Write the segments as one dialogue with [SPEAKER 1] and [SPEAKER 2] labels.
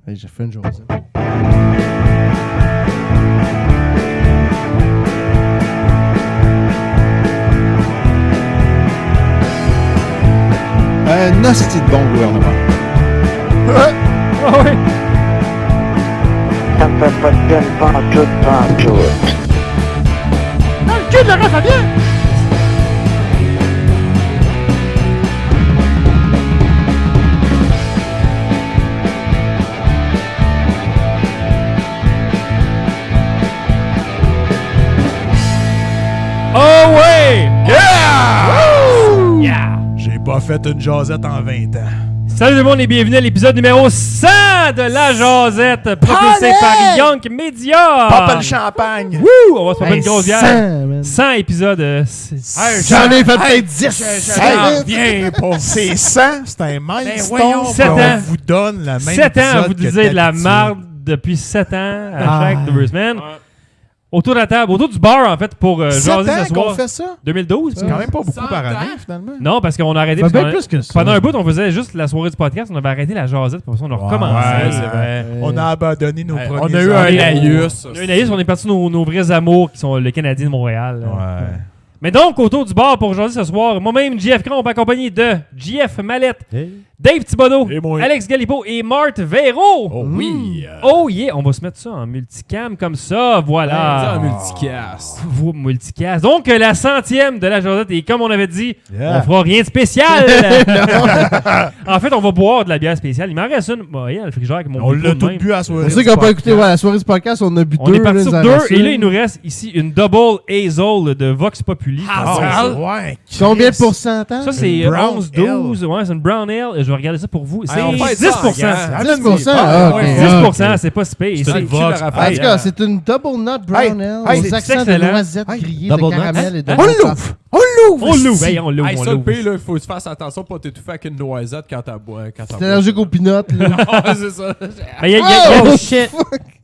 [SPEAKER 1] Hey, j'ai fait une Josette. Un hostie de bon gouvernement.
[SPEAKER 2] Ah oui.
[SPEAKER 3] Ça me fait pas de peine pantoute.
[SPEAKER 2] Dans le cul de Laurent Fabien! Oh ouais!
[SPEAKER 4] Yeah!
[SPEAKER 2] Yeah!
[SPEAKER 4] J'ai pas fait une jasette en 20 ans.
[SPEAKER 2] Salut tout le monde et bienvenue à l'épisode numéro 100 de La Jasette, propulsé par Young Media!
[SPEAKER 4] Papa le champagne!
[SPEAKER 2] Wouh! On va se prendre une grosse bière.
[SPEAKER 1] 100, man.
[SPEAKER 2] 100 épisodes.
[SPEAKER 1] J'en ai fait peut-être 10.
[SPEAKER 4] Hey, viens pour c'est 100, c'est un milestone.
[SPEAKER 2] voyons, 7
[SPEAKER 4] qu'on
[SPEAKER 2] ans.
[SPEAKER 4] vous donne la même
[SPEAKER 2] 7 ans à
[SPEAKER 4] épisode
[SPEAKER 2] vous
[SPEAKER 4] que
[SPEAKER 2] disiez de la
[SPEAKER 4] d'habitude.
[SPEAKER 2] marde depuis 7 ans à
[SPEAKER 4] Ah.
[SPEAKER 2] chaque 2 semaines. Autour de la table, autour du bar en fait pour
[SPEAKER 4] 7
[SPEAKER 2] jaser
[SPEAKER 4] ans
[SPEAKER 2] ce
[SPEAKER 4] qu'on
[SPEAKER 2] soir.
[SPEAKER 4] fait ça?
[SPEAKER 2] 2012.
[SPEAKER 4] C'est quand même pas beaucoup
[SPEAKER 5] 100
[SPEAKER 4] par année,
[SPEAKER 5] ans?
[SPEAKER 4] finalement.
[SPEAKER 2] Non, parce qu'on a arrêté.
[SPEAKER 1] Ça
[SPEAKER 2] parce
[SPEAKER 1] fait
[SPEAKER 2] qu'on-
[SPEAKER 1] plus que ça.
[SPEAKER 2] Pendant un bout, on faisait juste la soirée du podcast. On avait arrêté la jasette, puis après ça, on a recommencé.
[SPEAKER 4] Ouais, c'est vrai. On a abandonné nos
[SPEAKER 5] Ouais,
[SPEAKER 4] premiers
[SPEAKER 5] on a eu un
[SPEAKER 4] amours.
[SPEAKER 5] laïus.
[SPEAKER 2] On a eu une alice, on est parti nos vrais amours qui sont le Canadien de Montréal.
[SPEAKER 4] Ouais.
[SPEAKER 2] Mais donc, autour du bar pour jaser ce soir, moi-même, JF Cromp, accompagné de JF Mallette, Dave Thibodeau,
[SPEAKER 4] Et moi.
[SPEAKER 2] Alex Galipo et Marthe Véro.
[SPEAKER 5] Oh oui!
[SPEAKER 2] Oh yeah, on va se mettre ça en multicam comme ça, voilà.
[SPEAKER 5] En multicast.
[SPEAKER 2] Vous, multicast. Donc, la 100e de la jasette, et comme on avait dit,
[SPEAKER 4] Yeah.
[SPEAKER 2] on fera rien de spécial. En fait, on va boire de la bière spéciale. Il m'en reste une. Bah, yeah, le frigidaire avec mon
[SPEAKER 4] On
[SPEAKER 2] micro
[SPEAKER 4] l'a
[SPEAKER 2] de
[SPEAKER 4] tout
[SPEAKER 2] même.
[SPEAKER 4] bu à la soirée.
[SPEAKER 1] Pour ceux qui n'ont pas écouté la soirée du podcast, on a bu
[SPEAKER 2] On
[SPEAKER 1] deux.
[SPEAKER 2] est parti
[SPEAKER 1] là,
[SPEAKER 2] sur
[SPEAKER 1] nous en
[SPEAKER 2] 2
[SPEAKER 1] reste
[SPEAKER 2] et là,
[SPEAKER 1] une.
[SPEAKER 2] il nous reste ici une Double Hazel de Vox Populi.
[SPEAKER 4] Ah, ouais.
[SPEAKER 1] Combien de pourcentage?
[SPEAKER 2] Ça, c'est
[SPEAKER 4] Une brown
[SPEAKER 2] 11-12. Ouais, c'est une Brown Ale. Je vais regarder ça pour vous. C'est
[SPEAKER 5] on fait
[SPEAKER 2] 10%.
[SPEAKER 5] ça,
[SPEAKER 1] Ah, 10%. Ah, ok.
[SPEAKER 2] 10%, c'est pas space.
[SPEAKER 5] C'est
[SPEAKER 2] C'est
[SPEAKER 5] le
[SPEAKER 4] Vox.
[SPEAKER 1] En tout cas, c'est une double nut brown ale
[SPEAKER 4] Hey,
[SPEAKER 1] aux
[SPEAKER 2] c'est
[SPEAKER 1] accents de
[SPEAKER 2] excellent.
[SPEAKER 1] noisettes
[SPEAKER 4] Hey,
[SPEAKER 1] grillées,
[SPEAKER 2] double
[SPEAKER 1] de
[SPEAKER 2] nut.
[SPEAKER 1] caramel et de
[SPEAKER 2] Hein?
[SPEAKER 4] On
[SPEAKER 1] bacon.
[SPEAKER 4] l'ouvre! On l'ouvre!
[SPEAKER 2] On l'ouvre. Hey, on l'ouvre.
[SPEAKER 5] Hey,
[SPEAKER 2] On
[SPEAKER 5] ça, le
[SPEAKER 2] l'ouvre.
[SPEAKER 5] pire, là, il faut que tu fasses attention pour pas t'étouffer avec une noisette quand t'as bois.
[SPEAKER 1] C'est allergique aux peanuts, là.
[SPEAKER 5] Ouais, c'est ça.
[SPEAKER 2] Mais
[SPEAKER 1] Oh,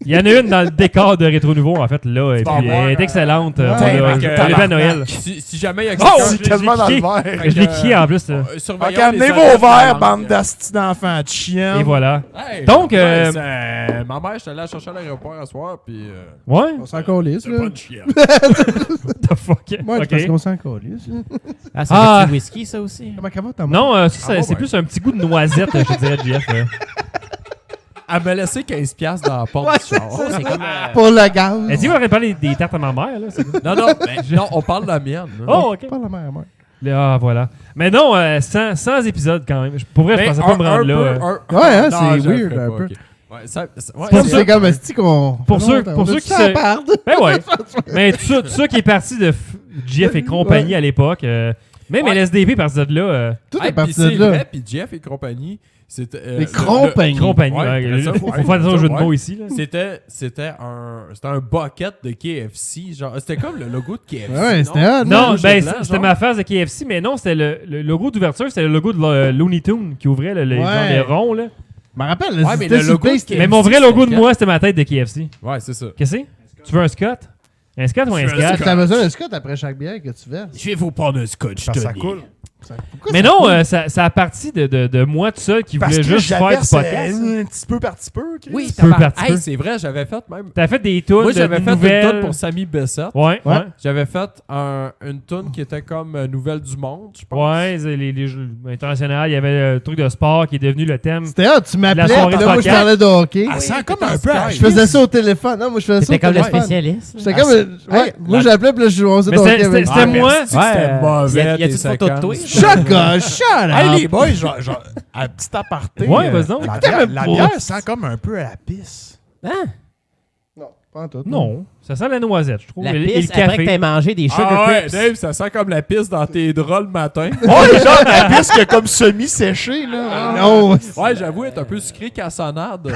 [SPEAKER 2] il y en a une dans le décor de Rétro Nouveau, en fait, là. Et
[SPEAKER 5] vas
[SPEAKER 2] puis,
[SPEAKER 5] voir,
[SPEAKER 2] elle est excellente.
[SPEAKER 1] Ouais.
[SPEAKER 2] On l'a levé à Noël.
[SPEAKER 5] Si jamais il y a
[SPEAKER 4] Oh,
[SPEAKER 5] quelqu'un...
[SPEAKER 4] c'est tellement dans le verre.
[SPEAKER 2] Je l'ai kické en plus. Là.
[SPEAKER 4] Ok, amenez vos verres, bande d'astis d'enfants de chiens.
[SPEAKER 2] Et voilà.
[SPEAKER 5] Hey,
[SPEAKER 2] Donc,
[SPEAKER 5] ma mère, j'étais allé la chercher à l'aéroport un soir, puis...
[SPEAKER 2] Ouais?
[SPEAKER 1] On s'en calisse,
[SPEAKER 5] c'est
[SPEAKER 1] là.
[SPEAKER 5] pas une chienne.
[SPEAKER 2] What the fuck?
[SPEAKER 1] Ouais,
[SPEAKER 2] Ok.
[SPEAKER 1] parce qu'on s'en calisse. là.
[SPEAKER 6] Ah, c'est
[SPEAKER 2] Ah.
[SPEAKER 6] un petit whisky, ça aussi.
[SPEAKER 1] Comment t'as
[SPEAKER 2] Non, ça,
[SPEAKER 5] Ah,
[SPEAKER 2] c'est
[SPEAKER 5] ouais.
[SPEAKER 2] plus un petit goût de noisette, je te dirais, JF.
[SPEAKER 5] Elle m'a laissé 15$ dans la porte du char.
[SPEAKER 6] C'est comme.
[SPEAKER 1] Pour le gaz.
[SPEAKER 2] Est-ce qu'il va parler des tartes à ma mère, là? c'est-
[SPEAKER 5] Non, non, non, on parle de la mienne. là.
[SPEAKER 2] Oh, ok.
[SPEAKER 1] Pas la mère, moi.
[SPEAKER 2] Ah, voilà. Mais non, 100 épisodes quand même. Pour vrai, je
[SPEAKER 5] Mais
[SPEAKER 2] pensais pas me rendre là.
[SPEAKER 1] Ouais, hein,
[SPEAKER 5] Non,
[SPEAKER 1] c'est
[SPEAKER 5] je le
[SPEAKER 1] weird,
[SPEAKER 5] ferai
[SPEAKER 1] un
[SPEAKER 5] pas,
[SPEAKER 1] peu.
[SPEAKER 5] ok. Ouais, ça, ouais,
[SPEAKER 2] Pour
[SPEAKER 1] C'est
[SPEAKER 2] ça-
[SPEAKER 1] comme un style qu'on.
[SPEAKER 2] pour ceux qui se-
[SPEAKER 1] parle.
[SPEAKER 2] Ben ouais. Mais tout ça qui est parti de Jeff et compagnie à l'époque, même
[SPEAKER 5] Ouais.
[SPEAKER 2] LSDP est parti de là.
[SPEAKER 1] Tout
[SPEAKER 5] Hey,
[SPEAKER 1] est parti
[SPEAKER 5] puis c'est
[SPEAKER 1] de là.
[SPEAKER 5] vrai, puis Jeff et compagnie, c'était...
[SPEAKER 1] Les compagnies.
[SPEAKER 2] Compagnie.
[SPEAKER 5] Ouais,
[SPEAKER 2] Ouais,
[SPEAKER 5] ça,
[SPEAKER 2] faut
[SPEAKER 5] ouais,
[SPEAKER 2] faire attention au jeu de
[SPEAKER 5] ouais.
[SPEAKER 2] mots ici. Là.
[SPEAKER 5] C'était un bucket de KFC, genre, c'était comme le logo de KFC.
[SPEAKER 1] Ouais,
[SPEAKER 5] non?
[SPEAKER 1] c'était hot.
[SPEAKER 2] Non,
[SPEAKER 5] rouge et
[SPEAKER 2] ben
[SPEAKER 5] blanc,
[SPEAKER 2] c'était
[SPEAKER 5] genre.
[SPEAKER 2] ma phase de KFC, mais non, c'était le logo d'ouverture, c'était le logo de Looney Tunes qui ouvrait le
[SPEAKER 1] Ouais.
[SPEAKER 2] genre des ronds. Là.
[SPEAKER 1] Je me rappelle,
[SPEAKER 5] Ouais, mais
[SPEAKER 1] c'était
[SPEAKER 5] le
[SPEAKER 1] sur
[SPEAKER 5] logo
[SPEAKER 1] le piste.
[SPEAKER 5] de
[SPEAKER 2] Mais mon vrai
[SPEAKER 5] KFC,
[SPEAKER 2] logo de
[SPEAKER 5] c'était
[SPEAKER 2] moi, c'était ma tête de KFC.
[SPEAKER 5] Ouais, c'est ça.
[SPEAKER 2] Qu'est-ce que c'est? Tu veux un Scott? Un Scott ou un
[SPEAKER 5] Je veux un
[SPEAKER 2] Scott?
[SPEAKER 5] Scott.
[SPEAKER 1] T'as besoin d'un Scott après chaque bière que tu verses.
[SPEAKER 5] Je vais vous prendre un scotch,
[SPEAKER 4] Ça coule.
[SPEAKER 1] Pourquoi
[SPEAKER 2] Mais
[SPEAKER 1] ça
[SPEAKER 2] non,
[SPEAKER 1] coule?
[SPEAKER 2] ça a parti de moi tout seul qui
[SPEAKER 4] Parce
[SPEAKER 2] voulait
[SPEAKER 4] que
[SPEAKER 2] juste faire du podcast.
[SPEAKER 4] un petit peu par petit peu. Chris.
[SPEAKER 5] Oui,
[SPEAKER 2] Peu
[SPEAKER 5] t'as
[SPEAKER 2] par petit peu.
[SPEAKER 5] Hey, c'est vrai, j'avais fait même...
[SPEAKER 2] T'as fait des tunes
[SPEAKER 5] Moi,
[SPEAKER 2] de
[SPEAKER 5] j'avais fait une
[SPEAKER 2] nouvelles.
[SPEAKER 5] tune pour Sammy Bessette.
[SPEAKER 2] Ouais, ouais.
[SPEAKER 5] J'avais fait une tune qui était comme Nouvelle du Monde, je pense.
[SPEAKER 2] Ouais, c'est les jeux internationaux, il y avait le truc de sport qui est devenu le thème.
[SPEAKER 1] C'était hot, tu m'appelais,
[SPEAKER 2] La soirée
[SPEAKER 1] puis là, moi, je
[SPEAKER 2] podcast.
[SPEAKER 1] parlais de hockey.
[SPEAKER 4] Elle sent comme un peu à
[SPEAKER 1] Je faisais ça au téléphone. Non, moi, je faisais ça au
[SPEAKER 6] C'était comme le
[SPEAKER 1] téléphone.
[SPEAKER 6] spécialiste.
[SPEAKER 1] J'étais comme... Ouais, moi, j'appelais, puis là, je jouais
[SPEAKER 2] Mais
[SPEAKER 1] au
[SPEAKER 2] c'était-
[SPEAKER 1] hockey avec
[SPEAKER 2] c'était moi.
[SPEAKER 5] C'était mauvais,
[SPEAKER 6] Y a-tu
[SPEAKER 5] tes
[SPEAKER 6] une photo de toi?
[SPEAKER 5] séquences.
[SPEAKER 1] Shut up!
[SPEAKER 4] Hey les boys, genre, un petit aparté.
[SPEAKER 2] Ouais, vas-y donc.
[SPEAKER 4] La bière sent comme un peu à la pisse.
[SPEAKER 6] Hein?
[SPEAKER 1] Non, pas en tout.
[SPEAKER 2] Non, ça sent la noisette, je trouve.
[SPEAKER 6] La
[SPEAKER 2] Et le
[SPEAKER 6] pisse après que
[SPEAKER 2] café.
[SPEAKER 6] t'aies mangé des Sugar
[SPEAKER 5] Ah ouais,
[SPEAKER 6] Crips.
[SPEAKER 5] Dave, ça sent comme la pisse dans tes draps le matin.
[SPEAKER 4] Ouais, genre la pisse qui est comme semi-séchée, là.
[SPEAKER 1] Non,
[SPEAKER 5] Ouais, j'avoue, elle est un peu sucrée cassonade.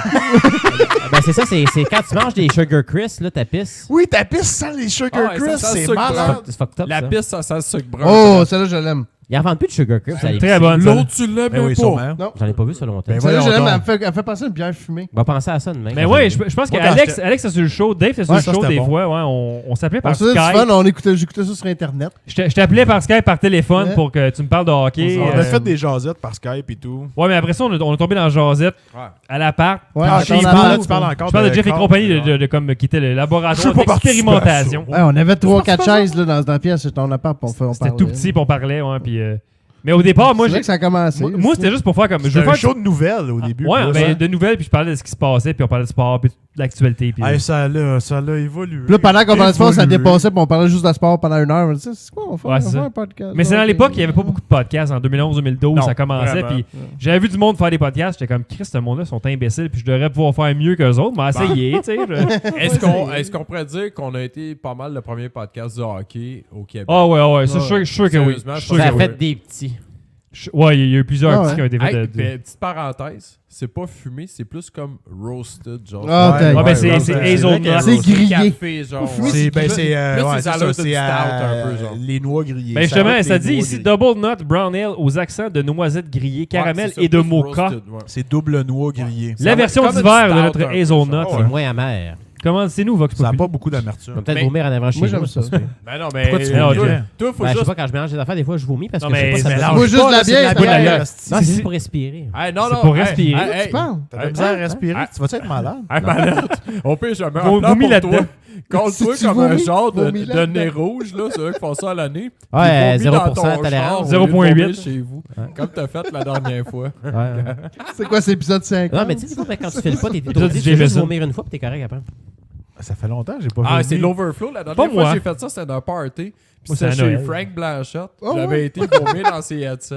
[SPEAKER 6] Ben c'est ça, c'est quand tu manges des Sugar Crisps, là, ta pisse.
[SPEAKER 4] Oui, ta pisse sent les Sugar
[SPEAKER 5] Ah ouais, ça
[SPEAKER 4] Crisps,
[SPEAKER 5] sent le
[SPEAKER 4] c'est
[SPEAKER 5] sucre
[SPEAKER 4] malade.
[SPEAKER 5] brun.
[SPEAKER 6] C'est fucked up,
[SPEAKER 5] La
[SPEAKER 6] ça.
[SPEAKER 5] pisse, ça sent le sucre brun.
[SPEAKER 1] Oh, celle-là, je l'aime.
[SPEAKER 6] Ils en vendent plus de Sugar Crisp.
[SPEAKER 2] C'est très bonne.
[SPEAKER 5] L'autre, tu l'aimes
[SPEAKER 4] Ben oui,
[SPEAKER 5] pas.
[SPEAKER 4] sûrement.
[SPEAKER 1] Non.
[SPEAKER 6] J'en ai pas vu ça longtemps.
[SPEAKER 4] Ben
[SPEAKER 1] Celle-là,
[SPEAKER 4] voyons
[SPEAKER 1] je l'aime,
[SPEAKER 4] donc.
[SPEAKER 1] elle fait passer une bière fumée.
[SPEAKER 6] On va penser à ça demain.
[SPEAKER 2] Mais ouais, je pense que
[SPEAKER 4] Moi, quand
[SPEAKER 2] Alex
[SPEAKER 4] j'étais-
[SPEAKER 2] est sur le show, Dave était sur le
[SPEAKER 4] Ouais, ça,
[SPEAKER 2] show
[SPEAKER 4] c'était
[SPEAKER 2] des
[SPEAKER 4] bon.
[SPEAKER 2] fois. Ouais, on s'appelait par
[SPEAKER 1] On se faisait du
[SPEAKER 2] Skype.
[SPEAKER 1] fun, j'écoutait ça sur Internet.
[SPEAKER 2] Je t'appelais par Skype, par téléphone
[SPEAKER 1] Ouais.
[SPEAKER 2] pour que tu me parles de hockey.
[SPEAKER 4] On a
[SPEAKER 2] euh,
[SPEAKER 4] fait des jasettes par Skype et tout.
[SPEAKER 2] Ouais, mais après ça, on est tombé dans le jasette
[SPEAKER 5] Ouais.
[SPEAKER 2] à l'appart.
[SPEAKER 1] Ouais,
[SPEAKER 4] Ah,
[SPEAKER 1] on
[SPEAKER 4] ok,
[SPEAKER 1] parle
[SPEAKER 4] tu parles encore
[SPEAKER 2] Je parle de Jeff et
[SPEAKER 4] Carl.
[SPEAKER 2] compagnie, de comme qui était le
[SPEAKER 4] Je
[SPEAKER 2] laboratoire
[SPEAKER 4] sais pas
[SPEAKER 2] d'expérimentation.
[SPEAKER 4] participer à
[SPEAKER 1] Ouais, on avait 3-4 chaises là, dans la pièce, c'était ton appart, on parlait.
[SPEAKER 2] C'était tout petit, puis on parlait. Ouais, puis, mais au départ, moi,
[SPEAKER 1] C'est vrai que ça a commencé.
[SPEAKER 2] moi c'était juste pour faire comme. Je
[SPEAKER 4] C'était
[SPEAKER 2] veux
[SPEAKER 4] un
[SPEAKER 2] faire
[SPEAKER 4] show de nouvelles au début.
[SPEAKER 2] Ouais,
[SPEAKER 4] plus,
[SPEAKER 2] mais
[SPEAKER 4] hein.
[SPEAKER 2] de nouvelles, puis je parlais de ce qui se passait, puis on parlait de sport, puis de l'actualité. Puis,
[SPEAKER 4] Hey, ça l'a évolué.
[SPEAKER 1] Puis là, pendant qu'on parlait de sport, ça
[SPEAKER 4] Évolué.
[SPEAKER 1] dépassait, puis on parlait juste de sport pendant 1 heure. On disait, c'est quoi, on va
[SPEAKER 2] Ouais,
[SPEAKER 1] faire,
[SPEAKER 2] c'est
[SPEAKER 1] on va faire
[SPEAKER 2] ça.
[SPEAKER 1] un podcast.
[SPEAKER 2] mais c'est dans
[SPEAKER 1] Ok.
[SPEAKER 2] l'époque, il n'y avait pas beaucoup de podcasts. En 2011-2012,
[SPEAKER 4] Non,
[SPEAKER 2] ça commençait.
[SPEAKER 5] vraiment.
[SPEAKER 2] Puis j'avais vu du monde faire des podcasts. J'étais comme, Christ, ce monde-là sont imbéciles. Puis je devrais pouvoir faire mieux qu'eux autres. Mais essayer, tu sais.
[SPEAKER 5] Est-ce qu'on pourrait dire qu'on a été pas mal le premier podcast de hockey au Québec?
[SPEAKER 2] Ah ouais. Ça, je suis sûr que oui.
[SPEAKER 5] Sérieusement,
[SPEAKER 2] Je suis sûr
[SPEAKER 6] Ça a
[SPEAKER 2] que
[SPEAKER 6] fait
[SPEAKER 2] oui.
[SPEAKER 6] des petits.
[SPEAKER 2] Ouais, il y a eu plusieurs
[SPEAKER 1] Ah
[SPEAKER 2] petits
[SPEAKER 1] ouais.
[SPEAKER 2] qui ont été faits.
[SPEAKER 5] Hey,
[SPEAKER 2] de-
[SPEAKER 5] ben, petite parenthèse, c'est pas fumé, c'est plus comme roasted, genre.
[SPEAKER 1] Ah,
[SPEAKER 4] Ouais,
[SPEAKER 2] Ah, ben
[SPEAKER 4] ouais,
[SPEAKER 2] c'est
[SPEAKER 4] ouais,
[SPEAKER 2] c'est
[SPEAKER 4] ouais.
[SPEAKER 2] hazelnut.
[SPEAKER 1] C'est grillé.
[SPEAKER 5] Café, genre.
[SPEAKER 4] C'est ben, c'est
[SPEAKER 5] Plus
[SPEAKER 4] ouais,
[SPEAKER 5] c'est
[SPEAKER 4] c'est
[SPEAKER 5] à
[SPEAKER 4] ça,
[SPEAKER 5] l'heure
[SPEAKER 4] c'est
[SPEAKER 5] d'une stout, un peu, genre.
[SPEAKER 4] les noix grillées.
[SPEAKER 2] Ben justement,
[SPEAKER 4] goûte
[SPEAKER 2] ça
[SPEAKER 4] les
[SPEAKER 2] dit
[SPEAKER 4] noix
[SPEAKER 2] ici
[SPEAKER 4] grillées.
[SPEAKER 2] Double Nut Brown Ale aux accents de noisettes grillées, caramel
[SPEAKER 5] Ouais, c'est ça,
[SPEAKER 2] et de
[SPEAKER 5] plus
[SPEAKER 2] mocha.
[SPEAKER 5] roasted, ouais.
[SPEAKER 4] C'est double noix grillée.
[SPEAKER 2] La
[SPEAKER 5] Ça
[SPEAKER 2] version
[SPEAKER 5] va- comme une
[SPEAKER 2] d'hiver de
[SPEAKER 5] stout
[SPEAKER 2] notre
[SPEAKER 5] un peu,
[SPEAKER 2] hazelnut.
[SPEAKER 5] ça.
[SPEAKER 6] C'est
[SPEAKER 4] Ouais.
[SPEAKER 6] moins amer.
[SPEAKER 2] Commandez-nous, Vox
[SPEAKER 4] Ça n'a
[SPEAKER 2] Populi.
[SPEAKER 4] pas beaucoup
[SPEAKER 6] Je vais
[SPEAKER 4] d'amertume.
[SPEAKER 6] peut-être
[SPEAKER 5] Mais-
[SPEAKER 6] vomir en avant chez
[SPEAKER 1] Moi,
[SPEAKER 6] nous.
[SPEAKER 1] j'aime
[SPEAKER 6] c'est
[SPEAKER 1] ça.
[SPEAKER 6] pas super.
[SPEAKER 5] Ben non, mais.
[SPEAKER 4] Pourquoi tu
[SPEAKER 2] non,
[SPEAKER 4] vomis,
[SPEAKER 2] ok.
[SPEAKER 4] toi?
[SPEAKER 5] Toi, faut
[SPEAKER 6] Ben, je sais
[SPEAKER 5] juste.
[SPEAKER 6] pas, quand je mélange des affaires, des fois, je vomis parce
[SPEAKER 2] Non,
[SPEAKER 6] que je sais
[SPEAKER 2] mais
[SPEAKER 6] pas, ça
[SPEAKER 2] c'est
[SPEAKER 6] me
[SPEAKER 2] large.
[SPEAKER 1] Moi, juste de la bière,
[SPEAKER 2] pas de la
[SPEAKER 1] bière.
[SPEAKER 2] bière.
[SPEAKER 6] Non, c'est juste pour respirer.
[SPEAKER 5] Hey, non,
[SPEAKER 2] C'est
[SPEAKER 5] non,
[SPEAKER 2] pour
[SPEAKER 5] hey,
[SPEAKER 2] respirer.
[SPEAKER 5] hey, hey.
[SPEAKER 1] Tu parles?
[SPEAKER 4] T'as de la misère à respirer, tu vas-être malade?
[SPEAKER 5] Hey, malade. On peut jamais
[SPEAKER 2] Vomis
[SPEAKER 5] un plan pour
[SPEAKER 2] là-dedans.
[SPEAKER 5] toi. Compte-toi
[SPEAKER 1] Si tu
[SPEAKER 5] comme un
[SPEAKER 1] vomis,
[SPEAKER 5] genre
[SPEAKER 1] vomis
[SPEAKER 5] de
[SPEAKER 1] là-dedans.
[SPEAKER 5] nez rouge, là. C'est eux qui font ça à l'année.
[SPEAKER 6] Ouais,
[SPEAKER 5] Puis vomis dans
[SPEAKER 6] 0%
[SPEAKER 5] ton
[SPEAKER 6] tolérance.
[SPEAKER 5] char, au lieu de
[SPEAKER 2] 0,8.
[SPEAKER 5] vomir chez vous. Comme t'as fait la dernière fois.
[SPEAKER 6] Ouais.
[SPEAKER 1] C'est quoi, c'est épisode 5?
[SPEAKER 6] Non, mais tu sais, des fois, quand tu fais le pas, t'es
[SPEAKER 2] Épisode
[SPEAKER 6] étourdi,
[SPEAKER 2] du
[SPEAKER 6] tu fais juste
[SPEAKER 2] Jameson.
[SPEAKER 6] vomir une fois, puis t'es correct après.
[SPEAKER 4] Ça fait longtemps que j'ai pas
[SPEAKER 5] Ah,
[SPEAKER 4] vomi.
[SPEAKER 5] c'est l'overflow. La
[SPEAKER 2] Pas
[SPEAKER 5] dernière fois
[SPEAKER 2] moi.
[SPEAKER 5] que j'ai fait ça, c'était d'un party. Puis
[SPEAKER 2] Moi, c'est
[SPEAKER 5] c'était
[SPEAKER 2] à
[SPEAKER 5] chez
[SPEAKER 2] Noël.
[SPEAKER 5] Frank Blanchette.
[SPEAKER 1] Oh,
[SPEAKER 5] J'avais
[SPEAKER 1] ouais.
[SPEAKER 5] été vomir dans ses headsets.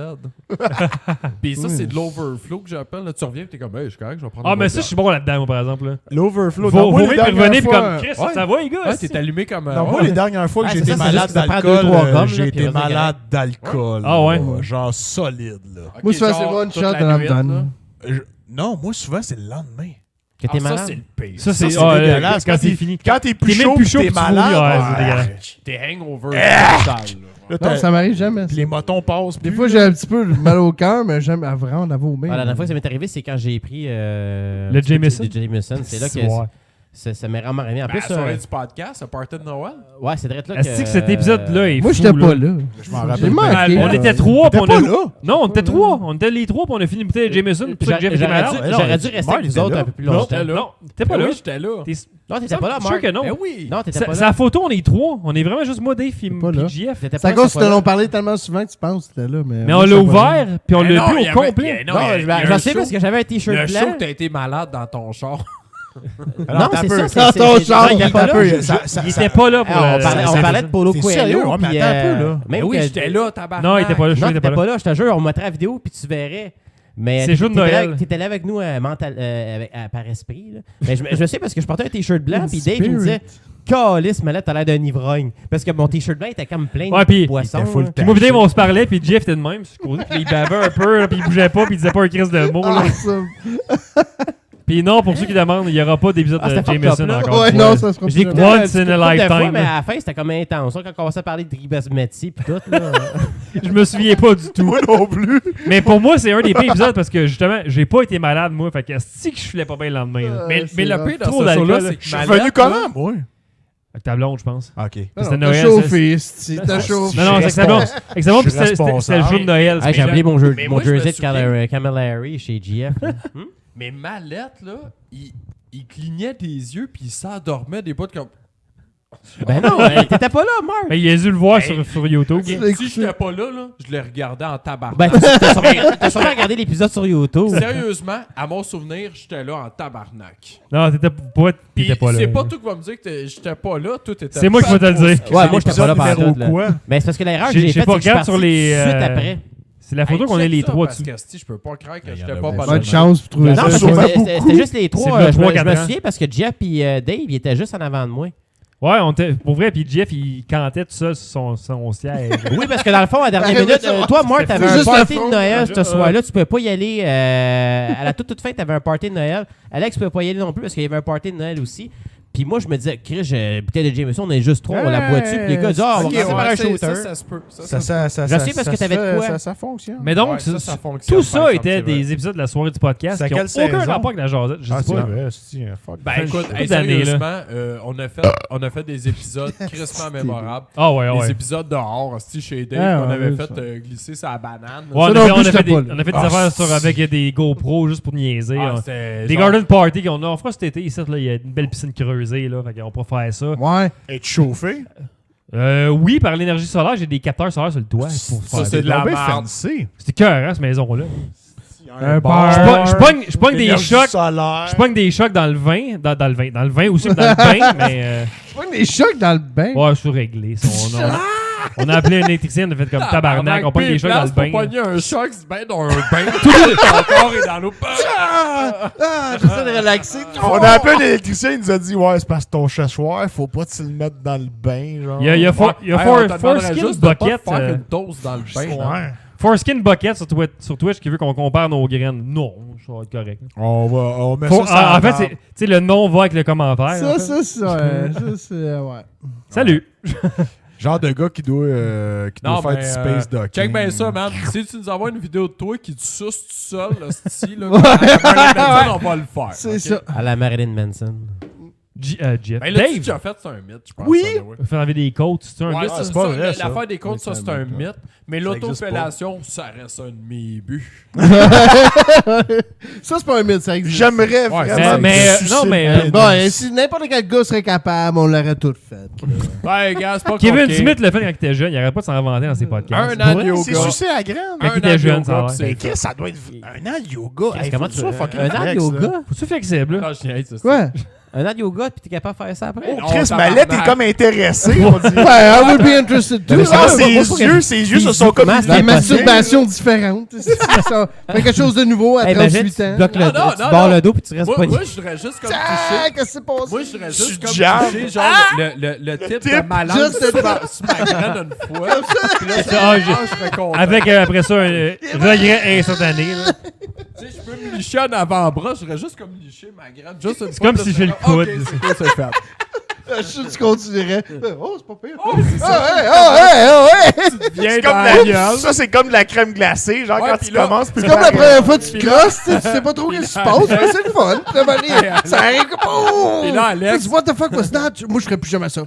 [SPEAKER 5] Puis ça,
[SPEAKER 1] Oui.
[SPEAKER 5] c'est de l'overflow que j'appelle. Là, tu reviens et t'es comme, hey, je suis correct, je vais prendre
[SPEAKER 2] Ah,
[SPEAKER 5] une
[SPEAKER 2] mais
[SPEAKER 5] autre
[SPEAKER 2] ça, je suis bon là-dedans, moi, par exemple. Là.
[SPEAKER 4] L'overflow.
[SPEAKER 2] Faut
[SPEAKER 4] Non, moi, les
[SPEAKER 2] vomir puis
[SPEAKER 4] dernières
[SPEAKER 2] revenir, puis
[SPEAKER 4] fois,
[SPEAKER 2] comme, Chris,
[SPEAKER 5] ouais.
[SPEAKER 2] ça va, les gars?
[SPEAKER 5] Ouais, t'es allumé comme un.
[SPEAKER 4] Non, moi,
[SPEAKER 5] ouais.
[SPEAKER 4] les dernières fois que
[SPEAKER 6] Ah,
[SPEAKER 4] j'ai
[SPEAKER 6] c'est
[SPEAKER 4] été
[SPEAKER 6] ça, c'est
[SPEAKER 4] malade
[SPEAKER 6] juste que ça prend
[SPEAKER 4] d'alcool,
[SPEAKER 6] 2-3 gommes,
[SPEAKER 4] j'ai
[SPEAKER 6] là,
[SPEAKER 4] été
[SPEAKER 6] puis on est
[SPEAKER 4] malade d'alcool.
[SPEAKER 2] Ah ouais?
[SPEAKER 4] là, genre solide, là.
[SPEAKER 5] Ok,
[SPEAKER 1] Moi, souvent,
[SPEAKER 5] genre,
[SPEAKER 1] c'est one
[SPEAKER 5] toute
[SPEAKER 1] shot
[SPEAKER 5] la
[SPEAKER 1] dans la
[SPEAKER 5] nuit,
[SPEAKER 1] donne.
[SPEAKER 5] là.
[SPEAKER 4] Non, moi, souvent, c'est le lendemain.
[SPEAKER 6] Que t'es
[SPEAKER 5] Ah, ça,
[SPEAKER 6] malade.
[SPEAKER 5] c'est le pire.
[SPEAKER 2] Ça, c'est
[SPEAKER 4] c'est dégueulasse.
[SPEAKER 2] quand c'est fini.
[SPEAKER 4] Quand t'es plus
[SPEAKER 2] T'es même
[SPEAKER 4] chaud,
[SPEAKER 2] plus
[SPEAKER 4] pis
[SPEAKER 2] chaud
[SPEAKER 4] t'es
[SPEAKER 2] que tu vomis,
[SPEAKER 4] malade,
[SPEAKER 2] ouais, c'est
[SPEAKER 4] ouais.
[SPEAKER 2] dégueulasse.
[SPEAKER 5] T'es hangover total. là.
[SPEAKER 4] Là,
[SPEAKER 1] Non,
[SPEAKER 4] t'as-
[SPEAKER 1] ça m'arrive jamais.
[SPEAKER 4] Puis
[SPEAKER 1] ça.
[SPEAKER 4] les motons passent
[SPEAKER 1] Des
[SPEAKER 4] plus,
[SPEAKER 1] fois,
[SPEAKER 4] là.
[SPEAKER 1] j'ai un petit peu mal au cœur, mais j'aime vraiment en avoir au
[SPEAKER 6] Ah, la dernière fois que ça m'est arrivé, c'est quand j'ai pris
[SPEAKER 2] Le Jameson?
[SPEAKER 6] Le Jameson. C'est là que
[SPEAKER 2] Ouais.
[SPEAKER 6] ça m'est vraiment arrivé. En
[SPEAKER 5] Ben,
[SPEAKER 6] plus,
[SPEAKER 5] la soirée du podcast, à party de Noël.
[SPEAKER 6] ouais, c'est direct là
[SPEAKER 2] Est-ce que cet épisode-là est
[SPEAKER 1] Moi,
[SPEAKER 2] fou,
[SPEAKER 1] j'étais pas
[SPEAKER 2] là?
[SPEAKER 1] là.
[SPEAKER 4] Je m'en
[SPEAKER 1] J'ai
[SPEAKER 4] rappelle
[SPEAKER 1] manqué.
[SPEAKER 2] On
[SPEAKER 1] là.
[SPEAKER 2] était trois, puis
[SPEAKER 4] T'es
[SPEAKER 2] on
[SPEAKER 4] pas
[SPEAKER 2] a...
[SPEAKER 4] là?
[SPEAKER 2] Non, on était trois. On était les trois, puis on a fini une bouteille de Jameson. Pour ça que Jeff était malade.
[SPEAKER 6] J'aurais dû rester
[SPEAKER 4] Mark
[SPEAKER 6] avec vous
[SPEAKER 4] était
[SPEAKER 6] autres
[SPEAKER 4] là.
[SPEAKER 6] un peu plus
[SPEAKER 2] Non,
[SPEAKER 6] longtemps.
[SPEAKER 2] non, t'étais pas
[SPEAKER 5] Ben
[SPEAKER 2] là.
[SPEAKER 5] oui, j'étais là.
[SPEAKER 6] Non, t'étais pas là,
[SPEAKER 2] Je suis sûr
[SPEAKER 6] Marc.
[SPEAKER 2] que non.
[SPEAKER 5] Ben oui.
[SPEAKER 6] Non, t'étais pas
[SPEAKER 2] C'est
[SPEAKER 6] là.
[SPEAKER 2] la photo, on est trois. On est vraiment juste moi, Dave, puis
[SPEAKER 1] pas là.
[SPEAKER 2] JF.
[SPEAKER 6] T'étais
[SPEAKER 1] C'est
[SPEAKER 6] pas
[SPEAKER 1] à
[SPEAKER 6] là,
[SPEAKER 1] cause
[SPEAKER 6] t'étais
[SPEAKER 1] que
[SPEAKER 6] pas
[SPEAKER 1] l'on
[SPEAKER 6] là.
[SPEAKER 1] parlé tellement souvent que tu penses que c'était là. Mais
[SPEAKER 2] Mais
[SPEAKER 1] moi,
[SPEAKER 2] on
[SPEAKER 1] je
[SPEAKER 2] l'a
[SPEAKER 1] sais pas là.
[SPEAKER 2] ouvert, puis on
[SPEAKER 5] Ben
[SPEAKER 2] l'a
[SPEAKER 5] non,
[SPEAKER 2] bu
[SPEAKER 5] il y
[SPEAKER 2] au
[SPEAKER 5] avait-
[SPEAKER 2] complet.
[SPEAKER 5] Non,
[SPEAKER 6] Non,
[SPEAKER 5] il y a un
[SPEAKER 6] je sais
[SPEAKER 5] show-
[SPEAKER 6] parce que j'avais un t-shirt
[SPEAKER 5] Le show
[SPEAKER 6] blanc.
[SPEAKER 5] que t'as été malade dans ton char.
[SPEAKER 6] Non,
[SPEAKER 4] t'as
[SPEAKER 6] c'est
[SPEAKER 4] peu.
[SPEAKER 6] ça.
[SPEAKER 1] Dans ton char,
[SPEAKER 6] il était pas là.
[SPEAKER 2] Il était pas là pour
[SPEAKER 6] Ah,
[SPEAKER 2] le...
[SPEAKER 6] on parlait de Polo
[SPEAKER 4] C'est
[SPEAKER 6] Coelho.
[SPEAKER 4] sérieux, ouais, mais
[SPEAKER 6] puis,
[SPEAKER 4] attends un peu, là.
[SPEAKER 6] même
[SPEAKER 5] Ben oui,
[SPEAKER 6] que-
[SPEAKER 5] j'étais là, tabarnak.
[SPEAKER 2] Non, il était pas là. Je
[SPEAKER 6] Non,
[SPEAKER 2] suis
[SPEAKER 6] t'étais
[SPEAKER 2] pas
[SPEAKER 6] pas
[SPEAKER 2] là.
[SPEAKER 6] là, je te jure, on mettrait la vidéo puis tu verrais. Mais
[SPEAKER 2] C'est jour de Noël.
[SPEAKER 6] T'étais là avec nous par esprit. Là. Mais je sais parce que je portais un t-shirt blanc puis Dave il me disait Calice, Malette, t'as l'air d'un ivrogne. Parce que mon t-shirt blanc était comme plein
[SPEAKER 2] Ouais, puis-
[SPEAKER 6] de poissons.
[SPEAKER 4] il était full
[SPEAKER 6] là.
[SPEAKER 2] Puis moi, puis Dave, on se parlait, puis Jeff était de même. sur le côté, Puis il bavait un peu, là, puis il bougeait pas, puis il disait pas un crise de mots. là.
[SPEAKER 1] Ah, ça-
[SPEAKER 2] Puis non, pour ceux qui demandent, il y aura pas d'épisode
[SPEAKER 6] Ah,
[SPEAKER 2] de
[SPEAKER 6] c'était fucked
[SPEAKER 2] Jameson
[SPEAKER 6] up, là.
[SPEAKER 2] encore.
[SPEAKER 1] Ouais,
[SPEAKER 2] une fois.
[SPEAKER 1] non, ça se
[SPEAKER 6] J'ai écouté
[SPEAKER 2] Once
[SPEAKER 6] un petit
[SPEAKER 2] in a
[SPEAKER 6] couple de fois,
[SPEAKER 2] lifetime.
[SPEAKER 6] mais à la fin, c'était comme intense. Quand on commençait à parler de Ribasmetti puis tout. Là.
[SPEAKER 2] Je me souviens pas du tout.
[SPEAKER 4] Moi non plus.
[SPEAKER 2] Mais pour moi, c'est un des pires épisodes parce que justement, j'ai pas été malade, moi. Fait que si que je filais pas bien le lendemain. là.
[SPEAKER 5] Mais
[SPEAKER 1] c'est
[SPEAKER 5] le
[SPEAKER 1] rough.
[SPEAKER 5] pire dans
[SPEAKER 2] Trop
[SPEAKER 5] ce
[SPEAKER 2] d'alcool,
[SPEAKER 5] show-là,
[SPEAKER 2] là.
[SPEAKER 5] c'est que
[SPEAKER 4] Je suis
[SPEAKER 5] Mallette,
[SPEAKER 4] revenu
[SPEAKER 5] là,
[SPEAKER 4] comment, moi?
[SPEAKER 2] Avec ta blonde, je pense.
[SPEAKER 4] OK.
[SPEAKER 2] C'était
[SPEAKER 1] T'as
[SPEAKER 2] Noël,
[SPEAKER 1] chauffé, si t'as chauffé.
[SPEAKER 2] Non, non, c'est que bon.
[SPEAKER 4] Je suis
[SPEAKER 2] Puis c'était le jour de Noël.
[SPEAKER 6] Hey, j'ai
[SPEAKER 5] mais
[SPEAKER 6] oublié mon
[SPEAKER 5] mais
[SPEAKER 6] mon
[SPEAKER 5] moi, je me
[SPEAKER 6] jersey de
[SPEAKER 5] souviens-
[SPEAKER 6] Camillary chez GF. là.
[SPEAKER 5] Mais Mallette, là, il clignait des yeux puis il s'endormait des bouts comme.
[SPEAKER 6] Ben non, t'étais pas là, Marc.
[SPEAKER 2] Mais il a dû le voir
[SPEAKER 5] Hey.
[SPEAKER 2] sur YouTube.
[SPEAKER 1] Tu l'as
[SPEAKER 5] Si j'étais pas là, je le regardais en tabarnak.
[SPEAKER 6] Ben, t'as sûrement regardé l'épisode sur YouTube.
[SPEAKER 5] Sérieusement, à mon souvenir, j'étais là en tabarnak.
[SPEAKER 2] Non,
[SPEAKER 5] Puis
[SPEAKER 2] t'étais pas là.
[SPEAKER 5] c'est pas tout qui va me dire que j'étais pas là, tout était.
[SPEAKER 2] C'est moi qui vais te le dire.
[SPEAKER 6] Ouais, moi, j'étais pas là
[SPEAKER 4] L'épisode
[SPEAKER 6] pendant tout, là.
[SPEAKER 4] numéro quoi?
[SPEAKER 6] Mais c'est parce que l'erreur que
[SPEAKER 2] J'ai
[SPEAKER 6] j'ai faite,
[SPEAKER 2] pas
[SPEAKER 6] c'est que je suis
[SPEAKER 2] regardé sur
[SPEAKER 6] parti
[SPEAKER 2] les,
[SPEAKER 6] tout de suite après.
[SPEAKER 2] C'est la photo qu'on a les trois dessus.
[SPEAKER 5] Parce que je peux pas croire que
[SPEAKER 4] Il y en
[SPEAKER 5] j'étais
[SPEAKER 4] a
[SPEAKER 5] pas
[SPEAKER 4] beaucoup.
[SPEAKER 5] pas
[SPEAKER 1] Pas
[SPEAKER 5] là.
[SPEAKER 1] de chance pour trouver
[SPEAKER 6] Non,
[SPEAKER 1] ça.
[SPEAKER 6] parce que
[SPEAKER 4] sûrement
[SPEAKER 6] c'était juste les trois.
[SPEAKER 2] C'est le
[SPEAKER 6] Je me
[SPEAKER 2] 3-4 ans.
[SPEAKER 6] souviens parce que Jeff et Dave, ils étaient juste en avant de moi.
[SPEAKER 2] Ouais, pour vrai, puis Jeff, il cantait tout seul sur son siège.
[SPEAKER 6] Oui, parce que dans le fond, à la dernière
[SPEAKER 1] Arrête
[SPEAKER 6] minute,
[SPEAKER 1] de ça.
[SPEAKER 6] toi, Marc, t'avais
[SPEAKER 1] C'est
[SPEAKER 6] un
[SPEAKER 1] juste
[SPEAKER 6] party
[SPEAKER 1] le
[SPEAKER 6] de
[SPEAKER 1] fond.
[SPEAKER 6] Noël ce soir-là. Tu pouvais pas y aller. À la toute fin, t'avais un party de Noël. Alex pouvait pas y aller non plus parce qu'il y avait un party de Noël aussi. Puis moi, je me disais, Chris, bouteille de Jameson, on est juste trop, on la boit dessus. Puis les gars disent, on va
[SPEAKER 4] Ok,
[SPEAKER 6] passer par un
[SPEAKER 4] ouais,
[SPEAKER 6] shooter.
[SPEAKER 5] Ça se peut.
[SPEAKER 6] Je sais parce que t'avais de quoi.
[SPEAKER 4] Ça fonctionne.
[SPEAKER 2] Mais donc,
[SPEAKER 5] ça fonctionne.
[SPEAKER 2] tout ça
[SPEAKER 5] par
[SPEAKER 2] était
[SPEAKER 5] exemple, c'est
[SPEAKER 2] des épisodes de la soirée du podcast
[SPEAKER 4] C'est à
[SPEAKER 2] qui n'ont
[SPEAKER 4] quelle
[SPEAKER 2] aucun
[SPEAKER 4] saison?
[SPEAKER 2] rapport avec la jasette. Je sais
[SPEAKER 4] C'est
[SPEAKER 2] pas.
[SPEAKER 4] vrai, c'est fuck.
[SPEAKER 5] Ben écoute,
[SPEAKER 2] Toutes d'années,
[SPEAKER 5] sérieusement, on a fait des épisodes crissement mémorables.
[SPEAKER 2] Ah ouais,
[SPEAKER 5] Des
[SPEAKER 2] ouais.
[SPEAKER 5] épisodes dehors, chez Dave,
[SPEAKER 1] Ah,
[SPEAKER 5] qu'on avait
[SPEAKER 1] ouais,
[SPEAKER 5] fait
[SPEAKER 1] ça.
[SPEAKER 5] glisser sa banane.
[SPEAKER 2] Ouais,
[SPEAKER 1] Ça non plus,
[SPEAKER 2] on a
[SPEAKER 1] j'étais
[SPEAKER 2] fait des
[SPEAKER 1] pas là.
[SPEAKER 2] affaires avec des GoPros juste pour niaiser.
[SPEAKER 5] Ah,
[SPEAKER 2] hein.
[SPEAKER 5] c'était
[SPEAKER 2] Des
[SPEAKER 5] genre-
[SPEAKER 2] garden party qu'on a. On fera cet été ici, là, il y a une belle piscine creusée, là. Fait qu'on pourra faire ça.
[SPEAKER 1] Ouais.
[SPEAKER 4] Être chauffé.
[SPEAKER 2] Oui, par l'énergie solaire, j'ai des capteurs solaires sur le toit. Pour
[SPEAKER 5] Ça,
[SPEAKER 2] faire
[SPEAKER 5] c'est
[SPEAKER 2] des-
[SPEAKER 5] de la
[SPEAKER 4] bien
[SPEAKER 5] merde.
[SPEAKER 4] fancy.
[SPEAKER 2] C'était cœur, cette maison-là.
[SPEAKER 1] Un
[SPEAKER 4] bar.
[SPEAKER 2] Je pogne des chocs.
[SPEAKER 4] Solaire.
[SPEAKER 2] Je pogne des chocs dans le vin. Dans le vin aussi, mais dans le bain. Mais
[SPEAKER 1] Je vois des chocs dans le bain.
[SPEAKER 2] ouais, c'est réglé. Ça. On a appelé un électricien, on a fait comme tabarnak. On pogne des chocs dans le
[SPEAKER 5] Pour
[SPEAKER 2] bain.
[SPEAKER 5] pogner un choc, c'est bien dans un bain. Tout ton corps est dans l'eau.
[SPEAKER 1] J'essaie de relaxer.
[SPEAKER 4] On a appelé l'électricien, il nous a dit ouais, c'est parce que ton chassoir, faut pas te le mettre dans le bain, genre.
[SPEAKER 2] Il y a
[SPEAKER 5] On te demanderait
[SPEAKER 2] Foreskin
[SPEAKER 5] juste de pas
[SPEAKER 2] Bucket.
[SPEAKER 5] faire une dose dans le bain. hein.
[SPEAKER 4] Ouais.
[SPEAKER 2] Foreskin Bucket sur Twitch qui veut qu'on compare nos graines. Non, ça va être correct.
[SPEAKER 4] On met ça sur
[SPEAKER 2] En
[SPEAKER 4] la
[SPEAKER 2] fait,
[SPEAKER 4] table.
[SPEAKER 2] tu sais, le nom va avec le commentaire. en fait.
[SPEAKER 1] Ça, c'est... Ouais.
[SPEAKER 2] Salut.
[SPEAKER 4] Genre de gars qui doit
[SPEAKER 5] Non,
[SPEAKER 4] faire
[SPEAKER 5] mais,
[SPEAKER 4] du space docking.
[SPEAKER 5] check bien ça, man. Si tu nous envoies une vidéo de toi qui te suce tout seul, là, style, là, on va le faire.
[SPEAKER 1] C'est
[SPEAKER 5] ok?
[SPEAKER 1] ça.
[SPEAKER 6] À la Marilyn Manson.
[SPEAKER 2] Jeff.
[SPEAKER 5] Ben, là, tu
[SPEAKER 2] Dave.
[SPEAKER 5] déjà fait, c'est un mythe, je pense.
[SPEAKER 4] Oui.
[SPEAKER 5] ça, là, ouais.
[SPEAKER 2] Faire enlever des côtes, c'est un
[SPEAKER 5] Ouais,
[SPEAKER 2] mythe,
[SPEAKER 5] c'est
[SPEAKER 2] ça?
[SPEAKER 4] pas
[SPEAKER 5] ça,
[SPEAKER 4] vrai, ça.
[SPEAKER 5] l'affaire des côtes, ça,
[SPEAKER 1] Oui,
[SPEAKER 5] c'est un mythe. Mais
[SPEAKER 4] Ça existe
[SPEAKER 5] l'autofellation, ça reste un de mes buts.
[SPEAKER 1] Ça, c'est pas un mythe, ça existe.
[SPEAKER 4] J'aimerais
[SPEAKER 5] Ouais,
[SPEAKER 4] vraiment.
[SPEAKER 2] mais,
[SPEAKER 4] me sucer
[SPEAKER 2] non, mais,
[SPEAKER 4] le pénis.
[SPEAKER 1] Bon, et si n'importe quel gars serait capable, on l'aurait tout fait.
[SPEAKER 5] Ouais, gars, c'est pas
[SPEAKER 2] Kevin
[SPEAKER 5] compliqué.
[SPEAKER 2] Smith le fait quand il était jeune. Il arrête pas de s'en inventer dans ses podcasts.
[SPEAKER 5] Un an de
[SPEAKER 4] Ouais, c'est
[SPEAKER 5] yoga.
[SPEAKER 4] sucé à graine.
[SPEAKER 2] Quand il
[SPEAKER 5] Un
[SPEAKER 2] était
[SPEAKER 5] an de
[SPEAKER 2] jeune,
[SPEAKER 5] yoga,
[SPEAKER 2] ça va.
[SPEAKER 5] puis c'est
[SPEAKER 4] Mais
[SPEAKER 5] fait.
[SPEAKER 4] Chris, ça doit être un an de yoga. Hey,
[SPEAKER 6] Comment
[SPEAKER 4] faut que
[SPEAKER 6] tu
[SPEAKER 4] tu sois fucking
[SPEAKER 6] un an de
[SPEAKER 4] flex, là.
[SPEAKER 6] yoga?
[SPEAKER 2] Faut-tu flexible, là?
[SPEAKER 5] Ah, je niaise, c'est ça.
[SPEAKER 1] Quoi?
[SPEAKER 6] Un an de yoga, puis t'es capable de faire ça après?
[SPEAKER 4] Oh,
[SPEAKER 5] Non,
[SPEAKER 4] Chris,
[SPEAKER 5] tabarnak.
[SPEAKER 4] Mallette est comme intéressé, on dit.
[SPEAKER 1] Ouais, I would be interested too.
[SPEAKER 6] mais c'est
[SPEAKER 4] Ah,
[SPEAKER 6] vrai,
[SPEAKER 4] ses yeux se sont comme
[SPEAKER 6] Comment
[SPEAKER 1] Des
[SPEAKER 6] c'est
[SPEAKER 1] masturbations différentes. C'est ça. Fait quelque chose de nouveau à
[SPEAKER 6] Hey, imagine,
[SPEAKER 1] 38 ans.
[SPEAKER 6] tu bloques le
[SPEAKER 5] Non,
[SPEAKER 6] dos,
[SPEAKER 5] non,
[SPEAKER 6] tu
[SPEAKER 5] non,
[SPEAKER 6] barres
[SPEAKER 5] non.
[SPEAKER 6] le dos, puis tu restes
[SPEAKER 5] Moi,
[SPEAKER 6] poigné.
[SPEAKER 5] moi, je voudrais juste comme
[SPEAKER 1] Ah,
[SPEAKER 5] toucher.
[SPEAKER 1] qu'est-ce qui s'est passé?
[SPEAKER 5] Moi, je voudrais juste
[SPEAKER 4] Tu
[SPEAKER 5] comme
[SPEAKER 4] jabs.
[SPEAKER 5] toucher, genre, le type
[SPEAKER 4] type,
[SPEAKER 5] de ma langue
[SPEAKER 1] juste
[SPEAKER 5] sur ma graine une fois. Puis là,
[SPEAKER 2] Ah,
[SPEAKER 5] je serais content.
[SPEAKER 2] Avec après ça un regret instantané. là.
[SPEAKER 5] Tu sais, je peux me licher en avant-bras, je voudrais juste comme licher ma graine. Juste une
[SPEAKER 2] C'est
[SPEAKER 5] fois,
[SPEAKER 2] comme
[SPEAKER 5] là,
[SPEAKER 2] si je fais le
[SPEAKER 5] comme,
[SPEAKER 2] coude.
[SPEAKER 5] ok, c'est cool, c'est fait.
[SPEAKER 1] Je suis sûr que tu continuerais. Oh, c'est pas pire.
[SPEAKER 5] Oh, c'est ça.
[SPEAKER 1] Ouais.
[SPEAKER 5] Tu viens
[SPEAKER 4] C'est
[SPEAKER 5] dans
[SPEAKER 4] comme
[SPEAKER 5] la gueule.
[SPEAKER 4] ça, c'est comme de la crème glacée. Genre,
[SPEAKER 5] Ouais,
[SPEAKER 4] quand
[SPEAKER 5] puis
[SPEAKER 4] tu
[SPEAKER 5] là,
[SPEAKER 4] commences,
[SPEAKER 1] C'est comme la première fois que tu te crosses, tu sais pas trop ce qui se passe, mais c'est le fun. Ça arrive comme. Oh!
[SPEAKER 5] Et là, Alex-
[SPEAKER 1] What the fuck was that? Moi, je ferais plus jamais ça.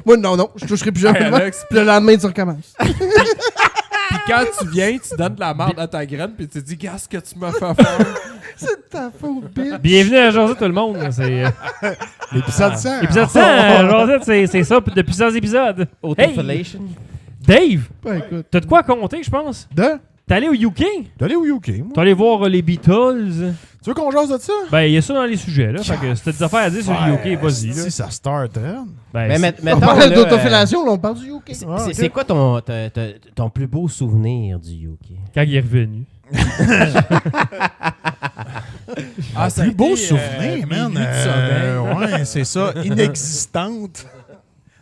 [SPEAKER 1] Moi, non, je toucherai plus jamais.
[SPEAKER 5] Hey, Alex.
[SPEAKER 1] Puis le lendemain, tu recommences.
[SPEAKER 5] Puis quand tu viens, tu donnes de la merde à ta graine, puis tu te dis, gars, ce que tu m'as fait faire.
[SPEAKER 1] C'est ta faute, bitch.
[SPEAKER 2] Bienvenue à Josette tout le monde. C'est
[SPEAKER 4] L'épisode 100.
[SPEAKER 2] épisode 100. Josette, c'est ça depuis plusieurs épisodes.
[SPEAKER 6] Autofellation.
[SPEAKER 2] Dave,
[SPEAKER 1] Ben, écoute.
[SPEAKER 2] t'as de quoi compter, je pense?
[SPEAKER 1] De?
[SPEAKER 2] T'es allé au UK?
[SPEAKER 4] T'es allé au UK, moi?
[SPEAKER 2] T'es allé voir les Beatles?
[SPEAKER 4] Tu veux qu'on jase de ça?
[SPEAKER 2] Ben, il y a ça dans les sujets, là. Fait que si t'as des affaires à dire sur le UK, vas-y, là.
[SPEAKER 4] Si ça start, hein?
[SPEAKER 2] Ben,
[SPEAKER 6] Mais
[SPEAKER 2] c'est-
[SPEAKER 1] On
[SPEAKER 6] mettons,
[SPEAKER 1] parlait
[SPEAKER 6] là,
[SPEAKER 1] d'autofellation, là, on parle du UK.
[SPEAKER 6] c'est quoi ton plus beau souvenir du UK?
[SPEAKER 2] quand il est revenu.
[SPEAKER 5] Ah, ça a
[SPEAKER 4] Plus beau
[SPEAKER 5] été,
[SPEAKER 4] souvenir,
[SPEAKER 5] mes
[SPEAKER 4] man.
[SPEAKER 5] nuits de sommeil.
[SPEAKER 4] Ouais, c'est ça. Inexistante.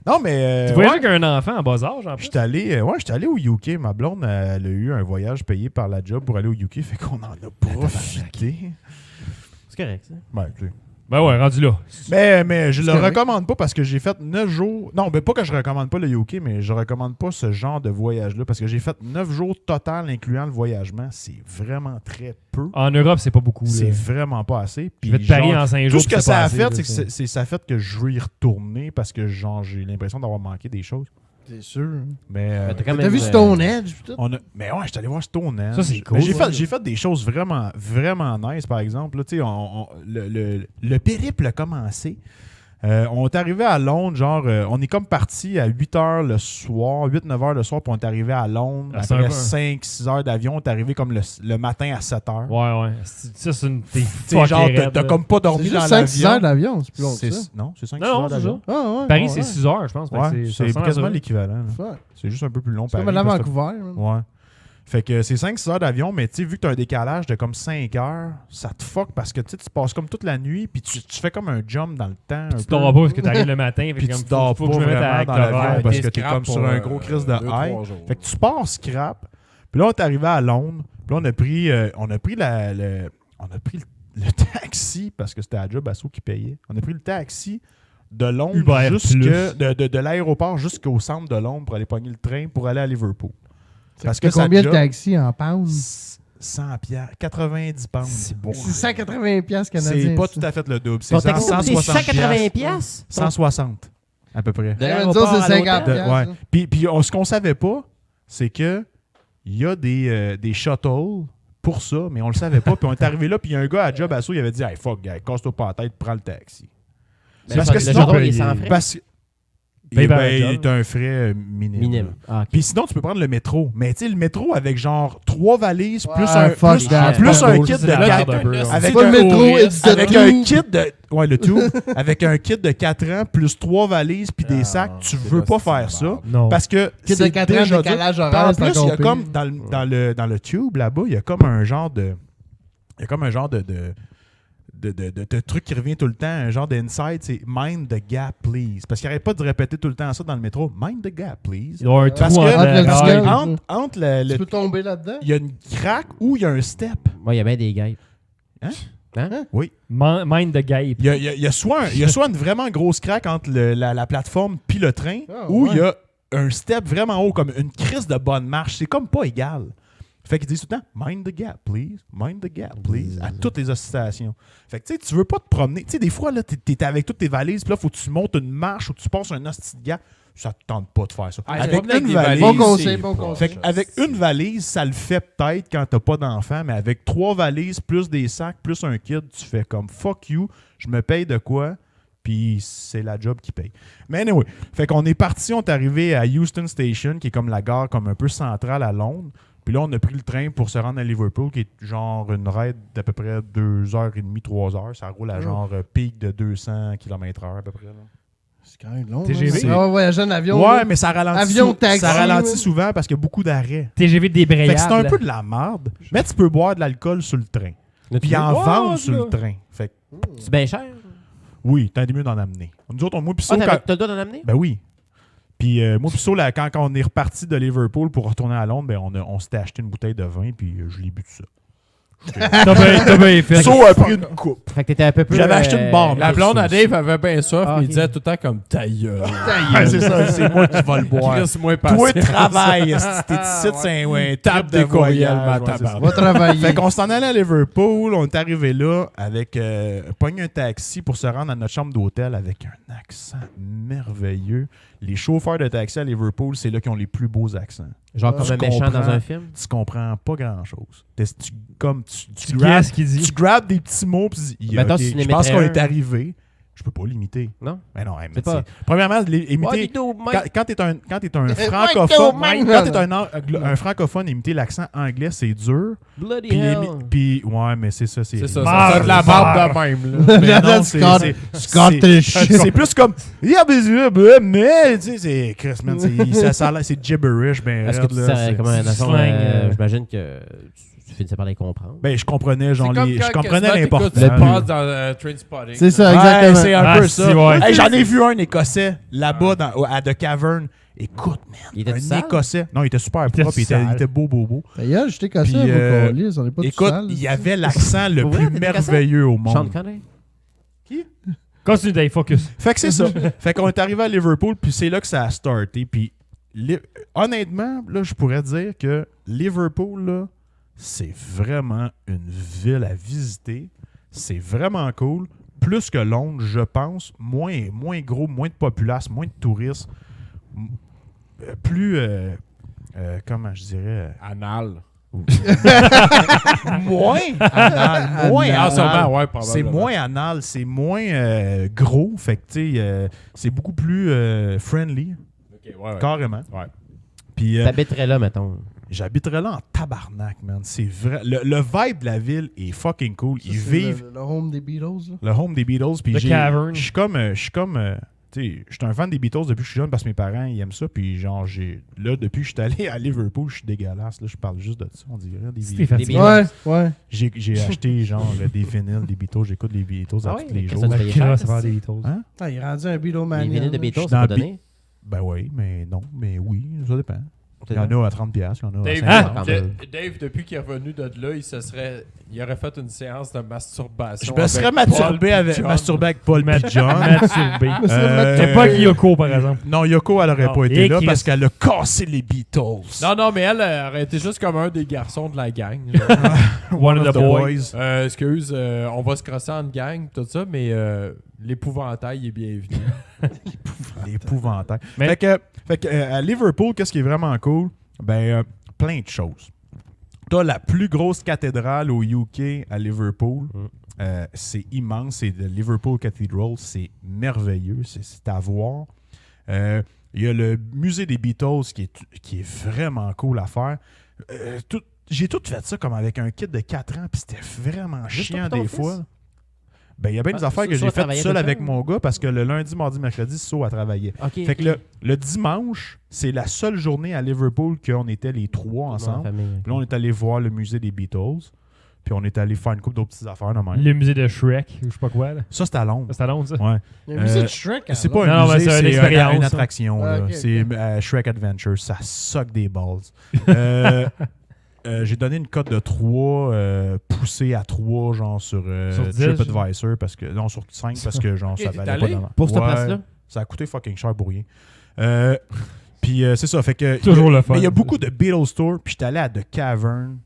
[SPEAKER 4] Non, mais.
[SPEAKER 2] Tu voyages avec un enfant en bas âge, en plus?
[SPEAKER 4] J'étais allé au UK. Ma blonde, elle a eu un voyage payé par la job pour aller au UK, fait qu'on en a profité.
[SPEAKER 6] C'est correct, ça.
[SPEAKER 4] Ben, tu sais.
[SPEAKER 2] Ben ouais, rendu là.
[SPEAKER 4] Mais je le
[SPEAKER 1] correct.
[SPEAKER 4] recommande pas parce que j'ai fait 9 jours. Non, mais pas que je recommande pas le UK, mais je recommande pas ce genre de voyage-là parce que j'ai fait 9 jours total incluant le voyagement. C'est vraiment très peu.
[SPEAKER 2] En Europe, c'est pas beaucoup, là.
[SPEAKER 4] C'est vraiment pas assez.
[SPEAKER 2] Je
[SPEAKER 4] Puis
[SPEAKER 2] vais te parier
[SPEAKER 4] genre,
[SPEAKER 2] en 5
[SPEAKER 4] tout
[SPEAKER 2] jours.
[SPEAKER 4] ce
[SPEAKER 2] puis
[SPEAKER 4] que
[SPEAKER 2] c'est pas
[SPEAKER 4] ça a
[SPEAKER 2] assez,
[SPEAKER 4] fait,
[SPEAKER 2] là,
[SPEAKER 4] c'est que ça a fait que je veux y retourner parce que genre j'ai l'impression d'avoir manqué des choses.
[SPEAKER 1] C'est sûr.
[SPEAKER 4] Mais
[SPEAKER 6] T'as quand
[SPEAKER 1] T'as
[SPEAKER 6] même,
[SPEAKER 1] vu Stone Edge? Pis tout?
[SPEAKER 4] mais ouais, j'étais allé voir Stonehenge.
[SPEAKER 2] Ça, c'est cool,
[SPEAKER 4] Mais j'ai
[SPEAKER 2] ouais.
[SPEAKER 4] fait des choses vraiment, vraiment nice, par exemple. Là, tu sais, le périple a commencé. On est arrivé à Londres, genre, on est comme parti à 8h le soir, 8-9 h le soir, puis on est arrivé à Londres.
[SPEAKER 2] Ah, c'est
[SPEAKER 4] Après
[SPEAKER 2] un peu.
[SPEAKER 4] 5-6 heures d'avion, on est arrivé comme le matin à 7h.
[SPEAKER 2] Ouais, ouais. Ça, c'est une. T'es
[SPEAKER 4] Tu sais, genre, t'as comme pas
[SPEAKER 1] C'est
[SPEAKER 4] dormi
[SPEAKER 1] juste
[SPEAKER 4] dans
[SPEAKER 1] 5-6 heures
[SPEAKER 4] l'avion.
[SPEAKER 1] d'avion, c'est plus long que ça.
[SPEAKER 4] Non, c'est 5-6
[SPEAKER 2] Non,
[SPEAKER 4] heures
[SPEAKER 2] non, c'est
[SPEAKER 4] d'avion.
[SPEAKER 2] ça.
[SPEAKER 1] Ah, ouais.
[SPEAKER 2] Paris,
[SPEAKER 1] ouais.
[SPEAKER 2] c'est 6 heures, je pense. Fait que
[SPEAKER 4] Ouais,
[SPEAKER 2] ça
[SPEAKER 4] c'est
[SPEAKER 2] ressemble à
[SPEAKER 4] quasiment
[SPEAKER 2] ça.
[SPEAKER 4] l'équivalent. là.
[SPEAKER 1] Fuck.
[SPEAKER 4] C'est juste un peu plus long.
[SPEAKER 1] C'est comme
[SPEAKER 4] Paris,
[SPEAKER 1] à
[SPEAKER 4] parce que-
[SPEAKER 1] Vancouver. man.
[SPEAKER 4] Ouais. Fait que c'est 5-6 heures d'avion, mais tu sais, vu que tu as un décalage de comme 5 heures, ça te fuck parce que tu sais, tu passes comme toute la nuit, puis tu fais comme un jump dans le temps.
[SPEAKER 2] Tu dors pas parce que t'arrives le matin. Fait
[SPEAKER 4] Puis
[SPEAKER 2] comme,
[SPEAKER 4] tu dors
[SPEAKER 2] faut
[SPEAKER 4] pas
[SPEAKER 2] que je me mette à
[SPEAKER 4] vraiment dans l'avion
[SPEAKER 2] l'horaire.
[SPEAKER 4] parce
[SPEAKER 5] T'es
[SPEAKER 4] que t'es
[SPEAKER 5] scrap
[SPEAKER 4] comme
[SPEAKER 5] pour,
[SPEAKER 4] sur un gros crise de
[SPEAKER 5] 2-3
[SPEAKER 4] high.
[SPEAKER 5] jours.
[SPEAKER 4] Fait que tu pars scrap. Puis là, on est arrivé à Londres. Puis là, on a pris le taxi parce que c'était à job Asso qui payait. On a pris le taxi. de Londres
[SPEAKER 2] Uber
[SPEAKER 4] de l'aéroport jusqu'au centre de Londres pour aller pogner le train pour aller à Liverpool. Parce que ça
[SPEAKER 1] combien le taxi en pounds?
[SPEAKER 4] 100 piastres, 90 pounds.
[SPEAKER 2] C'est bon.
[SPEAKER 1] C'est 180 piastres canadiens.
[SPEAKER 4] C'est pas
[SPEAKER 1] ça.
[SPEAKER 4] tout à fait le double. C'est
[SPEAKER 6] Ton taxi, c'est
[SPEAKER 4] 160
[SPEAKER 6] 180 piastres?
[SPEAKER 4] 160, à peu près.
[SPEAKER 6] De
[SPEAKER 1] Nous
[SPEAKER 6] l'aéroport
[SPEAKER 1] autres, c'est
[SPEAKER 6] à
[SPEAKER 1] 50
[SPEAKER 6] l'hôtel?
[SPEAKER 4] Ouais.
[SPEAKER 1] ça.
[SPEAKER 4] Puis ce qu'on savait pas, c'est que il y a des shuttles pour ça, mais on le savait pas. Puis on est arrivé là, puis il y a un gars à job à ça, il avait dit hey, fuck, gars, casse-toi pas la tête, prends le taxi.
[SPEAKER 6] Mais
[SPEAKER 4] Parce
[SPEAKER 6] le
[SPEAKER 4] que sinon,
[SPEAKER 6] shuttle, il est sans frais?
[SPEAKER 4] Parce que
[SPEAKER 2] Paye par
[SPEAKER 4] il
[SPEAKER 2] job.
[SPEAKER 4] est un frais minime.
[SPEAKER 6] Minime. Ah, ok.
[SPEAKER 4] Puis sinon, tu peux prendre le métro. Mais tu sais, le métro avec genre 3 valises plus
[SPEAKER 1] Ouais,
[SPEAKER 4] un,
[SPEAKER 1] fuck
[SPEAKER 4] plus,
[SPEAKER 1] that.
[SPEAKER 4] plus un kit
[SPEAKER 2] C'est
[SPEAKER 4] de
[SPEAKER 2] la
[SPEAKER 4] quatre-
[SPEAKER 2] merde un peu, hein.
[SPEAKER 4] avec
[SPEAKER 1] C'est pas
[SPEAKER 4] un
[SPEAKER 1] le métro,
[SPEAKER 5] touriste,
[SPEAKER 1] it's the
[SPEAKER 4] avec
[SPEAKER 1] two.
[SPEAKER 4] un kit de ouais le tout avec un kit de 4 ans plus 3 valises puis des sacs, tu veux pas faire ça
[SPEAKER 2] Non.
[SPEAKER 4] parce que
[SPEAKER 1] Kit de
[SPEAKER 4] c'est
[SPEAKER 1] 4 ans,
[SPEAKER 4] déjà dur.
[SPEAKER 1] décalage
[SPEAKER 4] Puis
[SPEAKER 1] horaire,
[SPEAKER 4] en
[SPEAKER 1] c'est
[SPEAKER 4] plus, il y
[SPEAKER 1] encore
[SPEAKER 4] a
[SPEAKER 1] pire.
[SPEAKER 4] comme dans le tube là-bas, il y a comme un genre de truc qui revient tout le temps, un genre d'insight, c'est mind the gap, please. Parce qu'il n'arrête pas de répéter tout le temps ça dans le métro. Mind the gap, please.
[SPEAKER 2] Il doit y avoir un
[SPEAKER 4] Parce
[SPEAKER 2] trou
[SPEAKER 4] que-
[SPEAKER 2] entre
[SPEAKER 1] Entre le
[SPEAKER 2] rail.
[SPEAKER 1] ciel.
[SPEAKER 4] Entre le-
[SPEAKER 1] Tu peux tomber là-dedans?
[SPEAKER 4] il y a une craque ou il y a un step.
[SPEAKER 6] Moi, il y a bien des gars.
[SPEAKER 4] Oui.
[SPEAKER 2] Mind the gape.
[SPEAKER 4] Il y a soit une vraiment grosse craque entre la plateforme puis le train,
[SPEAKER 1] Ah,
[SPEAKER 4] ou il y
[SPEAKER 1] ouais.
[SPEAKER 4] a un step vraiment haut, comme une crise de bonne marche. C'est comme pas égal. Fait qu'ils disent tout le temps « Mind the gap, please. Mind the gap, please. » à toutes les stations. Fait que tu sais, tu veux pas te promener. Tu sais, des fois, là, t'es avec toutes tes valises, puis là, faut que tu montes une marche ou tu passes un hostie de gap. Ça te tente pas de faire ça.
[SPEAKER 5] Ah,
[SPEAKER 4] avec
[SPEAKER 5] promener
[SPEAKER 4] une
[SPEAKER 5] des
[SPEAKER 4] valise...
[SPEAKER 1] Bon conseil,
[SPEAKER 5] c'est
[SPEAKER 1] bon
[SPEAKER 5] pas-
[SPEAKER 1] conseil.
[SPEAKER 4] Fait qu'avec une valise, ça le fait peut-être quand t'as pas d'enfant, mais avec 3 valises, plus des sacs, plus un kit, tu fais comme fuck you, je me paye de quoi, puis c'est la job qui paye. Mais anyway, fait qu'on est parti, on est arrivé à Euston Station, qui est comme la gare comme un peu centrale à Londres. Puis là, on a pris le train pour se rendre à Liverpool, qui est genre une raid d'à peu près 2h30, 3h. Ça roule à genre pic de 200 km/h à peu près. Là.
[SPEAKER 1] C'est quand même long.
[SPEAKER 2] TGV?
[SPEAKER 1] Ah ouais, voyager en avion.
[SPEAKER 4] Ouais,
[SPEAKER 1] là.
[SPEAKER 4] mais ça ralentit,
[SPEAKER 1] Avion, taxi,
[SPEAKER 4] ça ralentit
[SPEAKER 1] ouais.
[SPEAKER 4] souvent parce qu'il y a beaucoup d'arrêts.
[SPEAKER 2] TGV
[SPEAKER 4] Fait
[SPEAKER 2] débrayable.
[SPEAKER 4] que c'est un peu de la merde, mais tu peux boire de l'alcool sur le train. Puis en
[SPEAKER 2] Ouais,
[SPEAKER 4] vendre
[SPEAKER 2] ouais,
[SPEAKER 4] sur
[SPEAKER 2] là.
[SPEAKER 4] le train. Fait que
[SPEAKER 6] C'est bien cher.
[SPEAKER 4] oui, t'as mieux d'en amener. Nous autres, moi, puis
[SPEAKER 6] Ah,
[SPEAKER 4] ça,
[SPEAKER 6] t'as le droit d'en amener?
[SPEAKER 4] ben oui. Puis moi, puis ça, là, quand on est reparti de Liverpool pour retourner à Londres, ben on s'était acheté une bouteille de vin, puis je l'ai bu tout ça.
[SPEAKER 2] T'as bien fait.
[SPEAKER 4] So a pris une coupe.
[SPEAKER 6] Fait que t'étais un peu plus...
[SPEAKER 4] J'avais acheté une barre.
[SPEAKER 5] La blonde à Dave avait bien soif,
[SPEAKER 6] Ah,
[SPEAKER 5] mais il
[SPEAKER 6] ok.
[SPEAKER 5] disait tout le temps comme ta gueule.
[SPEAKER 4] Ouais, c'est ça, c'est moi qui vais le boire.
[SPEAKER 5] Laisse-moi
[SPEAKER 4] Toi,
[SPEAKER 5] passer.
[SPEAKER 4] travaille. Si t'es ici, c'est un
[SPEAKER 5] Tape
[SPEAKER 4] trip de
[SPEAKER 5] des courriels,
[SPEAKER 4] voyage.
[SPEAKER 5] ma
[SPEAKER 4] Ouais, c'est ça.
[SPEAKER 5] tabarnak.
[SPEAKER 1] Va travailler.
[SPEAKER 4] Fait qu'on s'en allait à Liverpool, on est arrivé là avec pogné un taxi pour se rendre à notre chambre d'hôtel avec un accent merveilleux. Les chauffeurs de taxi à Liverpool, c'est là qui ont les plus beaux accents.
[SPEAKER 6] Genre comme
[SPEAKER 4] Tu
[SPEAKER 6] un méchant
[SPEAKER 4] comprends.
[SPEAKER 6] dans un film?
[SPEAKER 4] Tu comprends pas grand-chose. Tu
[SPEAKER 2] Qu'est-ce qu'il dit?
[SPEAKER 4] tu grabes des petits mots puis tu dis,
[SPEAKER 6] Mettons,
[SPEAKER 4] OK,
[SPEAKER 6] si tu
[SPEAKER 4] je pense
[SPEAKER 6] l'imiterais
[SPEAKER 4] qu'on
[SPEAKER 6] un.
[SPEAKER 4] est arrivé. Je peux pas l'imiter.
[SPEAKER 6] Non?
[SPEAKER 4] Mais non, hey, mais
[SPEAKER 6] C'est pas-
[SPEAKER 4] t'sais, premièrement, imiter quand t'es un francophone,
[SPEAKER 1] Mike,
[SPEAKER 4] quand t'es un francophone, imiter l'accent anglais, c'est dur.
[SPEAKER 6] Bloody
[SPEAKER 4] Puis,
[SPEAKER 6] hell!
[SPEAKER 4] puis ouais, mais c'est ça,
[SPEAKER 5] C'est ça,
[SPEAKER 2] Marre,
[SPEAKER 5] ça fait de la barbe de même. Là.
[SPEAKER 4] Mais non, c'est
[SPEAKER 1] Scottish.
[SPEAKER 4] c'est plus comme mais tu sais c'est Chris man, ça a l'air c'est gibberish ben
[SPEAKER 6] Est-ce que tu sais comment un façon,
[SPEAKER 2] slang,
[SPEAKER 6] j'imagine que tu finissais par les comprendre.
[SPEAKER 4] ben je comprenais genre
[SPEAKER 5] C'est comme
[SPEAKER 4] je
[SPEAKER 5] quand
[SPEAKER 4] comprenais
[SPEAKER 5] quasiment
[SPEAKER 4] l'importance.
[SPEAKER 5] t'écoutes le pass dans Trainspotting.
[SPEAKER 1] C'est ça,
[SPEAKER 4] Ouais,
[SPEAKER 1] exactement.
[SPEAKER 4] c'est un
[SPEAKER 2] Ah,
[SPEAKER 4] peu
[SPEAKER 2] si,
[SPEAKER 4] ça.
[SPEAKER 2] ouais.
[SPEAKER 4] Hey, j'en ai vu un écossais là-bas à The Cavern. Écoute,
[SPEAKER 6] Il
[SPEAKER 4] man,
[SPEAKER 6] était
[SPEAKER 4] un
[SPEAKER 6] sale?
[SPEAKER 4] écossais. Non, il était super
[SPEAKER 2] était
[SPEAKER 4] propre, il
[SPEAKER 2] sale.
[SPEAKER 4] était beau.
[SPEAKER 1] D'ailleurs, j'étais cassé,
[SPEAKER 4] Puis,
[SPEAKER 1] moi, câlisse, on est pas tout
[SPEAKER 4] Écoute,
[SPEAKER 1] sale.
[SPEAKER 4] il y avait l'accent le
[SPEAKER 6] Pour vrai,
[SPEAKER 4] plus
[SPEAKER 6] t'étais cassé?
[SPEAKER 4] merveilleux au
[SPEAKER 6] Sean
[SPEAKER 4] monde.
[SPEAKER 6] Connery?
[SPEAKER 2] Continue, Dave, focus.
[SPEAKER 4] Fait que c'est ça. Fait qu'on est arrivé à Liverpool, puis c'est là que ça a starté. Puis honnêtement, là, je pourrais dire que Liverpool, là, c'est vraiment une ville à visiter. C'est vraiment cool. Plus que Londres, je pense. Moins gros, moins de populace, moins de touristes. Plus, comment je dirais...
[SPEAKER 5] Anal.
[SPEAKER 4] moins anal. Moins
[SPEAKER 5] Ah,
[SPEAKER 4] anal.
[SPEAKER 5] sûrement, ouais,
[SPEAKER 4] C'est
[SPEAKER 5] probablement.
[SPEAKER 4] moins anal, c'est moins gros. Fait que, tu sais, c'est beaucoup plus friendly,
[SPEAKER 5] Ok, ouais, ouais.
[SPEAKER 4] carrément.
[SPEAKER 5] Ouais.
[SPEAKER 4] Puis
[SPEAKER 6] T'habiterais là, mettons.
[SPEAKER 4] j'habiterais là en tabarnak, man. C'est vrai. Le vibe de la ville est fucking cool. Ils
[SPEAKER 1] C'est
[SPEAKER 4] vivent
[SPEAKER 1] le home des Beatles, là.
[SPEAKER 4] le home des Beatles. Puis
[SPEAKER 2] The Cavern.
[SPEAKER 4] je suis comme tu sais, je suis un fan des Beatles depuis que je suis jeune parce que mes parents ils aiment ça. Puis genre, là, depuis que je suis allé à Liverpool, je suis dégueulasse. Là, je parle juste de ça. On dirait des
[SPEAKER 2] C'était
[SPEAKER 4] vieux-
[SPEAKER 2] fatigué.
[SPEAKER 6] Beatles.
[SPEAKER 1] Ouais.
[SPEAKER 4] J'ai acheté genre des vinyles des Beatles. J'écoute les Beatles
[SPEAKER 6] Ah
[SPEAKER 4] à
[SPEAKER 6] ouais,
[SPEAKER 4] tous les
[SPEAKER 6] qu'est-ce
[SPEAKER 4] jours.
[SPEAKER 6] que tu payais
[SPEAKER 2] Qui va
[SPEAKER 6] cher,
[SPEAKER 2] se faire
[SPEAKER 6] c'est-
[SPEAKER 2] des Beatles?
[SPEAKER 4] Hein?
[SPEAKER 1] Ah, il est rendu un
[SPEAKER 6] Les
[SPEAKER 1] Beatlemania.
[SPEAKER 6] vinyles de
[SPEAKER 1] là.
[SPEAKER 6] Beatles,
[SPEAKER 4] suis
[SPEAKER 6] c'est
[SPEAKER 4] dans
[SPEAKER 6] pas
[SPEAKER 4] Bi-
[SPEAKER 6] donné.
[SPEAKER 4] Ben oui, mais non, mais oui, ça dépend. Il y en a à 30$, il y en a à
[SPEAKER 5] Dave,
[SPEAKER 4] 50$.
[SPEAKER 5] Dave, depuis qu'il est revenu de là, il aurait fait une séance de masturbation.
[SPEAKER 4] Je me serais masturbé avec Paul et John.
[SPEAKER 2] Masturbé.
[SPEAKER 4] Euh,
[SPEAKER 2] C'est pas Yoko, par exemple.
[SPEAKER 4] Non, Yoko, elle aurait
[SPEAKER 2] Non.
[SPEAKER 4] pas été
[SPEAKER 2] Et
[SPEAKER 4] là
[SPEAKER 2] Chris.
[SPEAKER 4] parce qu'elle a cassé les Beatles.
[SPEAKER 5] Non, mais elle aurait été juste comme un des garçons de la gang.
[SPEAKER 2] One of the boys.
[SPEAKER 5] Excuse, on va se crosser en gang, tout ça, mais l'épouvantail est bienvenu.
[SPEAKER 4] L'épouvantail.
[SPEAKER 2] Mais-
[SPEAKER 4] Fait que, à Liverpool, qu'est-ce qui est vraiment cool? Plein de choses. T'as la plus grosse cathédrale au UK à Liverpool. C'est immense. C'est le Liverpool Cathedral. C'est merveilleux. C'est à voir. Il y a le musée des Beatles qui est vraiment cool à faire. J'ai tout fait ça comme avec un kit de 4 ans, puis c'était vraiment
[SPEAKER 6] Juste
[SPEAKER 4] chiant
[SPEAKER 6] toi pis ton
[SPEAKER 4] des
[SPEAKER 6] fils?
[SPEAKER 4] fois. Il y a bien des affaires que
[SPEAKER 6] soit
[SPEAKER 4] j'ai faites
[SPEAKER 6] travailler
[SPEAKER 4] seul
[SPEAKER 6] tout le
[SPEAKER 4] avec
[SPEAKER 6] temps.
[SPEAKER 4] mon gars parce que le lundi, mardi, mercredi, So a travaillé.
[SPEAKER 6] Ok.
[SPEAKER 4] Fait que le dimanche, c'est la seule journée à Liverpool qu'on était les trois ensemble. Puis là, on est allé voir le musée des Beatles. Puis on est allé faire une couple d'autres petites affaires de même.
[SPEAKER 2] Le musée de Shrek, ou je sais pas quoi. Là.
[SPEAKER 4] Ça, c'est à Londres.
[SPEAKER 2] C'est à Londres, ça.
[SPEAKER 4] Ouais.
[SPEAKER 1] Il y a un musée de Shrek.
[SPEAKER 4] C'est
[SPEAKER 1] alors.
[SPEAKER 4] pas
[SPEAKER 2] Non,
[SPEAKER 4] un
[SPEAKER 2] mais
[SPEAKER 4] musée,
[SPEAKER 2] c'est une
[SPEAKER 4] c'est
[SPEAKER 2] expérience,
[SPEAKER 4] une
[SPEAKER 2] ça.
[SPEAKER 4] attraction.
[SPEAKER 1] Ah,
[SPEAKER 4] là.
[SPEAKER 1] ok,
[SPEAKER 4] C'est Shrek Adventure. Ça suck des balls. J'ai donné une cote de 3 poussée à 3 genre sur
[SPEAKER 2] 10,
[SPEAKER 4] TripAdvisor parce que non sur 5 parce que genre ça
[SPEAKER 5] t'es
[SPEAKER 4] valait
[SPEAKER 5] allé?
[SPEAKER 4] pas d'avant.
[SPEAKER 6] Pour cette place-là?
[SPEAKER 4] Ça a coûté fucking cher pour rien. Puis c'est ça, fait que
[SPEAKER 2] Toujours le fun.
[SPEAKER 4] Mais il y a beaucoup de Beatles Store, puis j'étais allé à The Cavern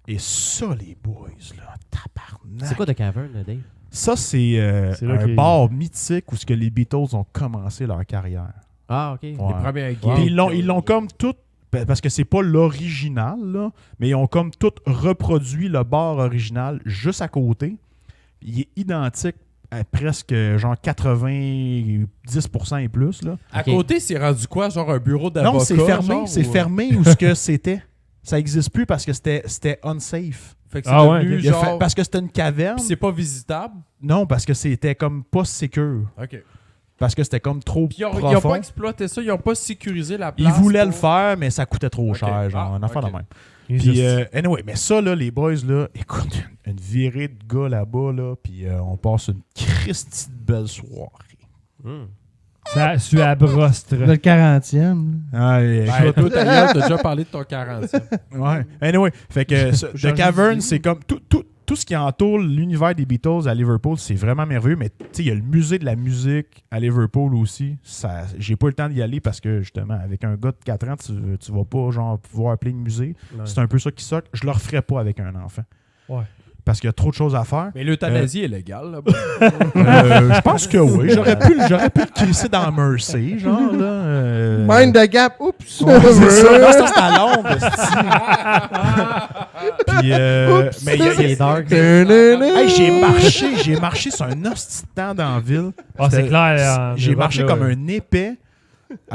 [SPEAKER 4] et ça les boys là, tabarnak.
[SPEAKER 6] C'est quoi de Cavern, Dave?
[SPEAKER 4] Ça c'est
[SPEAKER 2] C'est là
[SPEAKER 4] un
[SPEAKER 2] qu'il-
[SPEAKER 4] bar mythique où ce que les Beatles ont commencé leur carrière.
[SPEAKER 6] Ah, ok.
[SPEAKER 4] Ouais.
[SPEAKER 5] Les premières
[SPEAKER 6] Wow.
[SPEAKER 5] games.
[SPEAKER 4] Puis ils l'ont comme tout parce que c'est pas l'original là, mais ils ont comme tout reproduit le bar original juste à côté. Il est identique à presque genre 90% et plus là.
[SPEAKER 5] À
[SPEAKER 6] Ok.
[SPEAKER 5] côté, c'est rendu quoi? Genre un bureau d'avocat?
[SPEAKER 4] Non, c'est fermé,
[SPEAKER 5] genre,
[SPEAKER 4] c'est
[SPEAKER 5] ou-
[SPEAKER 4] fermé où ce que c'était. Ça n'existe plus parce que c'était unsafe.
[SPEAKER 5] Fait que c'est
[SPEAKER 2] Ah ouais,
[SPEAKER 5] devenu
[SPEAKER 2] ok.
[SPEAKER 5] genre...
[SPEAKER 4] Parce que c'était une caverne.
[SPEAKER 5] Puis c'est pas visitable?
[SPEAKER 4] Non, parce que c'était comme pas secure.
[SPEAKER 5] OK.
[SPEAKER 4] Parce que c'était comme trop
[SPEAKER 5] Puis ils ont
[SPEAKER 4] profond.
[SPEAKER 5] pas exploité ça, ils ont pas sécurisé la
[SPEAKER 4] Ils
[SPEAKER 5] place.
[SPEAKER 4] voulaient le
[SPEAKER 5] pour-
[SPEAKER 4] faire, mais ça coûtait trop
[SPEAKER 5] Ok.
[SPEAKER 4] cher, genre,
[SPEAKER 5] Ah,
[SPEAKER 4] un affaire
[SPEAKER 5] ok.
[SPEAKER 4] de même.
[SPEAKER 2] Jesus.
[SPEAKER 4] Puis, anyway, mais ça, là, les boys, là, écoute, une virée de gars là-bas, là, puis on passe une Christie de belle soirée.
[SPEAKER 2] Ça suit à brostre.
[SPEAKER 1] Le 40e.
[SPEAKER 4] Ah,
[SPEAKER 5] Ben, toi, t'as déjà parlé de ton 40e.
[SPEAKER 4] ouais. Anyway, fait que The Cavern, c'est comme tout ce qui entoure l'univers des Beatles à Liverpool, c'est vraiment merveilleux. Mais tu sais, il y a le musée de la musique à Liverpool aussi. Ça, j'ai pas eu le temps d'y aller parce que justement, avec un gars de 4 ans, tu vas pas genre pouvoir plein de musées.
[SPEAKER 6] Ouais.
[SPEAKER 4] C'est un peu ça qui sort. Je le referais pas avec un enfant.
[SPEAKER 2] Ouais.
[SPEAKER 4] Parce qu'il y a trop de choses à faire.
[SPEAKER 5] Mais l'euthanasie est légale, là.
[SPEAKER 4] Je pense que oui. J'aurais pu le crisser dans Mercy, genre là.
[SPEAKER 1] Mind the gap. Oups.
[SPEAKER 4] Ouais, c'est ça. Non, ça, c'est à Londres, esti. Puis, mais il y a-
[SPEAKER 6] C'est dark.
[SPEAKER 4] Hey, j'ai marché sur un hostie de temps dans la ville.
[SPEAKER 2] Ah, c'est clair.
[SPEAKER 4] J'ai marché comme un épais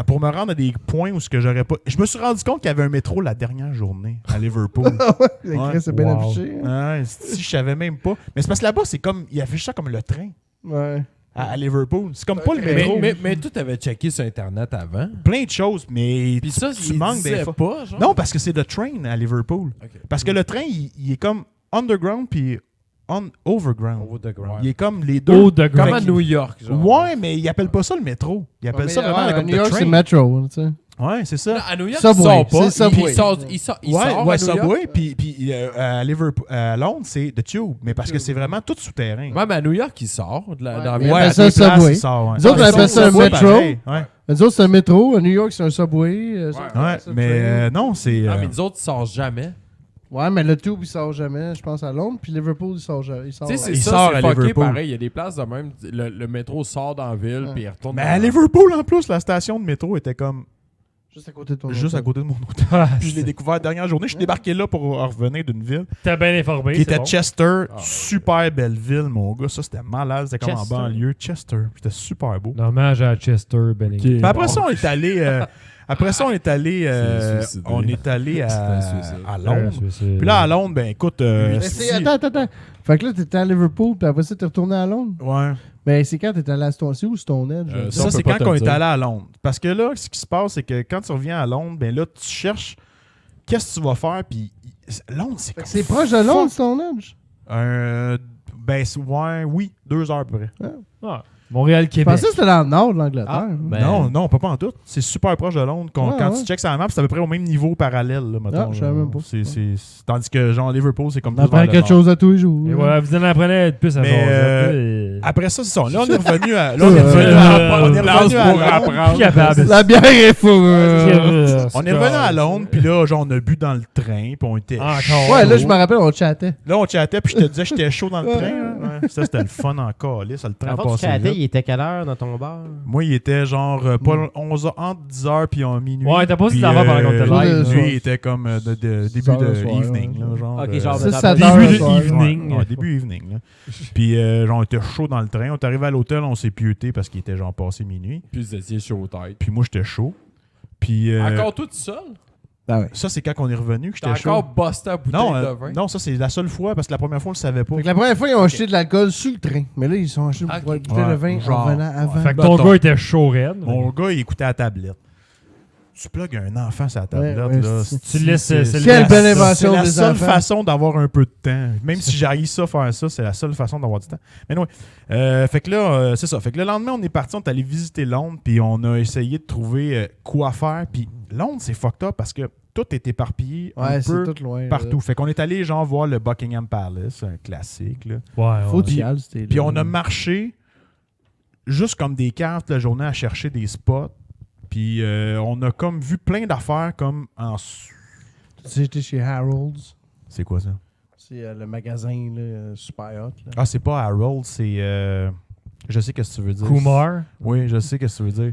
[SPEAKER 4] pour me rendre à des points où ce que j'aurais pas. Je me suis rendu compte qu'il y avait un métro la dernière journée à Liverpool. Ouais.
[SPEAKER 1] C'est bien
[SPEAKER 2] Wow.
[SPEAKER 1] affiché. hein.
[SPEAKER 4] Ouais, si je savais même pas. Mais c'est parce que là-bas, c'est comme. Il affiche ça comme le train
[SPEAKER 1] Ouais.
[SPEAKER 4] à Liverpool. C'est comme pas le
[SPEAKER 1] Mais-
[SPEAKER 4] métro.
[SPEAKER 5] Mais toi, t'avais checké sur Internet avant.
[SPEAKER 4] Plein de choses, mais
[SPEAKER 5] Puis ça,
[SPEAKER 4] tu
[SPEAKER 5] il
[SPEAKER 4] manques
[SPEAKER 5] disait
[SPEAKER 4] des fois.
[SPEAKER 5] pas, genre?
[SPEAKER 4] Non, parce que c'est le train à Liverpool.
[SPEAKER 5] OK.
[SPEAKER 4] Parce que le train, il est comme underground puis overground.
[SPEAKER 5] Over the ground.
[SPEAKER 4] Il est comme les deux.
[SPEAKER 2] Haut de
[SPEAKER 5] Comme à
[SPEAKER 2] ground.
[SPEAKER 5] New York, genre.
[SPEAKER 4] Ouais, mais ils appellent pas ça le métro. Ils appellent ça vraiment comme
[SPEAKER 1] New
[SPEAKER 4] le
[SPEAKER 1] York,
[SPEAKER 4] train.
[SPEAKER 1] c'est Metro. Tu sais.
[SPEAKER 4] Ouais, c'est ça.
[SPEAKER 5] Non, à New York,
[SPEAKER 1] Subway,
[SPEAKER 5] il sort pas.
[SPEAKER 1] c'est Subway.
[SPEAKER 5] Il sort à
[SPEAKER 4] Ouais,
[SPEAKER 5] New York.
[SPEAKER 4] Subway, puis à Liverpool, à Londres, c'est The Tube, mais parce que c'est vraiment tout souterrain.
[SPEAKER 5] Même à New York, il sort. De la,
[SPEAKER 1] Ouais,
[SPEAKER 5] dans la
[SPEAKER 1] mais
[SPEAKER 5] ville.
[SPEAKER 1] ouais,
[SPEAKER 4] à
[SPEAKER 1] ça,
[SPEAKER 4] des places,
[SPEAKER 1] Subway.
[SPEAKER 4] il sort, ouais.
[SPEAKER 1] Nous autres, on
[SPEAKER 4] Ah,
[SPEAKER 1] appelle ça un
[SPEAKER 4] Subway,
[SPEAKER 1] métro.
[SPEAKER 4] pareil, Ouais,
[SPEAKER 1] Les autres, c'est un métro. À New York, c'est un subway.
[SPEAKER 4] ouais, mais non, c'est.
[SPEAKER 5] Ah, mais nous autres, ils sortent jamais.
[SPEAKER 1] Ouais, mais le Tube, il sort jamais, je pense, à Londres. Puis Liverpool, il sort jamais. Il sort,
[SPEAKER 5] Tu sais, c'est
[SPEAKER 4] Il
[SPEAKER 5] ça,
[SPEAKER 4] sort
[SPEAKER 5] c'est
[SPEAKER 4] à
[SPEAKER 5] fucké
[SPEAKER 4] Liverpool.
[SPEAKER 5] pareil. Il y a des places de même. Le métro sort dans la ville,
[SPEAKER 1] Ouais.
[SPEAKER 5] puis il retourne
[SPEAKER 4] Mais
[SPEAKER 5] dans
[SPEAKER 4] à
[SPEAKER 5] la-
[SPEAKER 4] Liverpool, en plus, la station de métro était comme
[SPEAKER 1] juste à côté de ton
[SPEAKER 4] juste à
[SPEAKER 1] hôtel.
[SPEAKER 4] côté de mon hôtel.
[SPEAKER 2] Ah,
[SPEAKER 4] Puis je l'ai découvert la dernière journée. Je suis débarqué là pour revenir d'une ville
[SPEAKER 2] T'as bien informé.
[SPEAKER 4] qui
[SPEAKER 2] c'est
[SPEAKER 4] était
[SPEAKER 2] bon.
[SPEAKER 4] Chester.
[SPEAKER 5] Ah.
[SPEAKER 4] Super belle ville, mon gars. Ça, c'était malade. C'était comme en
[SPEAKER 6] Chester.
[SPEAKER 4] banlieue. Chester. C'était super beau.
[SPEAKER 2] Hommage à Chester Bennington.
[SPEAKER 4] Mais après ça, on est allé. Après ça, on est allé.
[SPEAKER 5] C'est suicidé.
[SPEAKER 4] On est allé
[SPEAKER 5] C'est un suicide.
[SPEAKER 4] à Londres.
[SPEAKER 2] Puis
[SPEAKER 4] Puis là, à Londres, ben écoute.
[SPEAKER 1] Mais c'est- Attends. Fait que là, t'étais à Liverpool, puis après ça, t'es retourné à Londres.
[SPEAKER 4] Ouais.
[SPEAKER 1] Mais c'est quand t'étais allé à Stone... C'est où Stonehenge?
[SPEAKER 5] Ça,
[SPEAKER 4] Ça,
[SPEAKER 5] on
[SPEAKER 4] c'est
[SPEAKER 5] peut
[SPEAKER 4] quand
[SPEAKER 5] pas te
[SPEAKER 4] on
[SPEAKER 5] le
[SPEAKER 4] est
[SPEAKER 5] dire.
[SPEAKER 4] allé à Londres. Parce que là, ce qui se passe, c'est que quand tu reviens à Londres, ben là, tu cherches qu'est-ce que tu vas faire. Puis Londres, c'est
[SPEAKER 1] Fait
[SPEAKER 4] comme
[SPEAKER 1] que c'est proche de Londres, Stonehenge?
[SPEAKER 4] Ben, oui, 2 heures à peu près.
[SPEAKER 2] Ah.
[SPEAKER 1] Je
[SPEAKER 2] Montréal-Québec.
[SPEAKER 1] pensais que c'était dans le nord de l'Angleterre.
[SPEAKER 6] Ah, ben-
[SPEAKER 4] Non, pas en tout. C'est super proche de Londres. Quand
[SPEAKER 1] ouais.
[SPEAKER 4] tu checks sur la map, c'est à peu près au même niveau parallèle. Là, mettons,
[SPEAKER 1] je savais même pas.
[SPEAKER 4] Tandis que genre Liverpool, c'est comme
[SPEAKER 1] On apprend
[SPEAKER 4] plus vers le
[SPEAKER 1] quelque
[SPEAKER 4] nord.
[SPEAKER 1] chose à tous les jours.
[SPEAKER 2] Et voilà, vous en apprenez plus à
[SPEAKER 4] Mais,
[SPEAKER 2] Joseph.
[SPEAKER 4] Après ça, c'est ça. Là, on est revenu à. Là, on est revenu à. On est revenu à Londres.
[SPEAKER 2] Plus capable.
[SPEAKER 1] La bière est fou.
[SPEAKER 4] On est revenu à Londres, puis là, genre, on a bu dans le train, puis on était.
[SPEAKER 2] Encore.
[SPEAKER 1] Ouais, là, je me rappelle, on chattait.
[SPEAKER 4] Là, on chattait, puis je te disais que j'étais chaud dans le train. Hein. Ouais. Ça, c'était le fun encore. Là, ça, le train
[SPEAKER 6] En fait, tu
[SPEAKER 4] passait
[SPEAKER 6] chattais,
[SPEAKER 4] vite.
[SPEAKER 6] il était quelle heure dans ton bar?
[SPEAKER 4] Moi, il était genre pas 11h, entre 10h puis minuit.
[SPEAKER 2] Ouais, t'as pas aussi
[SPEAKER 4] Puis,
[SPEAKER 2] d'avant pendant qu'on était live.
[SPEAKER 4] Lui, il était comme début
[SPEAKER 1] Soir,
[SPEAKER 4] de
[SPEAKER 1] soir,
[SPEAKER 4] evening.
[SPEAKER 1] ouais.
[SPEAKER 4] Là, genre,
[SPEAKER 6] Ok, genre
[SPEAKER 1] Ça,
[SPEAKER 6] de
[SPEAKER 1] ça
[SPEAKER 6] dans-
[SPEAKER 1] dure.
[SPEAKER 2] Début de
[SPEAKER 1] soir.
[SPEAKER 2] evening.
[SPEAKER 4] Ouais, début evening. Là. Puis, genre, on était chaud dans le train. On est arrivé à l'hôtel, on s'est pieuté parce qu'il était genre passé minuit.
[SPEAKER 5] Puis vous étiez chaud aux têtes.
[SPEAKER 4] Puis moi, j'étais chaud. Puis
[SPEAKER 5] Encore tout seul?
[SPEAKER 1] Ah ouais.
[SPEAKER 4] ça, c'est quand on est revenu que
[SPEAKER 5] T'as
[SPEAKER 4] j'étais chaud.
[SPEAKER 5] encore busté à bouteille de vin?
[SPEAKER 4] Non, ça, c'est la seule fois parce que la première fois, on le savait pas.
[SPEAKER 1] Fait que la première fois, ils ont acheté de l'alcool sur le train. Mais là, ils ont acheté une
[SPEAKER 5] Ok.
[SPEAKER 1] bouteille de
[SPEAKER 4] Ouais,
[SPEAKER 1] vin
[SPEAKER 4] genre,
[SPEAKER 1] en venant avant.
[SPEAKER 2] Fait que ton gars était chaud raide.
[SPEAKER 4] Mon gars, il écoutait à la tablette. Tu plugues un enfant sur la tablette,
[SPEAKER 1] Ouais,
[SPEAKER 4] là.
[SPEAKER 2] Tu laisses- c'est
[SPEAKER 1] Quelle
[SPEAKER 2] la-
[SPEAKER 1] belle
[SPEAKER 4] C'est
[SPEAKER 1] invention
[SPEAKER 4] la
[SPEAKER 1] des
[SPEAKER 4] seule
[SPEAKER 1] enfants.
[SPEAKER 4] façon d'avoir un peu de temps. Même si j'haïs ça, faire ça, c'est la seule façon d'avoir du temps. Mais non, fait que là, c'est ça. Fait que le lendemain, on est parti, on est allé visiter Londres, puis on a essayé de trouver quoi faire. Puis Londres, c'est fucked up parce que tout est éparpillé un
[SPEAKER 1] Ouais, c'est
[SPEAKER 4] peu
[SPEAKER 1] tout loin.
[SPEAKER 4] partout. Fait qu'on est allé, genre, voir le Buckingham Palace, un classique, là.
[SPEAKER 2] Ouais,
[SPEAKER 1] Faut
[SPEAKER 2] ouais.
[SPEAKER 1] que tu y ailles, c'était
[SPEAKER 4] Puis
[SPEAKER 1] là.
[SPEAKER 4] on a marché juste comme des cartes la journée à chercher des spots. Puis on a comme vu plein d'affaires comme en...
[SPEAKER 1] J'étais chez Harold's.
[SPEAKER 4] C'est quoi ça?
[SPEAKER 1] C'est le magasin là, super hot. Là.
[SPEAKER 4] Ah, c'est pas Harold, c'est... je sais qu'est-ce que tu veux dire.
[SPEAKER 2] Kumar.
[SPEAKER 4] Oui, je sais qu'est-ce que tu veux dire.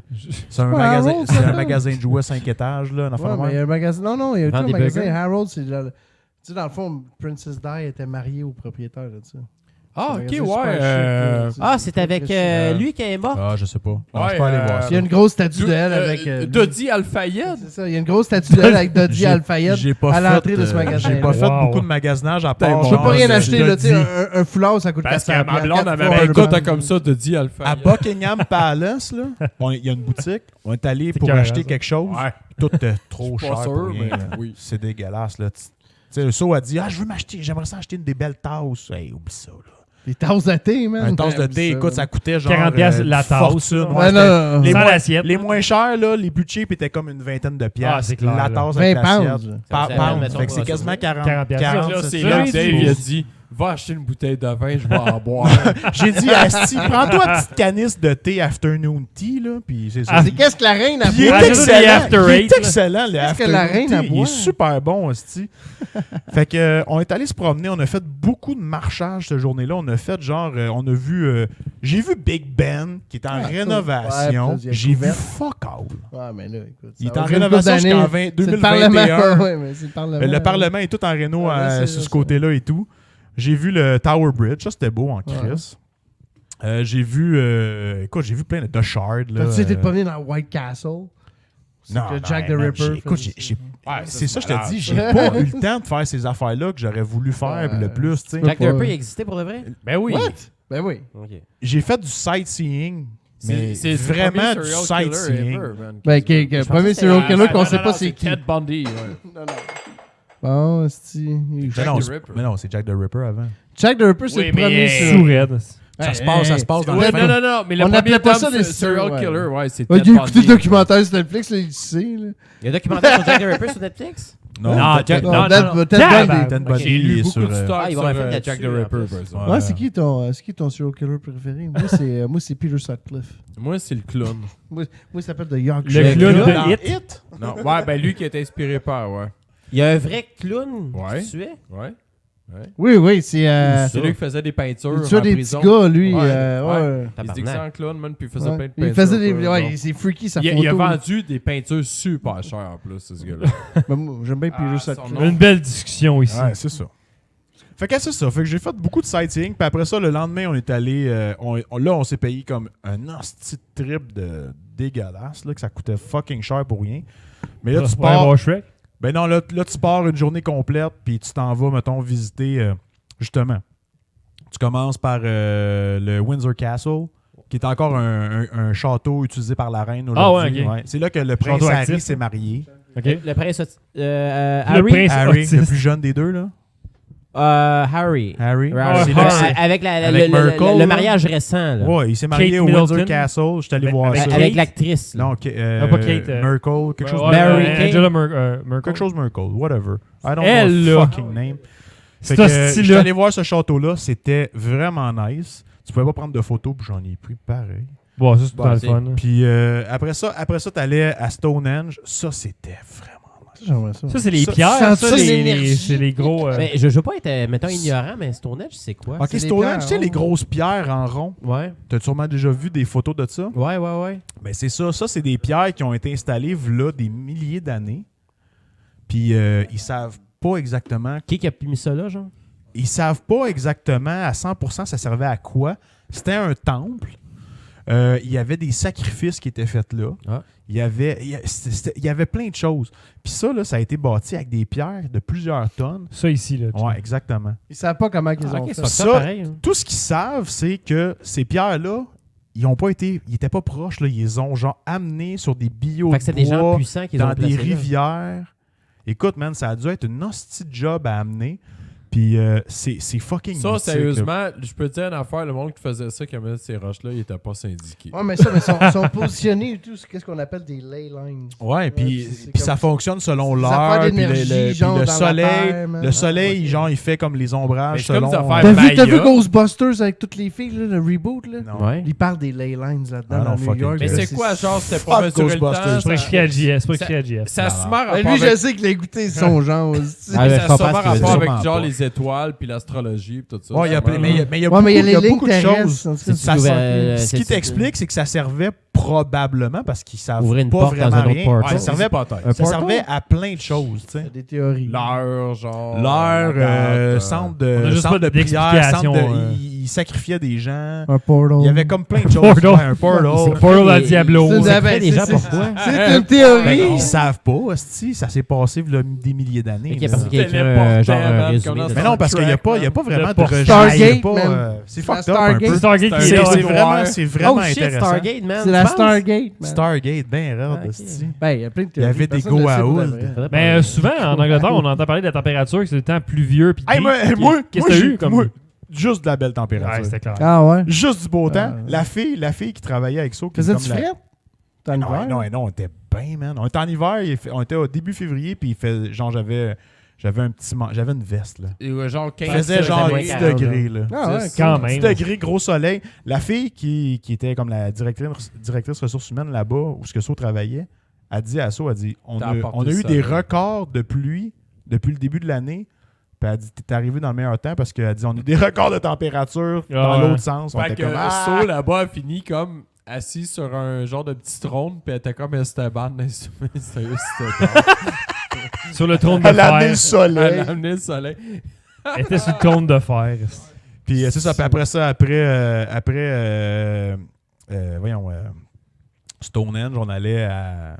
[SPEAKER 4] C'est un,
[SPEAKER 1] pas
[SPEAKER 4] magasin,
[SPEAKER 1] Harold,
[SPEAKER 4] c'est
[SPEAKER 1] ça?
[SPEAKER 4] un magasin de jouets 5 étages, là, un affaire
[SPEAKER 1] Ouais,
[SPEAKER 4] de
[SPEAKER 1] mais il y a
[SPEAKER 4] même.
[SPEAKER 1] un magasin. Non, il y a
[SPEAKER 6] Vend
[SPEAKER 1] tout un
[SPEAKER 6] des
[SPEAKER 1] magasin.
[SPEAKER 6] burgers?
[SPEAKER 1] Harold, c'est là. Tu sais, dans le fond, Princess Di était mariée au propriétaire de ça.
[SPEAKER 5] Ah,
[SPEAKER 1] C'est un
[SPEAKER 5] ok,
[SPEAKER 1] magasin super
[SPEAKER 5] ouais.
[SPEAKER 1] chic, là.
[SPEAKER 6] Ah, c'est avec lui qui est mort?
[SPEAKER 4] Ah, je sais pas. Non, je
[SPEAKER 5] Ouais,
[SPEAKER 4] peux aller voir ça.
[SPEAKER 1] Il y a une grosse statue d'elle avec.
[SPEAKER 5] Dodi Al-Fayed?
[SPEAKER 1] C'est ça, il y a une grosse statue d'elle avec Dodgy
[SPEAKER 4] J'ai-
[SPEAKER 1] Al-Fayed
[SPEAKER 4] j'ai pas
[SPEAKER 1] à l'entrée
[SPEAKER 4] fait,
[SPEAKER 1] de ce magasin.
[SPEAKER 4] J'ai pas fait
[SPEAKER 2] Wow.
[SPEAKER 4] beaucoup de magasinage à
[SPEAKER 5] Putain,
[SPEAKER 4] part...
[SPEAKER 1] Je peux
[SPEAKER 5] genre,
[SPEAKER 1] pas rien
[SPEAKER 5] c'est
[SPEAKER 1] acheter, là, tu sais,
[SPEAKER 4] Dodgy.
[SPEAKER 1] un foulard, ça coûte
[SPEAKER 5] Parce
[SPEAKER 1] 400
[SPEAKER 5] que ma blonde
[SPEAKER 1] quatre
[SPEAKER 5] avait
[SPEAKER 1] fois
[SPEAKER 5] un
[SPEAKER 1] le
[SPEAKER 5] écoute
[SPEAKER 1] prix.
[SPEAKER 5] comme ça, Dodi Al-Fayed.
[SPEAKER 4] À Buckingham Palace, là, il y a une boutique. On est allé
[SPEAKER 2] C'est
[SPEAKER 4] pour
[SPEAKER 2] carré,
[SPEAKER 4] acheter
[SPEAKER 2] ça.
[SPEAKER 4] quelque chose.
[SPEAKER 5] Ouais.
[SPEAKER 4] Tout trop
[SPEAKER 5] Je suis pas
[SPEAKER 4] cher
[SPEAKER 5] sûr,
[SPEAKER 4] pour rien.
[SPEAKER 5] mais
[SPEAKER 4] là.
[SPEAKER 5] oui.
[SPEAKER 4] C'est dégueulasse. Là. Tu sais, le saut a dit « Ah, je veux m'acheter, j'aimerais ça acheter une des belles tasses. » Hey, oublie ça, là.
[SPEAKER 1] Des tasses de thé, man.
[SPEAKER 4] Un tasse de thé, écoute, ça coûtait genre
[SPEAKER 2] 40 piastres la tasse.
[SPEAKER 4] fortune.
[SPEAKER 2] là.
[SPEAKER 4] Ouais,
[SPEAKER 1] Ouais,
[SPEAKER 4] c'était-
[SPEAKER 1] non.
[SPEAKER 4] les,
[SPEAKER 2] Sans
[SPEAKER 4] moins,
[SPEAKER 2] l'assiette.
[SPEAKER 4] les moins chers, là, les plus cheap étaient comme une vingtaine de piastres.
[SPEAKER 2] Ah, c'est clair,
[SPEAKER 4] La
[SPEAKER 2] là.
[SPEAKER 4] tasse
[SPEAKER 1] 20
[SPEAKER 4] avec l'assiette.
[SPEAKER 1] pounds.
[SPEAKER 4] Par
[SPEAKER 6] Ça,
[SPEAKER 4] pound.
[SPEAKER 6] mettons,
[SPEAKER 4] Fait que c'est
[SPEAKER 6] pour
[SPEAKER 4] quasiment
[SPEAKER 6] un
[SPEAKER 4] 40.
[SPEAKER 2] 40 piastres.
[SPEAKER 4] 40,
[SPEAKER 5] Là,
[SPEAKER 4] c'est
[SPEAKER 5] c'est
[SPEAKER 2] ça,
[SPEAKER 5] là
[SPEAKER 2] oui,
[SPEAKER 5] que Dave
[SPEAKER 2] tu-
[SPEAKER 5] il a dit va acheter une bouteille de vin, je vais en boire.
[SPEAKER 4] J'ai dit, Asti, prends-toi une petite canisse de thé afternoon tea, là, puis c'est ça.
[SPEAKER 2] Ah,
[SPEAKER 1] C'est qu'est-ce que la reine a
[SPEAKER 4] Puis il est
[SPEAKER 2] Ah,
[SPEAKER 1] boire?
[SPEAKER 2] c'est ça, les
[SPEAKER 4] excellent.
[SPEAKER 2] After
[SPEAKER 4] Il est
[SPEAKER 2] Eight, là.
[SPEAKER 4] excellent, le
[SPEAKER 1] Qu'est-ce que
[SPEAKER 4] afternoon
[SPEAKER 1] la reine
[SPEAKER 4] tea.
[SPEAKER 1] a
[SPEAKER 4] Il est
[SPEAKER 1] boire?
[SPEAKER 4] super bon, Asti. Fait que, on est allé se promener. On a fait beaucoup de marchage cette journée-là. On a fait genre, on a vu... j'ai vu Big Ben, qui est en
[SPEAKER 1] Ah,
[SPEAKER 4] rénovation.
[SPEAKER 1] ouais, puis là, il y a
[SPEAKER 4] J'ai vu
[SPEAKER 1] couvert.
[SPEAKER 4] fuck all.
[SPEAKER 1] Ouais, mais là, écoute.
[SPEAKER 4] Il
[SPEAKER 1] ça
[SPEAKER 4] est en
[SPEAKER 1] va faire une
[SPEAKER 4] rénovation
[SPEAKER 1] couple
[SPEAKER 4] jusqu'en
[SPEAKER 1] d'années. C'est le
[SPEAKER 4] 2021.
[SPEAKER 1] Parlement. Ouais, mais c'est le Parlement.
[SPEAKER 4] Le Parlement est tout en réno
[SPEAKER 1] Ouais, c'est
[SPEAKER 4] sur ce
[SPEAKER 1] ça.
[SPEAKER 4] côté-là et tout. J'ai vu le Tower Bridge. Ça, c'était beau en crise. J'ai vu... écoute, j'ai vu plein de Shard. là.
[SPEAKER 1] T'as-tu été te promener dans White Castle? C'est
[SPEAKER 4] Non,
[SPEAKER 1] que Jack the
[SPEAKER 4] man,
[SPEAKER 1] Ripper.
[SPEAKER 4] écoute, c'est ça, je te dis, j'ai pas eu le temps de faire ces affaires-là que j'aurais voulu faire
[SPEAKER 1] Ouais.
[SPEAKER 4] le plus, tu sais.
[SPEAKER 6] Jack the
[SPEAKER 1] pas.
[SPEAKER 6] Ripper, il existait pour de vrai?
[SPEAKER 5] Ben oui.
[SPEAKER 1] What? Ben oui.
[SPEAKER 6] Ok.
[SPEAKER 4] J'ai fait du sightseeing, mais
[SPEAKER 5] C'est
[SPEAKER 4] vraiment
[SPEAKER 5] le
[SPEAKER 4] du
[SPEAKER 5] premier serial killer
[SPEAKER 4] sightseeing.
[SPEAKER 5] ever, man.
[SPEAKER 1] Ben,
[SPEAKER 6] Je
[SPEAKER 1] le
[SPEAKER 6] pensais
[SPEAKER 1] premier
[SPEAKER 6] que
[SPEAKER 1] serial
[SPEAKER 6] c'était-
[SPEAKER 1] killer qu'on
[SPEAKER 5] non,
[SPEAKER 1] sait
[SPEAKER 5] non,
[SPEAKER 1] pas
[SPEAKER 5] non,
[SPEAKER 1] c'est qui.
[SPEAKER 5] Ted Bundy. ouais.
[SPEAKER 1] Non, non. Bon, c'est...
[SPEAKER 5] Jack
[SPEAKER 4] non,
[SPEAKER 5] the
[SPEAKER 4] c'est-
[SPEAKER 5] Ripper.
[SPEAKER 4] mais non, c'est Jack the Ripper avant.
[SPEAKER 1] Jack the Ripper, c'est
[SPEAKER 5] Oui,
[SPEAKER 1] le
[SPEAKER 5] mais,
[SPEAKER 1] premier
[SPEAKER 2] Sous raide.
[SPEAKER 4] Ça se passe dans
[SPEAKER 5] Ouais,
[SPEAKER 4] le
[SPEAKER 5] non, non, mais le
[SPEAKER 1] On
[SPEAKER 5] premier
[SPEAKER 1] appelait pas
[SPEAKER 5] tome,
[SPEAKER 1] ça des
[SPEAKER 5] serial
[SPEAKER 1] ouais.
[SPEAKER 5] killer, ouais, c'est
[SPEAKER 1] Ouais,
[SPEAKER 5] Ted
[SPEAKER 1] il a écouté
[SPEAKER 5] Bundy.
[SPEAKER 1] le documentaire sur Netflix, là, il sait, là.
[SPEAKER 6] Il y a un documentaire sur Jack the Ripper sur Netflix?
[SPEAKER 4] Non,
[SPEAKER 2] Non,
[SPEAKER 4] Ted-
[SPEAKER 1] Non,
[SPEAKER 2] non,
[SPEAKER 1] Ted
[SPEAKER 2] non.
[SPEAKER 1] Ted
[SPEAKER 2] Tabarnak.
[SPEAKER 1] Bundy.
[SPEAKER 4] Ted Bundy,
[SPEAKER 5] J'ai
[SPEAKER 4] il
[SPEAKER 5] lu
[SPEAKER 4] est
[SPEAKER 5] beaucoup
[SPEAKER 4] sur,
[SPEAKER 5] de stocks
[SPEAKER 6] Ah, il va
[SPEAKER 5] sur
[SPEAKER 6] avoir fait
[SPEAKER 5] Jack the
[SPEAKER 6] là-dessus, en
[SPEAKER 5] Ripper,
[SPEAKER 6] plus.
[SPEAKER 5] par exemple.
[SPEAKER 1] Ouais, c'est qui ton serial killer préféré? Moi, c'est Peter Sutcliffe.
[SPEAKER 5] Moi, c'est le clown.
[SPEAKER 1] Moi, il s'appelle The Yorkshire.
[SPEAKER 2] Le clown de
[SPEAKER 4] Dans
[SPEAKER 2] Hit.
[SPEAKER 5] Non, ouais, ben lui qui est inspiré par, ouais.
[SPEAKER 6] Il y a un vrai clown
[SPEAKER 5] Ouais.
[SPEAKER 6] qui tuait?
[SPEAKER 5] Ouais.
[SPEAKER 1] Oui, c'est...
[SPEAKER 5] C'est lui qui faisait des peintures
[SPEAKER 1] Il tuait
[SPEAKER 5] en
[SPEAKER 1] des
[SPEAKER 5] prison.
[SPEAKER 1] petits gars, lui.
[SPEAKER 5] Ouais,
[SPEAKER 1] ouais.
[SPEAKER 5] Il se dit que c'est un clown, man, puis il faisait
[SPEAKER 1] Ouais.
[SPEAKER 5] plein de peintures.
[SPEAKER 1] Il faisait des...
[SPEAKER 5] là,
[SPEAKER 1] Ouais,
[SPEAKER 5] bon.
[SPEAKER 1] c'est freaky, sa
[SPEAKER 5] Il
[SPEAKER 1] photo.
[SPEAKER 5] a vendu des peintures super chères en plus, ce gars-là.
[SPEAKER 1] Ben, moi, j'aime bien Peter
[SPEAKER 5] Ah, son
[SPEAKER 1] Sutcliffe.
[SPEAKER 5] nom.
[SPEAKER 2] Une belle discussion ici.
[SPEAKER 4] Ouais, c'est ça. Fait que c'est ça. Fait que j'ai fait beaucoup de sightseeing. Puis après ça, le lendemain, on est allé... là, on s'est payé comme un hostie de trip de dégueulasse, là, que ça coûtait fucking cher pour rien. Mais là, tu
[SPEAKER 2] Pour aller
[SPEAKER 4] pars...
[SPEAKER 2] voir Shrek.
[SPEAKER 4] Ben non, là, tu pars une journée complète, puis tu t'en vas, mettons, visiter, justement. Tu commences par le Windsor Castle, qui est encore un château utilisé par la reine aujourd'hui.
[SPEAKER 2] Ah ouais, ok.
[SPEAKER 4] C'est là que le prince
[SPEAKER 2] Château
[SPEAKER 4] Harry
[SPEAKER 2] actif.
[SPEAKER 4] s'est marié.
[SPEAKER 2] OK.
[SPEAKER 6] Le prince
[SPEAKER 2] Le
[SPEAKER 6] Harry?
[SPEAKER 2] prince
[SPEAKER 4] Harry,
[SPEAKER 2] autiste.
[SPEAKER 4] le plus jeune des deux, là.
[SPEAKER 6] Harry.
[SPEAKER 4] Harry.
[SPEAKER 6] Harry.
[SPEAKER 4] C'est là que c'est-
[SPEAKER 6] Avec
[SPEAKER 4] avec Merkel,
[SPEAKER 6] le
[SPEAKER 4] là.
[SPEAKER 6] mariage récent. Là.
[SPEAKER 4] Ouais, il s'est marié
[SPEAKER 2] Kate
[SPEAKER 4] au
[SPEAKER 2] Middleton.
[SPEAKER 4] Windsor Castle. Je suis allé voir
[SPEAKER 2] Avec-
[SPEAKER 4] ça.
[SPEAKER 2] Kate?
[SPEAKER 6] Avec l'actrice. là.
[SPEAKER 4] Non,
[SPEAKER 2] pas Kate,
[SPEAKER 4] Merkel, quelque chose.
[SPEAKER 6] Mary Kate.
[SPEAKER 2] Angela Merkel.
[SPEAKER 4] Quelque chose Merkel, whatever. I don't
[SPEAKER 2] Elle,
[SPEAKER 4] know
[SPEAKER 2] là.
[SPEAKER 4] the fucking name. Fait
[SPEAKER 2] C'est
[SPEAKER 4] que
[SPEAKER 2] ce
[SPEAKER 4] je suis
[SPEAKER 2] style-là.
[SPEAKER 4] allé voir ce château-là, c'était vraiment nice. Tu pouvais pas prendre de photos, puis j'en ai pris pareil.
[SPEAKER 2] Bon, ça, c'est dans le
[SPEAKER 6] c'est-
[SPEAKER 2] fun.
[SPEAKER 4] Puis après ça, t'allais à Stonehenge. Ça, c'était vraiment nice.
[SPEAKER 1] J'aimerais ça.
[SPEAKER 2] Ça, c'est les
[SPEAKER 4] Ça,
[SPEAKER 2] pierres,
[SPEAKER 1] ça,
[SPEAKER 2] ça,
[SPEAKER 1] c'est
[SPEAKER 2] les-
[SPEAKER 1] l'énergie.
[SPEAKER 2] c'est les gros...
[SPEAKER 6] Ben, je veux pas être, mettons, ignorant, mais Stonehenge, c'est quoi?
[SPEAKER 4] Ok,
[SPEAKER 1] c'est des
[SPEAKER 4] Stonehenge,
[SPEAKER 1] pierres
[SPEAKER 4] tu sais, les
[SPEAKER 1] rondes.
[SPEAKER 4] grosses pierres en rond.
[SPEAKER 6] Ouais.
[SPEAKER 4] T'as sûrement déjà vu des photos de ça?
[SPEAKER 6] Ouais.
[SPEAKER 4] Ben, c'est ça. Ça, c'est des pierres qui ont été installées là des milliers d'années. Puis ils savent pas exactement.
[SPEAKER 6] Qui a mis ça là, genre?
[SPEAKER 4] Ils savent pas exactement à 100% ça servait à quoi. C'était un temple. Il y avait des sacrifices qui étaient faits là.
[SPEAKER 6] Ah.
[SPEAKER 4] Il y avait plein de choses. Puis ça, là, ça a été bâti avec des pierres de plusieurs tonnes.
[SPEAKER 2] Ça ici, là.
[SPEAKER 4] Ouais, exactement.
[SPEAKER 1] Ils savent pas comment ils
[SPEAKER 6] Ah,
[SPEAKER 1] ont
[SPEAKER 6] ok,
[SPEAKER 1] fait.
[SPEAKER 6] c'est pas
[SPEAKER 4] Ça,
[SPEAKER 6] ça, pareil. hein.
[SPEAKER 4] Tout ce qu'ils savent, c'est que ces pierres-là, ils étaient pas proches. Là. Ils les ont genre amenés sur des billots
[SPEAKER 6] Fait que c'est
[SPEAKER 4] de
[SPEAKER 6] des gens
[SPEAKER 4] bois,
[SPEAKER 6] puissants qui les ont
[SPEAKER 4] dans des
[SPEAKER 6] placés là.
[SPEAKER 4] rivières. Écoute, man, ça a dû être une hostie de job à amener. Puis c'est fucking
[SPEAKER 5] Ça,
[SPEAKER 4] mythique, là.
[SPEAKER 5] sérieusement, je peux te dire une affaire, le monde qui faisait ça, qui amenait ces roches-là, il était pas syndiqué.
[SPEAKER 1] Ouais, mais ça, mais sont positionnés et tout. C'est qu'est-ce qu'on appelle des ley lines.
[SPEAKER 4] Ouais, puis
[SPEAKER 1] c'est
[SPEAKER 4] puis
[SPEAKER 1] comme-
[SPEAKER 4] ça fonctionne selon
[SPEAKER 1] des
[SPEAKER 4] l'heure,
[SPEAKER 1] affaires
[SPEAKER 4] puis
[SPEAKER 1] d'énergie,
[SPEAKER 4] puis
[SPEAKER 1] genre,
[SPEAKER 4] le
[SPEAKER 1] dans la
[SPEAKER 4] soleil,
[SPEAKER 1] terre, man.
[SPEAKER 4] le soleil,
[SPEAKER 1] Ah, ok.
[SPEAKER 4] genre, il fait comme les
[SPEAKER 5] Mais
[SPEAKER 4] ombrages
[SPEAKER 5] c'est comme
[SPEAKER 4] selon...
[SPEAKER 5] des affaires-
[SPEAKER 1] T'as vu
[SPEAKER 5] Maya.
[SPEAKER 1] Ghostbusters avec toutes les filles, là, le reboot, là?
[SPEAKER 4] Non.
[SPEAKER 6] Ouais.
[SPEAKER 1] Ils parlent des ley lines là-dedans
[SPEAKER 4] Ah non,
[SPEAKER 1] dans New
[SPEAKER 4] fucking
[SPEAKER 1] York.
[SPEAKER 5] Mais
[SPEAKER 4] Chris.
[SPEAKER 1] là,
[SPEAKER 5] c'est quoi, genre, c'était
[SPEAKER 4] Fuck
[SPEAKER 5] pas mesurer le
[SPEAKER 4] Ghostbusters.
[SPEAKER 5] temps?
[SPEAKER 2] C'est pas écrit à JS, c'est pas écrit à JS.
[SPEAKER 5] Ça a sûrement
[SPEAKER 1] Ben,
[SPEAKER 5] rapport
[SPEAKER 1] lui, je
[SPEAKER 5] avec...
[SPEAKER 1] sais qu'il a écouté son genre. aussi.
[SPEAKER 6] Ah, ben,
[SPEAKER 5] ça
[SPEAKER 6] je
[SPEAKER 5] a
[SPEAKER 6] comprends
[SPEAKER 5] sûrement
[SPEAKER 6] ce que tu veux
[SPEAKER 5] rapport
[SPEAKER 6] dire.
[SPEAKER 5] avec
[SPEAKER 4] Sûrement
[SPEAKER 5] genre
[SPEAKER 4] pas.
[SPEAKER 5] les étoiles puis l'astrologie puis tout ça.
[SPEAKER 4] Ouais, il y a
[SPEAKER 5] sûrement.
[SPEAKER 4] mais il y a
[SPEAKER 1] Ouais, mais il y a
[SPEAKER 4] beaucoup,
[SPEAKER 1] les
[SPEAKER 4] il y a
[SPEAKER 1] lignes
[SPEAKER 4] beaucoup de
[SPEAKER 1] terrestres,
[SPEAKER 4] choses.
[SPEAKER 1] en tout cas,
[SPEAKER 6] C'est
[SPEAKER 1] ça
[SPEAKER 6] du
[SPEAKER 1] sent-
[SPEAKER 6] gouvernement.
[SPEAKER 4] Ce qui t'explique, c'est que ça servait probablement, parce qu'ils savent
[SPEAKER 6] Ouvrir une
[SPEAKER 4] pas
[SPEAKER 6] porte dans
[SPEAKER 4] vraiment
[SPEAKER 6] un autre
[SPEAKER 4] rien.
[SPEAKER 6] portal.
[SPEAKER 4] Ouais, ça servait,
[SPEAKER 5] peut-être.
[SPEAKER 6] Un
[SPEAKER 4] ça
[SPEAKER 6] portal?
[SPEAKER 4] servait à plein de choses, tu
[SPEAKER 1] Il y
[SPEAKER 4] sais.
[SPEAKER 1] a des théories.
[SPEAKER 5] L'heure, genre...
[SPEAKER 4] L'heure,
[SPEAKER 5] la date,
[SPEAKER 4] centre
[SPEAKER 2] On a
[SPEAKER 4] de,
[SPEAKER 2] juste
[SPEAKER 4] centre
[SPEAKER 2] pas
[SPEAKER 4] de prière,
[SPEAKER 2] d'explication,
[SPEAKER 4] centre de,
[SPEAKER 2] euh.
[SPEAKER 4] ils sacrifiaient des gens.
[SPEAKER 1] Un portal.
[SPEAKER 4] Il y avait comme plein de choses.
[SPEAKER 2] Portal.
[SPEAKER 4] Ouais, un portal.
[SPEAKER 2] Portal à Diablo.
[SPEAKER 1] C'est-
[SPEAKER 6] Ça
[SPEAKER 1] ben,
[SPEAKER 6] crée des
[SPEAKER 1] c'est-
[SPEAKER 6] gens,
[SPEAKER 1] c'est-
[SPEAKER 6] pourquoi?
[SPEAKER 1] C'est une théorie.
[SPEAKER 4] Ils savent pas, hostie, ça s'est passé là, des milliers d'années.
[SPEAKER 6] Il y a
[SPEAKER 4] là.
[SPEAKER 6] personne qui a écrit
[SPEAKER 5] Téléportait,
[SPEAKER 6] genre un
[SPEAKER 5] man,
[SPEAKER 6] résumé.
[SPEAKER 5] comme
[SPEAKER 6] de
[SPEAKER 5] dans
[SPEAKER 4] Mais
[SPEAKER 6] ça.
[SPEAKER 4] non, parce qu'il n'y a pas vraiment de
[SPEAKER 2] portal.
[SPEAKER 4] registre.
[SPEAKER 1] Stargate,
[SPEAKER 4] Il y a pas,
[SPEAKER 1] man.
[SPEAKER 4] c'est
[SPEAKER 1] C'est la
[SPEAKER 4] fucked up un peu.
[SPEAKER 1] Stargate.
[SPEAKER 2] Stargate qui est
[SPEAKER 4] C'est
[SPEAKER 2] là.
[SPEAKER 4] c'est vraiment, c'est vraiment
[SPEAKER 6] Oh shit,
[SPEAKER 4] intéressant.
[SPEAKER 6] Stargate, man.
[SPEAKER 1] C'est la
[SPEAKER 6] tu penses?
[SPEAKER 1] Stargate, man.
[SPEAKER 4] Stargate, ben raide,
[SPEAKER 6] Ok.
[SPEAKER 4] hostie.
[SPEAKER 1] Ben, il y a plein de
[SPEAKER 4] Il y
[SPEAKER 1] théories.
[SPEAKER 4] avait des
[SPEAKER 1] Personne ne
[SPEAKER 4] go
[SPEAKER 1] le sait pour
[SPEAKER 4] out.
[SPEAKER 1] de vrai.
[SPEAKER 6] Faudrait
[SPEAKER 2] Mais
[SPEAKER 6] pas-
[SPEAKER 2] souvent, en Angleterre, on entend parler de la température, que c'est le temps pluvieux. Puis
[SPEAKER 4] Hey, moi,
[SPEAKER 2] qu'est-ce que t'as eu comme.
[SPEAKER 4] moi, juste de la belle
[SPEAKER 2] Ouais,
[SPEAKER 4] température.
[SPEAKER 2] c'était clair.
[SPEAKER 1] Ah ouais?
[SPEAKER 4] Juste du beau temps.
[SPEAKER 1] Ah.
[SPEAKER 4] La fille qui travaillait avec ça. qui
[SPEAKER 1] Faisais-tu
[SPEAKER 4] comme la-
[SPEAKER 1] frais? T'as une
[SPEAKER 4] Non, non, on était bien, man. On était en hiver, on était au début février, puis il fait, genre, j'avais j'avais une veste, là.
[SPEAKER 5] Et ouais, genre 15
[SPEAKER 4] Il faisait genre
[SPEAKER 6] moins
[SPEAKER 4] 10
[SPEAKER 6] 40,
[SPEAKER 4] degrés, là.
[SPEAKER 1] Ah ouais,
[SPEAKER 2] Quand
[SPEAKER 1] cool.
[SPEAKER 2] même.
[SPEAKER 4] 10 degrés, gros soleil. La fille qui était comme la directrice ressources humaines là-bas, où ce que So travaillait, a dit à So, on
[SPEAKER 5] T'as
[SPEAKER 4] a
[SPEAKER 5] apporté
[SPEAKER 4] eu
[SPEAKER 5] le
[SPEAKER 4] des
[SPEAKER 5] soleil.
[SPEAKER 4] records de pluie depuis le début de l'année. Puis elle a dit, t'es arrivé dans le meilleur temps parce qu'elle a dit, on a eu des records de température dans
[SPEAKER 2] ouais.
[SPEAKER 4] l'autre sens. On
[SPEAKER 5] Fait
[SPEAKER 4] était
[SPEAKER 5] que
[SPEAKER 4] comme, ah!
[SPEAKER 5] So là-bas a fini comme assis sur un genre de petit trône, puis elle était comme Esteban dans les sérieux, c'était
[SPEAKER 2] Sur le trône de
[SPEAKER 4] Elle a amené le
[SPEAKER 2] fer.
[SPEAKER 4] soleil.
[SPEAKER 5] Elle a amené le soleil.
[SPEAKER 2] Elle était sur le trône de fer.
[SPEAKER 4] Puis c'est ça. Puis après Stonehenge, on allait à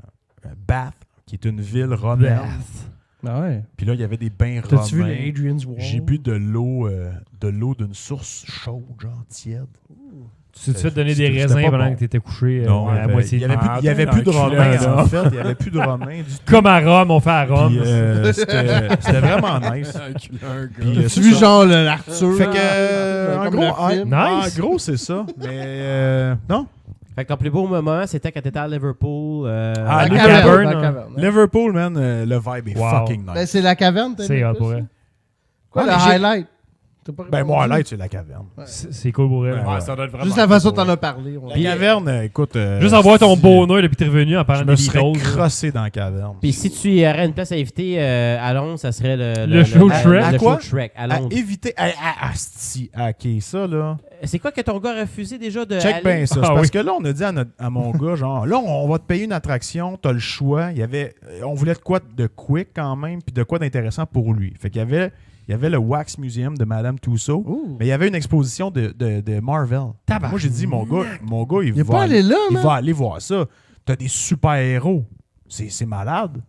[SPEAKER 4] Bath, qui est une ville romaine.
[SPEAKER 1] Ah ouais.
[SPEAKER 4] Puis là, il y avait des bains
[SPEAKER 1] T'as-tu vu le
[SPEAKER 4] romains.
[SPEAKER 1] Adrian's Wall?
[SPEAKER 4] J'ai bu de l'eau d'une source chaude, genre tiède.
[SPEAKER 2] Tu t'es fait donner des
[SPEAKER 4] C'était
[SPEAKER 2] raisins
[SPEAKER 4] pas
[SPEAKER 2] pendant
[SPEAKER 4] bon.
[SPEAKER 2] que t'étais couché
[SPEAKER 4] Non,
[SPEAKER 2] à la moitié.
[SPEAKER 4] il y avait
[SPEAKER 5] Ah,
[SPEAKER 4] plus, il y avait
[SPEAKER 5] t'es
[SPEAKER 4] plus de
[SPEAKER 5] enculé,
[SPEAKER 4] romains,
[SPEAKER 5] là.
[SPEAKER 4] en fait. Il y avait plus de romains du tout.
[SPEAKER 2] Comme à Rome, on fait à Rome.
[SPEAKER 4] Puis, c'était vraiment nice. Puis,
[SPEAKER 1] Tu
[SPEAKER 4] c'est
[SPEAKER 1] vu
[SPEAKER 4] ça.
[SPEAKER 1] genre l'Arthur?
[SPEAKER 4] Fait que, en
[SPEAKER 1] Comme
[SPEAKER 4] gros,
[SPEAKER 1] le film.
[SPEAKER 2] Nice.
[SPEAKER 4] en gros, c'est ça. Mais non.
[SPEAKER 6] Fait que ton plus beau moment, c'était quand t'étais à Liverpool.
[SPEAKER 4] Ah,
[SPEAKER 1] La
[SPEAKER 2] le
[SPEAKER 1] caverne.
[SPEAKER 2] caverne,
[SPEAKER 1] La
[SPEAKER 2] hein.
[SPEAKER 1] caverne.
[SPEAKER 4] Liverpool, man, le vibe est
[SPEAKER 2] Wow.
[SPEAKER 4] fucking
[SPEAKER 1] Ben,
[SPEAKER 4] nice.
[SPEAKER 1] c'est la caverne, t'as
[SPEAKER 2] C'est
[SPEAKER 1] aimé
[SPEAKER 2] hot
[SPEAKER 1] plus,
[SPEAKER 2] pour
[SPEAKER 1] ça?
[SPEAKER 2] vrai.
[SPEAKER 1] Quoi,
[SPEAKER 4] Ouais,
[SPEAKER 1] le
[SPEAKER 4] mais j'ai-
[SPEAKER 1] highlight? T'as pas
[SPEAKER 4] Ben,
[SPEAKER 1] répondu?
[SPEAKER 4] moi, highlight, c'est la caverne.
[SPEAKER 2] C'est cool pour elle.
[SPEAKER 4] Ouais.
[SPEAKER 5] Ouais, ça doit être vraiment
[SPEAKER 1] Juste la façon
[SPEAKER 5] cool.
[SPEAKER 1] dont t'en as parlé. on-
[SPEAKER 4] La caverne, écoute.
[SPEAKER 2] Juste avoir ton bonheur depuis que t'es revenu en
[SPEAKER 4] Je
[SPEAKER 2] parlant
[SPEAKER 4] me
[SPEAKER 2] des
[SPEAKER 4] serais
[SPEAKER 2] Beatles. là.
[SPEAKER 4] crossé dans la caverne.
[SPEAKER 6] Puis si tu aurais une place à éviter à Londres, ça serait
[SPEAKER 2] Le show Shrek.
[SPEAKER 4] À
[SPEAKER 6] Le
[SPEAKER 4] quoi?
[SPEAKER 6] show Shrek à
[SPEAKER 4] À
[SPEAKER 6] Londres.
[SPEAKER 4] éviter. Ok, ça, là.
[SPEAKER 6] C'est quoi que ton gars a refusé déjà de
[SPEAKER 4] Check
[SPEAKER 6] aller?
[SPEAKER 4] bien ça.
[SPEAKER 2] Ah
[SPEAKER 4] C'est parce
[SPEAKER 2] oui.
[SPEAKER 4] que là, on a dit à mon gars, genre, là, on va te payer une attraction, t'as le choix. On voulait de quoi de quick quand même, puis de quoi d'intéressant pour lui. Fait qu'il y avait le Wax Museum de Madame Tussauds,
[SPEAKER 1] Ouh.
[SPEAKER 4] mais il y avait une exposition de Marvel. Moi, j'ai dit, mon gars,
[SPEAKER 1] Il est pas allé là,
[SPEAKER 4] il
[SPEAKER 1] man.
[SPEAKER 4] va aller voir ça. T'as des super-héros. C'est malade.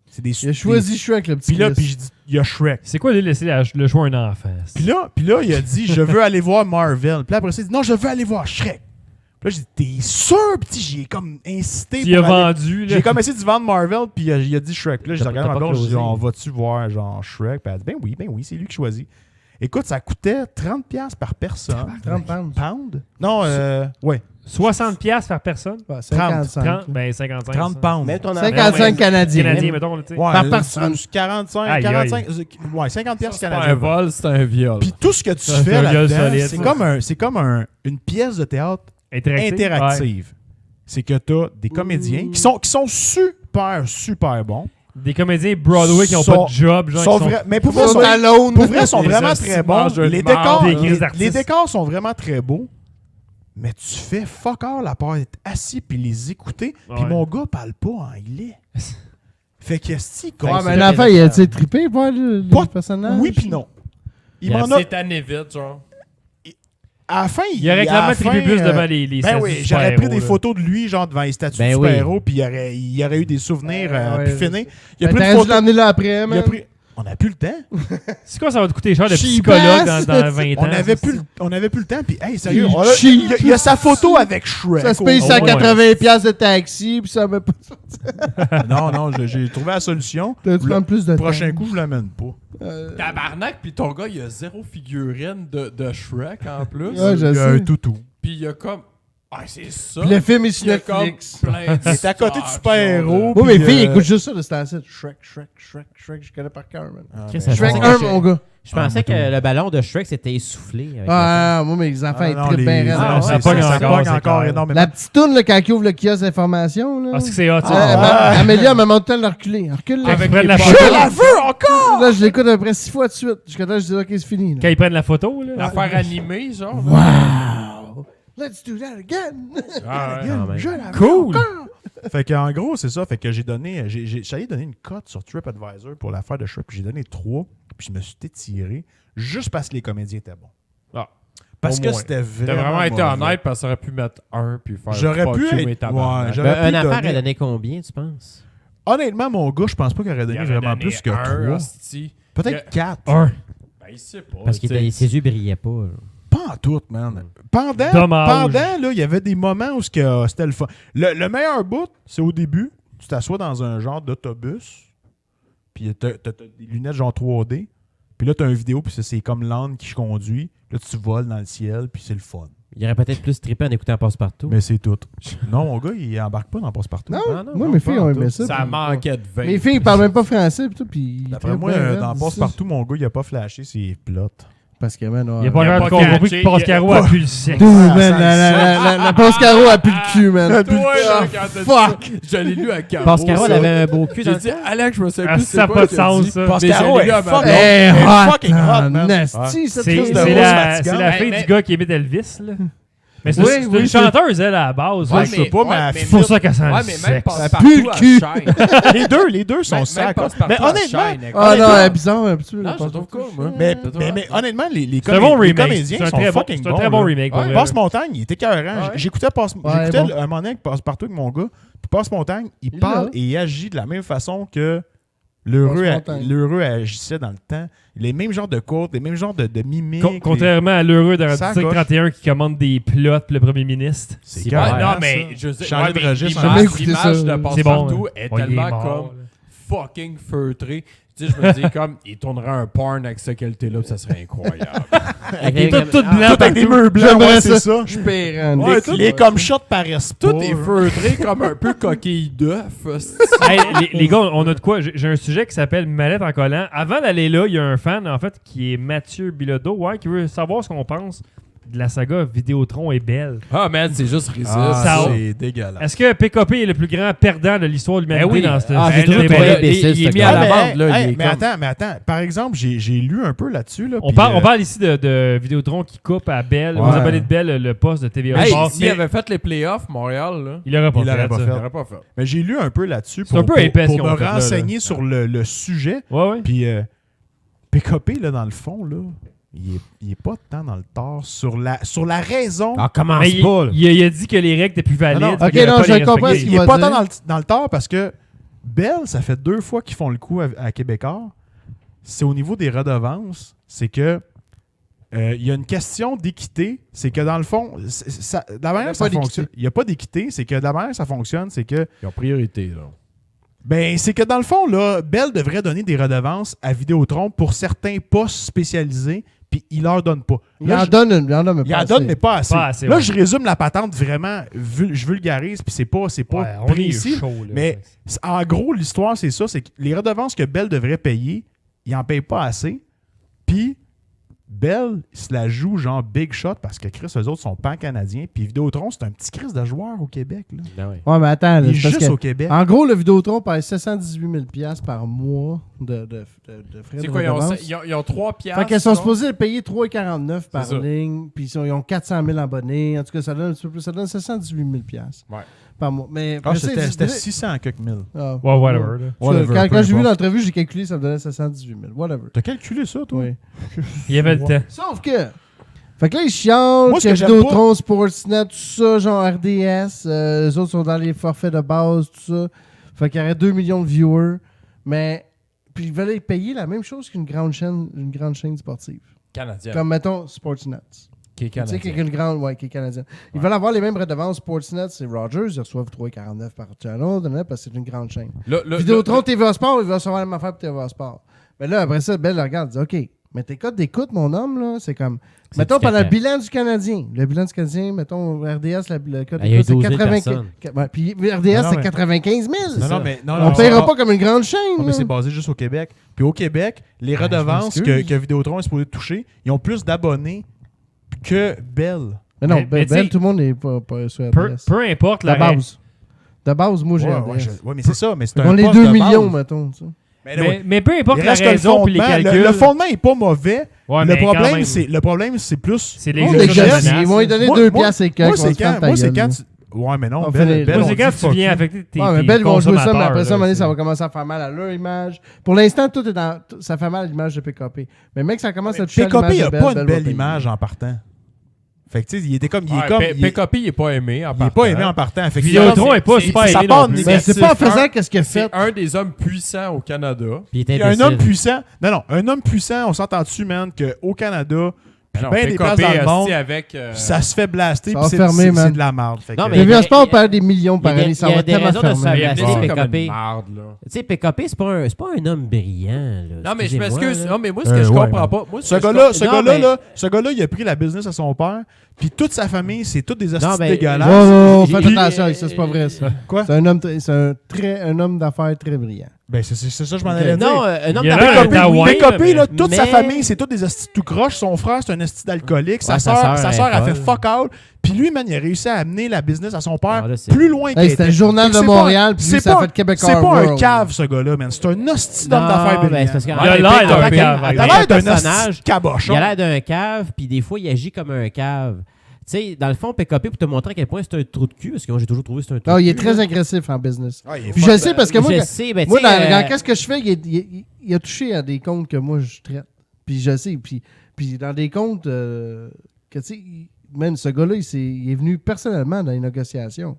[SPEAKER 4] C'est des
[SPEAKER 1] Il a choisi Shrek, le petit.
[SPEAKER 4] Puis là,
[SPEAKER 1] Chris.
[SPEAKER 4] puis je dis, il y a Shrek.
[SPEAKER 2] C'est quoi, lui, laisser le choix à un enfant?
[SPEAKER 4] Puis là, il a dit, je veux aller voir Marvel. Puis là, après ça, il dit, non, je veux aller voir Shrek. Puis là, j'ai dit, t'es sûr? Puis j'ai comme incité
[SPEAKER 2] Tu as
[SPEAKER 4] pour aller-
[SPEAKER 2] vendu, là.
[SPEAKER 4] J'ai comme essayé de vendre Marvel, puis il a dit Shrek. Puis là, j'ai
[SPEAKER 6] T'as
[SPEAKER 4] regardé
[SPEAKER 6] pas
[SPEAKER 4] ma blonde, j'ai dit,
[SPEAKER 6] closé.
[SPEAKER 4] on va-tu voir genre Shrek? Puis elle a dit, ben oui, c'est lui qui choisit. Écoute, ça coûtait 30$ par personne.
[SPEAKER 1] 30 pounds.
[SPEAKER 4] Pound? Non, ouais.
[SPEAKER 2] 60$ par personne.
[SPEAKER 1] Ouais, 55.
[SPEAKER 2] 30, ben 55.
[SPEAKER 4] 30 pounds.
[SPEAKER 6] Même ton
[SPEAKER 1] 55 Canadiens.
[SPEAKER 2] Canadien, mettons. Tu sais.
[SPEAKER 4] Ouais,
[SPEAKER 1] par personne.
[SPEAKER 4] 45,
[SPEAKER 2] Aïe,
[SPEAKER 4] 45, ouais, 50$
[SPEAKER 5] C'est pas un
[SPEAKER 4] canadiens.
[SPEAKER 5] vol, c'est un viol.
[SPEAKER 4] Puis tout ce que tu
[SPEAKER 2] C'est
[SPEAKER 4] fais
[SPEAKER 2] un viol
[SPEAKER 4] là-dedans,
[SPEAKER 2] solide.
[SPEAKER 4] c'est comme une pièce de théâtre interactive. C'est que tu as des comédiens qui sont super bons.
[SPEAKER 2] Ouais. Des comédiens Broadway qui n'ont pas de job. Genre,
[SPEAKER 4] Mais pour
[SPEAKER 1] Pour
[SPEAKER 4] vrai,
[SPEAKER 1] Stallone.
[SPEAKER 4] pour vrai, sont
[SPEAKER 5] Les
[SPEAKER 4] vraiment
[SPEAKER 5] hosties
[SPEAKER 4] très bons.
[SPEAKER 5] mangeurs de
[SPEAKER 4] Les
[SPEAKER 5] marde.
[SPEAKER 2] Des
[SPEAKER 4] décors,
[SPEAKER 2] crises d'artistes.
[SPEAKER 4] les décors sont vraiment très beaux. Mais tu fais fuck all à part être assis puis les écouter. Puis
[SPEAKER 2] Ouais.
[SPEAKER 4] mon gars parle pas anglais. Fait que si
[SPEAKER 1] Ouais, mais
[SPEAKER 2] c'est
[SPEAKER 1] l'enfant,
[SPEAKER 2] le
[SPEAKER 1] il a-tu trippé, pas le
[SPEAKER 4] Pas-
[SPEAKER 1] personnage?
[SPEAKER 4] oui puis non. Il m'en a
[SPEAKER 5] C'est tanné vite, genre.
[SPEAKER 4] à la fin,
[SPEAKER 2] Il aurait
[SPEAKER 4] à la
[SPEAKER 2] clairement
[SPEAKER 4] fin,
[SPEAKER 2] trippé plus devant les
[SPEAKER 4] ben
[SPEAKER 2] statues
[SPEAKER 4] oui,
[SPEAKER 2] de
[SPEAKER 4] j'aurais pris
[SPEAKER 2] super-héros,
[SPEAKER 4] des
[SPEAKER 2] là.
[SPEAKER 4] photos de lui, genre devant les statues
[SPEAKER 6] Ben
[SPEAKER 4] de
[SPEAKER 6] oui.
[SPEAKER 4] super-héros, puis il aurait eu des souvenirs
[SPEAKER 1] Ouais.
[SPEAKER 4] puis finis. Il a
[SPEAKER 1] Ben,
[SPEAKER 4] pris
[SPEAKER 1] t'aurais
[SPEAKER 4] une
[SPEAKER 1] dû
[SPEAKER 4] photo.
[SPEAKER 1] l'emmener là après,
[SPEAKER 4] Il a
[SPEAKER 1] man.
[SPEAKER 4] pris. On n'a plus le temps.
[SPEAKER 2] C'est quoi, ça va te coûter cher de
[SPEAKER 1] Cheap
[SPEAKER 2] psychologue
[SPEAKER 1] ass.
[SPEAKER 2] dans 20 ans?
[SPEAKER 4] On avait plus le temps. Puis, hey, sérieux,
[SPEAKER 1] Cheap.
[SPEAKER 4] il y a sa photo avec Shrek.
[SPEAKER 1] Ça se paye
[SPEAKER 2] Oh,
[SPEAKER 1] 180$ de taxi, puis ça m'a pas...
[SPEAKER 4] Non, j'ai trouvé la solution.
[SPEAKER 1] T'as dû prendre plus de
[SPEAKER 4] Le
[SPEAKER 1] temps.
[SPEAKER 4] prochain coup, je l'amène pas.
[SPEAKER 5] Tabarnak, pis ton gars, il a 0 figurine de Shrek en plus.
[SPEAKER 1] Ouais, je
[SPEAKER 4] Il y a un
[SPEAKER 1] sais.
[SPEAKER 4] toutou.
[SPEAKER 5] Pis il y a comme. Ah, c'est ça.
[SPEAKER 1] Puis le film est sur
[SPEAKER 5] Il y a comme
[SPEAKER 1] Netflix.
[SPEAKER 5] plein de
[SPEAKER 4] Il est à côté de
[SPEAKER 5] stars,
[SPEAKER 4] super-héros.
[SPEAKER 1] Moi, mes
[SPEAKER 4] puis,
[SPEAKER 1] filles écoutent juste ça de ce temps-ci. Shrek, je connais par cœur, man.
[SPEAKER 6] Chris, ça
[SPEAKER 1] Shrek
[SPEAKER 6] pensait
[SPEAKER 1] 1,
[SPEAKER 6] que
[SPEAKER 1] mon gars.
[SPEAKER 6] Je pensais que le ballon de Shrek s'était essoufflé. avec
[SPEAKER 1] Ah, moi, mes enfants, ils trippent bien raide.
[SPEAKER 2] Ah, ouais,
[SPEAKER 4] ça
[SPEAKER 2] pogne
[SPEAKER 4] pogne
[SPEAKER 2] encore, c'est
[SPEAKER 4] encore
[SPEAKER 2] clair.
[SPEAKER 4] énormément.
[SPEAKER 1] La petite toune, là, quand ils ouvrent le kiosque d'information, là.
[SPEAKER 2] Ah, c'est que c'est hot, ça.
[SPEAKER 1] Amélie, elle m'a monté le reculer. Recule, là.
[SPEAKER 2] Quand ils prennent la
[SPEAKER 1] Je
[SPEAKER 2] photo,
[SPEAKER 1] la veux encore! Là, je l'écoute à peu près 6 fois de suite. Jusqu'à temps que je dis, OK, c'est fini.
[SPEAKER 2] quand
[SPEAKER 1] Là.
[SPEAKER 2] ils prennent la photo, là.
[SPEAKER 5] L'affaire animée, genre.
[SPEAKER 1] Wow! Let's do that again!
[SPEAKER 5] Ah, ouais.
[SPEAKER 6] quand même.
[SPEAKER 1] Je la veux
[SPEAKER 2] Cool!
[SPEAKER 1] encore!
[SPEAKER 4] Fait qu'en gros, c'est ça. Fait que j'allais donner une cote sur TripAdvisor pour l'affaire de Shrek. Puis j'ai donné 3. Puis je me suis étiré juste parce que les comédiens étaient bons.
[SPEAKER 5] Ah.
[SPEAKER 4] Parce
[SPEAKER 5] Au
[SPEAKER 4] que
[SPEAKER 5] moins.
[SPEAKER 4] c'était
[SPEAKER 5] T'as
[SPEAKER 4] vraiment.
[SPEAKER 5] vraiment été
[SPEAKER 4] mauvais.
[SPEAKER 5] honnête parce que ça aurait pu mettre 1 puis faire.
[SPEAKER 4] J'aurais
[SPEAKER 5] fuck
[SPEAKER 4] pu
[SPEAKER 5] you,
[SPEAKER 4] être-
[SPEAKER 5] mais tabarnak.
[SPEAKER 4] ouais, j'aurais
[SPEAKER 6] Ben, une
[SPEAKER 4] pu
[SPEAKER 6] affaire,
[SPEAKER 4] donner-
[SPEAKER 6] elle donnait combien, tu penses?
[SPEAKER 4] Honnêtement, mon gars, je pense pas qu'il aurait
[SPEAKER 5] Il
[SPEAKER 4] donné
[SPEAKER 5] aurait
[SPEAKER 4] vraiment
[SPEAKER 5] donné
[SPEAKER 4] plus que
[SPEAKER 5] un,
[SPEAKER 4] 3.
[SPEAKER 5] hostie.
[SPEAKER 4] Peut-être 4.
[SPEAKER 2] Un.
[SPEAKER 5] Ben, il sait pas.
[SPEAKER 6] Parce que
[SPEAKER 5] tu sais.
[SPEAKER 6] ses yeux brillaient pas. là.
[SPEAKER 4] Pas en tout, man. Pendant,
[SPEAKER 2] Dommage.
[SPEAKER 4] là, il y avait des moments où c'était le fun. Le meilleur bout, c'est au début. Tu t'assois dans un genre d'autobus. Puis t'as des lunettes genre 3D. Puis là, t'as une vidéo, puis c'est comme l'âne qui conduit. Là, tu voles dans le ciel, puis c'est le fun.
[SPEAKER 6] Il aurait peut-être plus trippé en écoutant Passe-Partout.
[SPEAKER 4] Mais c'est tout. Non, mon gars, il embarque pas dans Passe-Partout.
[SPEAKER 1] Non,
[SPEAKER 6] Ah, non,
[SPEAKER 1] moi,
[SPEAKER 6] non,
[SPEAKER 1] mes filles
[SPEAKER 4] pas
[SPEAKER 1] ont
[SPEAKER 4] en
[SPEAKER 1] aimé
[SPEAKER 4] tout.
[SPEAKER 1] ça.
[SPEAKER 5] Ça
[SPEAKER 1] puis-
[SPEAKER 5] manquait de vin.
[SPEAKER 1] Mes filles, ils parlent même pas français, pis tout, puis ils
[SPEAKER 4] D'après
[SPEAKER 1] trippent
[SPEAKER 4] moi,
[SPEAKER 1] bien raide,
[SPEAKER 4] dans
[SPEAKER 1] c'est
[SPEAKER 4] Passe-Partout, mon gars, il a pas flashé ses plots.
[SPEAKER 1] Parce que, man,
[SPEAKER 2] Il a pas
[SPEAKER 5] Il a
[SPEAKER 2] l'air
[SPEAKER 5] pas
[SPEAKER 2] de compris
[SPEAKER 5] catché,
[SPEAKER 2] que Pascaro
[SPEAKER 5] il a
[SPEAKER 2] a pu le sexe.
[SPEAKER 1] Dude, man,
[SPEAKER 4] ça-
[SPEAKER 1] la Pascaro a plus le cul, man.
[SPEAKER 5] Toi, là,
[SPEAKER 1] Ah,
[SPEAKER 5] quand t'as dit
[SPEAKER 1] fuck!
[SPEAKER 5] ça, je l'ai lu à Caro.
[SPEAKER 6] Parce-Carole
[SPEAKER 5] ça.
[SPEAKER 6] avait un beau cul dans
[SPEAKER 5] J'ai
[SPEAKER 6] le
[SPEAKER 5] dit,
[SPEAKER 6] temps.
[SPEAKER 5] Alex, je me sais
[SPEAKER 2] Ah,
[SPEAKER 5] plus
[SPEAKER 2] ça a
[SPEAKER 5] c'est
[SPEAKER 2] pas
[SPEAKER 5] quoi
[SPEAKER 2] de sens,
[SPEAKER 5] qu'il a dit.
[SPEAKER 2] ça.
[SPEAKER 5] Mais
[SPEAKER 4] Pascaro
[SPEAKER 5] je l'ai lu
[SPEAKER 4] est
[SPEAKER 5] à ma
[SPEAKER 4] fucking-
[SPEAKER 5] blonde.
[SPEAKER 1] Eh,
[SPEAKER 4] Elle est fucking hot,
[SPEAKER 1] hot,
[SPEAKER 4] man.
[SPEAKER 1] nasty, cette
[SPEAKER 2] C'est
[SPEAKER 1] chose de
[SPEAKER 4] rose
[SPEAKER 2] la
[SPEAKER 4] fatigante.
[SPEAKER 2] fille
[SPEAKER 5] Mais-
[SPEAKER 2] du gars qui imite Elvis, là. Mais c'est
[SPEAKER 1] Oui,
[SPEAKER 2] c'est
[SPEAKER 1] oui,
[SPEAKER 2] une
[SPEAKER 1] c'est-
[SPEAKER 2] chanteuse, elle, à la base.
[SPEAKER 4] Ouais,
[SPEAKER 2] là.
[SPEAKER 4] je sais pas, mais
[SPEAKER 2] C'est pour ça qu'elle sent
[SPEAKER 5] Ouais,
[SPEAKER 2] le
[SPEAKER 5] mais même
[SPEAKER 2] sexe.
[SPEAKER 5] Passe-Partout,
[SPEAKER 1] pue le
[SPEAKER 5] elle
[SPEAKER 1] cul.
[SPEAKER 5] shine.
[SPEAKER 4] Les deux sont
[SPEAKER 5] Même
[SPEAKER 4] sacs.
[SPEAKER 5] Passe-Partout,
[SPEAKER 4] Mais
[SPEAKER 5] elle
[SPEAKER 4] honnêtement,
[SPEAKER 5] shine,
[SPEAKER 1] Ah non,
[SPEAKER 5] écoute.
[SPEAKER 1] elle est bizarre un petit peu.
[SPEAKER 5] Non,
[SPEAKER 1] la
[SPEAKER 5] je trouve
[SPEAKER 1] Passepartout.
[SPEAKER 5] cool, moi.
[SPEAKER 4] mais honnêtement, les
[SPEAKER 2] C'est un bon remake.
[SPEAKER 4] comédiens
[SPEAKER 2] C'est un
[SPEAKER 4] sont
[SPEAKER 2] très bon-
[SPEAKER 4] fucking
[SPEAKER 2] c'est un
[SPEAKER 4] bons.
[SPEAKER 2] très bon
[SPEAKER 4] là.
[SPEAKER 2] remake. pour
[SPEAKER 5] Ouais,
[SPEAKER 2] vrai.
[SPEAKER 4] Passe-Montagne, il était écœurant.
[SPEAKER 5] Ouais.
[SPEAKER 4] J'écoutais
[SPEAKER 1] bon.
[SPEAKER 4] un moment donné avec Passe-Partout avec mon gars. Puis Passe-Montagne, il
[SPEAKER 1] Il
[SPEAKER 4] parle
[SPEAKER 1] l'a.
[SPEAKER 4] et il agit de la même façon que l'heureux
[SPEAKER 1] Passe-Montagne.
[SPEAKER 4] agissait dans le temps. Les mêmes genres de courtes, les mêmes genres de mimiques.
[SPEAKER 2] Contrairement à l'heureux dans
[SPEAKER 4] Ça
[SPEAKER 2] District
[SPEAKER 4] coche.
[SPEAKER 2] 31 qui commande des plots pour le premier ministre.
[SPEAKER 4] C'est
[SPEAKER 6] Ouais,
[SPEAKER 4] écœurant,
[SPEAKER 5] Ouais, non,
[SPEAKER 4] ça.
[SPEAKER 5] mais je sais,
[SPEAKER 4] Changer de registre.
[SPEAKER 1] J'ai jamais écouté
[SPEAKER 5] l'image
[SPEAKER 1] ça.
[SPEAKER 5] de
[SPEAKER 2] C'est
[SPEAKER 5] Passe-Partout
[SPEAKER 2] bon.
[SPEAKER 5] est
[SPEAKER 2] Oh, il est
[SPEAKER 5] tellement
[SPEAKER 2] mort,
[SPEAKER 5] comme
[SPEAKER 2] là.
[SPEAKER 5] fucking feutré. Tu sais, je me dis comme, il tournerait un porn avec cette qualité-là, puis ça serait incroyable.
[SPEAKER 6] Avec
[SPEAKER 2] Tout
[SPEAKER 6] Ah,
[SPEAKER 2] blanc
[SPEAKER 4] Tout avec des
[SPEAKER 2] partout.
[SPEAKER 4] murs blancs,
[SPEAKER 1] J'aimerais
[SPEAKER 4] ouais, c'est
[SPEAKER 1] ça.
[SPEAKER 4] ça.
[SPEAKER 1] Je paierais.
[SPEAKER 5] Ouais,
[SPEAKER 4] Les comme shots paraissent pas.
[SPEAKER 5] Tout est feutré comme un peu coquille d'œuf.
[SPEAKER 2] Hey, les gars, on a de quoi? J'ai un sujet qui s'appelle Mallette en collant. Avant d'aller là, il y a un fan, en fait, qui est Mathieu Bilodeau, ouais, qui veut savoir ce qu'on pense de la saga Vidéotron et Belle.
[SPEAKER 5] Ah, man, c'est juste risible.
[SPEAKER 2] Ça-
[SPEAKER 4] c'est dégueulasse.
[SPEAKER 2] Est-ce que PKP est le plus grand perdant de l'histoire de l'humanité
[SPEAKER 5] Ben oui.
[SPEAKER 2] dans cette
[SPEAKER 6] Ah, j'ai
[SPEAKER 2] cette
[SPEAKER 6] toujours
[SPEAKER 2] débat?
[SPEAKER 6] trouvé
[SPEAKER 5] il,
[SPEAKER 6] imbécile,
[SPEAKER 5] il est
[SPEAKER 6] ce
[SPEAKER 5] mis
[SPEAKER 6] gars.
[SPEAKER 5] à la
[SPEAKER 4] mais,
[SPEAKER 5] bande, là.
[SPEAKER 4] hey,
[SPEAKER 5] il est
[SPEAKER 4] mais
[SPEAKER 5] comme...
[SPEAKER 4] attends. Par exemple, j'ai lu un peu là-dessus. Là,
[SPEAKER 2] On
[SPEAKER 4] puis,
[SPEAKER 2] parle ici de Vidéotron qui coupe à Belle, aux
[SPEAKER 4] Ouais.
[SPEAKER 2] abonnés de Belle, le poste de TVA
[SPEAKER 5] Hey,
[SPEAKER 2] Sport.
[SPEAKER 5] s'il avait fait les playoffs, Montréal, là,
[SPEAKER 2] Il l'aurait pas
[SPEAKER 4] Il l'aurait pas
[SPEAKER 2] ça.
[SPEAKER 4] fait.
[SPEAKER 5] il l'aurait pas fait.
[SPEAKER 4] Mais j'ai lu un peu là-dessus
[SPEAKER 2] C'est un peu épais, ce qu'ils
[SPEAKER 4] pour
[SPEAKER 2] ont
[SPEAKER 4] me
[SPEAKER 2] fait là, là.
[SPEAKER 4] renseigner sur le sujet.
[SPEAKER 2] Ouais, ouais.
[SPEAKER 4] Puis PKP, là, dans le fond, là, il est pas tant dans le tort sur la raison.
[SPEAKER 6] Ah, commence
[SPEAKER 2] Mais
[SPEAKER 6] pas, là.
[SPEAKER 2] il a dit que les règles étaient plus valides.
[SPEAKER 4] Non, non,
[SPEAKER 2] fait
[SPEAKER 1] ok,
[SPEAKER 2] qu'il avait
[SPEAKER 1] non,
[SPEAKER 2] pas
[SPEAKER 1] je
[SPEAKER 2] les
[SPEAKER 1] comprends
[SPEAKER 2] respecter.
[SPEAKER 1] ce
[SPEAKER 4] il
[SPEAKER 1] qu'il
[SPEAKER 4] est
[SPEAKER 1] va
[SPEAKER 4] pas
[SPEAKER 1] dire.
[SPEAKER 4] tant dans le tort parce que Bell, ça fait 2 fois qu'ils font le coup à Québécois. C'est au niveau des redevances. C'est que il y a une question d'équité. C'est que dans le fond, de la manière que ça
[SPEAKER 1] pas d'équité.
[SPEAKER 4] fonctionne, il n'y a pas d'équité. C'est que de la manière que ça fonctionne, c'est que
[SPEAKER 5] Ils ont priorité, là.
[SPEAKER 4] ben, c'est que dans le fond, là, Bell devrait donner des redevances à Vidéotron pour certains postes spécialisés, puis il leur donne pas.
[SPEAKER 1] Il
[SPEAKER 4] Là,
[SPEAKER 1] en donne une, il en donne, mais
[SPEAKER 4] il
[SPEAKER 1] pas
[SPEAKER 4] en donne,
[SPEAKER 1] assez.
[SPEAKER 4] mais pas assez.
[SPEAKER 2] Pas assez,
[SPEAKER 4] Là,
[SPEAKER 2] ouais.
[SPEAKER 4] je résume la patente vraiment, je vulgarise, puis c'est pas
[SPEAKER 2] Ouais, on
[SPEAKER 4] précis.
[SPEAKER 2] est chaud, là.
[SPEAKER 4] Mais en gros, l'histoire, c'est ça, c'est que les redevances que Bell devrait payer, il en paye pas assez, puis Bell se la joue genre big shot parce que Chris, eux autres sont pan-canadiens, puis Vidéotron, c'est un petit Chris de joueur au Québec. Là.
[SPEAKER 6] Ah ouais.
[SPEAKER 1] Ouais, mais attends, là,
[SPEAKER 4] Il est
[SPEAKER 1] c'est parce
[SPEAKER 4] juste
[SPEAKER 1] que-
[SPEAKER 4] au Québec.
[SPEAKER 1] En gros, le Vidéotron paye 718 000 $ par mois de frais
[SPEAKER 5] C'est
[SPEAKER 1] de
[SPEAKER 5] quoi,
[SPEAKER 1] redevance.
[SPEAKER 5] ils ont 3 piastres.
[SPEAKER 1] Fait qu'elles sont
[SPEAKER 5] là.
[SPEAKER 1] supposées payer 3,49 par
[SPEAKER 5] C'est ça.
[SPEAKER 1] ligne, puis ils ont 400 000 abonnés. En tout cas, ça donne un petit peu plus. Ça donne 718 000 $
[SPEAKER 5] Ouais.
[SPEAKER 1] par mois. Mais
[SPEAKER 4] Ah,
[SPEAKER 1] je sais,
[SPEAKER 4] c'était
[SPEAKER 1] je-
[SPEAKER 4] 600 quelques mille.
[SPEAKER 1] Ah,
[SPEAKER 2] Ouais, whatever. là.
[SPEAKER 1] Quand,
[SPEAKER 4] Whatever,
[SPEAKER 1] quand
[SPEAKER 4] peu
[SPEAKER 1] j'ai vu
[SPEAKER 4] importe.
[SPEAKER 1] l'entrevue, j'ai calculé, ça me donnait 718 000. Whatever.
[SPEAKER 4] T'as calculé ça, toi?
[SPEAKER 1] Oui.
[SPEAKER 2] Il y avait le temps.
[SPEAKER 1] Sauf que. Fait que là, ils chialent,
[SPEAKER 4] Moi, ce
[SPEAKER 1] que
[SPEAKER 4] que j'aime
[SPEAKER 1] Vidéotron, Sportsnet, tout ça, genre RDS, les autres sont dans les forfaits de base, tout ça. Fait qu'il y aurait 2 millions de viewers. Mais. Puis ils veulent payer la même chose qu'une grande chaîne sportive.
[SPEAKER 5] Canadien.
[SPEAKER 1] Comme, mettons, Sportsnet.
[SPEAKER 5] Qui est
[SPEAKER 1] Tu sais,
[SPEAKER 5] canadien.
[SPEAKER 1] qui est une grande, ouais, qui est canadienne. Ils veulent avoir les mêmes redevances. Sportsnet, c'est Rogers, ils reçoivent 3,49 par channel, parce que c'est une grande chaîne. Vidéotron, TVA Sport, ils vont recevoir la même affaire pour TVA Sport. Mais là, après ça, Bell regarde, dit OK, mais tes codes d'écoute, mon homme, là, c'est comme.
[SPEAKER 6] C'est
[SPEAKER 1] Mettons,
[SPEAKER 6] du
[SPEAKER 1] pendant le
[SPEAKER 6] caca.
[SPEAKER 1] bilan du Canadien. Le bilan du Canadien, mettons, RDS, le code
[SPEAKER 6] Ah, il y a
[SPEAKER 1] d'écoute, c'est
[SPEAKER 6] 12 000
[SPEAKER 1] 95. Ouais, puis RDS,
[SPEAKER 4] Non,
[SPEAKER 1] c'est
[SPEAKER 4] mais-
[SPEAKER 1] 95 000.
[SPEAKER 4] Non,
[SPEAKER 1] ça.
[SPEAKER 4] non, mais non,
[SPEAKER 1] On
[SPEAKER 4] non,
[SPEAKER 1] ne paiera
[SPEAKER 4] non.
[SPEAKER 1] pas comme une grande chaîne.
[SPEAKER 4] Ah, mais
[SPEAKER 1] là.
[SPEAKER 4] c'est basé juste au Québec. Puis au Québec, les redevances
[SPEAKER 1] je m'excuse.
[SPEAKER 4] que Vidéotron est supposé toucher, ils ont plus d'abonnés que Bell.
[SPEAKER 1] Mais non,
[SPEAKER 2] mais
[SPEAKER 1] Bell,
[SPEAKER 2] tu sais,
[SPEAKER 1] tout le monde n'est pas sur
[SPEAKER 2] Peu,
[SPEAKER 1] RDS.
[SPEAKER 2] peu importe
[SPEAKER 1] De
[SPEAKER 2] la
[SPEAKER 1] base. De base, moi, j'ai
[SPEAKER 4] Ouais,
[SPEAKER 1] RDS.
[SPEAKER 4] ouais, mais c'est ça, mais c'est
[SPEAKER 1] On
[SPEAKER 4] un
[SPEAKER 1] est
[SPEAKER 4] poste
[SPEAKER 1] 2
[SPEAKER 4] de
[SPEAKER 1] millions,
[SPEAKER 4] base.
[SPEAKER 1] mettons. tu sais.
[SPEAKER 2] Mais peu importe
[SPEAKER 4] Il
[SPEAKER 2] la
[SPEAKER 4] reste que le
[SPEAKER 2] raison puis les
[SPEAKER 4] fondement.
[SPEAKER 2] calculs.
[SPEAKER 4] Le fondement est pas mauvais.
[SPEAKER 2] Ouais, mais quand même,
[SPEAKER 4] Le problème, c'est plus.
[SPEAKER 2] c'est
[SPEAKER 1] On
[SPEAKER 2] les
[SPEAKER 1] est
[SPEAKER 2] gars
[SPEAKER 1] gestes, ils vont lui donner 2 piastres et quelques.
[SPEAKER 4] Moi, c'est quand. Ouais, mais non,
[SPEAKER 1] On
[SPEAKER 4] Bell,
[SPEAKER 1] fait les-
[SPEAKER 4] Bell,
[SPEAKER 2] Moi,
[SPEAKER 4] on
[SPEAKER 2] c'est quand
[SPEAKER 4] dit
[SPEAKER 2] tu
[SPEAKER 4] fuck
[SPEAKER 2] viens
[SPEAKER 4] you.
[SPEAKER 2] affecter tes
[SPEAKER 1] Ouais, mais Bell vont jouer ça, mais après ça, à un moment donné,
[SPEAKER 2] consommateurs,
[SPEAKER 1] ça
[SPEAKER 2] là,
[SPEAKER 1] va commencer à faire mal à leur image. Pour l'instant, tout est dans. Ça fait mal à l'image de PKP. Mais mec, ça commence à toucher à
[SPEAKER 4] PKP,
[SPEAKER 1] l'image
[SPEAKER 4] il
[SPEAKER 1] de
[SPEAKER 4] a
[SPEAKER 1] Bell,
[SPEAKER 4] pas
[SPEAKER 1] Bell
[SPEAKER 4] une
[SPEAKER 1] va
[SPEAKER 4] belle
[SPEAKER 1] payer.
[SPEAKER 4] image en partant. Fait que, tu sais, il était comme. Il est
[SPEAKER 5] Ouais,
[SPEAKER 4] comme.
[SPEAKER 5] PKP, il est pas aimé en
[SPEAKER 4] Il est pas aimé en partant. Fait que
[SPEAKER 2] Vidéotron est pas
[SPEAKER 5] c'est-
[SPEAKER 2] super
[SPEAKER 4] ça
[SPEAKER 2] aimé
[SPEAKER 4] part
[SPEAKER 2] non plus.
[SPEAKER 4] négatif.
[SPEAKER 1] Mais c'est pas en faisant
[SPEAKER 5] Un-
[SPEAKER 1] qu'est-ce qu'il a fait.
[SPEAKER 5] C'est un des hommes puissants au Canada.
[SPEAKER 6] Puis il est
[SPEAKER 4] Il y a un
[SPEAKER 6] imbécile.
[SPEAKER 4] homme puissant. Non, un homme puissant, on s'entend dessus, man, qu'au Canada, puis
[SPEAKER 5] Non,
[SPEAKER 4] ben des places
[SPEAKER 5] PKP,
[SPEAKER 4] dans le monde,
[SPEAKER 5] hostie, avec.
[SPEAKER 4] ça se fait blaster,
[SPEAKER 1] Ça
[SPEAKER 4] puis
[SPEAKER 1] va
[SPEAKER 4] c'est
[SPEAKER 1] fermer, man.
[SPEAKER 4] c'est de la merde. Fait
[SPEAKER 6] Non,
[SPEAKER 4] que-
[SPEAKER 6] mais-
[SPEAKER 1] TVA
[SPEAKER 6] il y a-
[SPEAKER 1] Sport perd des millions par
[SPEAKER 6] il y a
[SPEAKER 1] année.
[SPEAKER 6] des-
[SPEAKER 1] Ça
[SPEAKER 6] il y a
[SPEAKER 1] va
[SPEAKER 6] des
[SPEAKER 1] tellement
[SPEAKER 6] raisons de se
[SPEAKER 1] fermer.
[SPEAKER 6] faire
[SPEAKER 5] il
[SPEAKER 6] blaster,
[SPEAKER 5] est comme
[SPEAKER 6] PKP.
[SPEAKER 5] une marde, là.
[SPEAKER 6] Tu sais, PKP, c'est pas un homme brillant. Là.
[SPEAKER 5] Non, mais je
[SPEAKER 6] Excusez-moi,
[SPEAKER 5] m'excuse.
[SPEAKER 6] là.
[SPEAKER 5] Non, mais moi, ce que je
[SPEAKER 2] ouais,
[SPEAKER 5] comprends
[SPEAKER 2] man.
[SPEAKER 5] pas. Moi,
[SPEAKER 4] Ce
[SPEAKER 5] que je
[SPEAKER 4] gars-là,
[SPEAKER 5] comprends-
[SPEAKER 4] ce gars-là, il a pris la business à son père, puis toute sa famille, c'est toutes des astuces
[SPEAKER 6] mais-
[SPEAKER 4] dégueulasses.
[SPEAKER 1] Oh,
[SPEAKER 6] J'ai-
[SPEAKER 1] faites
[SPEAKER 6] j'ai-
[SPEAKER 1] attention avec ça, c'est pas vrai ça.
[SPEAKER 4] Quoi?
[SPEAKER 1] C'est un homme, un homme d'affaires très brillant.
[SPEAKER 4] Ben, c'est ça, je m'en
[SPEAKER 1] Ok.
[SPEAKER 4] allais dire.
[SPEAKER 6] Non, un homme
[SPEAKER 2] Il y a
[SPEAKER 6] d'affaires,
[SPEAKER 2] l'air
[SPEAKER 4] PKP,
[SPEAKER 2] d'un
[SPEAKER 6] oui,
[SPEAKER 2] Hawaii,
[SPEAKER 4] PKP, là, toute
[SPEAKER 6] mais-
[SPEAKER 4] sa famille, c'est toutes des astis tout croches. Son frère, c'est un asti d'alcoolique. Sa
[SPEAKER 6] Ouais, sa
[SPEAKER 4] sœur,
[SPEAKER 6] sœur,
[SPEAKER 4] a
[SPEAKER 6] elle est
[SPEAKER 4] fait
[SPEAKER 6] folle.
[SPEAKER 4] fuck out. Puis lui, man, il a réussi à amener la business à son père
[SPEAKER 6] Ah, là, c'est-
[SPEAKER 4] plus loin qu'il
[SPEAKER 1] Hey, c'était le Journal de Montréal, puis lui, ça a fait Québec
[SPEAKER 4] C'est pas un
[SPEAKER 1] World.
[SPEAKER 4] cave, ce gars-là, man. C'est un hostie d'homme
[SPEAKER 6] Non,
[SPEAKER 4] d'affaires
[SPEAKER 6] ben,
[SPEAKER 4] brillant.
[SPEAKER 6] c'est parce que-
[SPEAKER 2] Il a l'air d'un
[SPEAKER 6] en tant
[SPEAKER 2] cave,
[SPEAKER 6] que-
[SPEAKER 2] par
[SPEAKER 6] en
[SPEAKER 4] T'as
[SPEAKER 6] tant
[SPEAKER 4] l'air
[SPEAKER 6] que
[SPEAKER 4] d'un
[SPEAKER 6] personnage,
[SPEAKER 4] hostie cabochon.
[SPEAKER 6] il a l'air d'un cave, puis des fois, il agit comme un cave. Tu sais, dans le fond, PKP, pour te montrer à quel point c'est un trou de cul, parce que moi, j'ai toujours trouvé que c'est un trou
[SPEAKER 1] Non,
[SPEAKER 6] de
[SPEAKER 1] il
[SPEAKER 6] cul.
[SPEAKER 1] est très
[SPEAKER 6] là.
[SPEAKER 1] agressif en business.
[SPEAKER 4] Ah, il est
[SPEAKER 1] Puis
[SPEAKER 4] fuck
[SPEAKER 1] je sais parce que moi,
[SPEAKER 6] Je
[SPEAKER 1] quand-
[SPEAKER 6] sais, ben,
[SPEAKER 1] moi
[SPEAKER 6] tu sais,
[SPEAKER 1] dans qu'est-ce que je fais, il a touché à des comptes que moi je traite. Puis je sais. Puis dans des comptes que tu sais, man, ce gars-là, il est venu personnellement dans les négociations.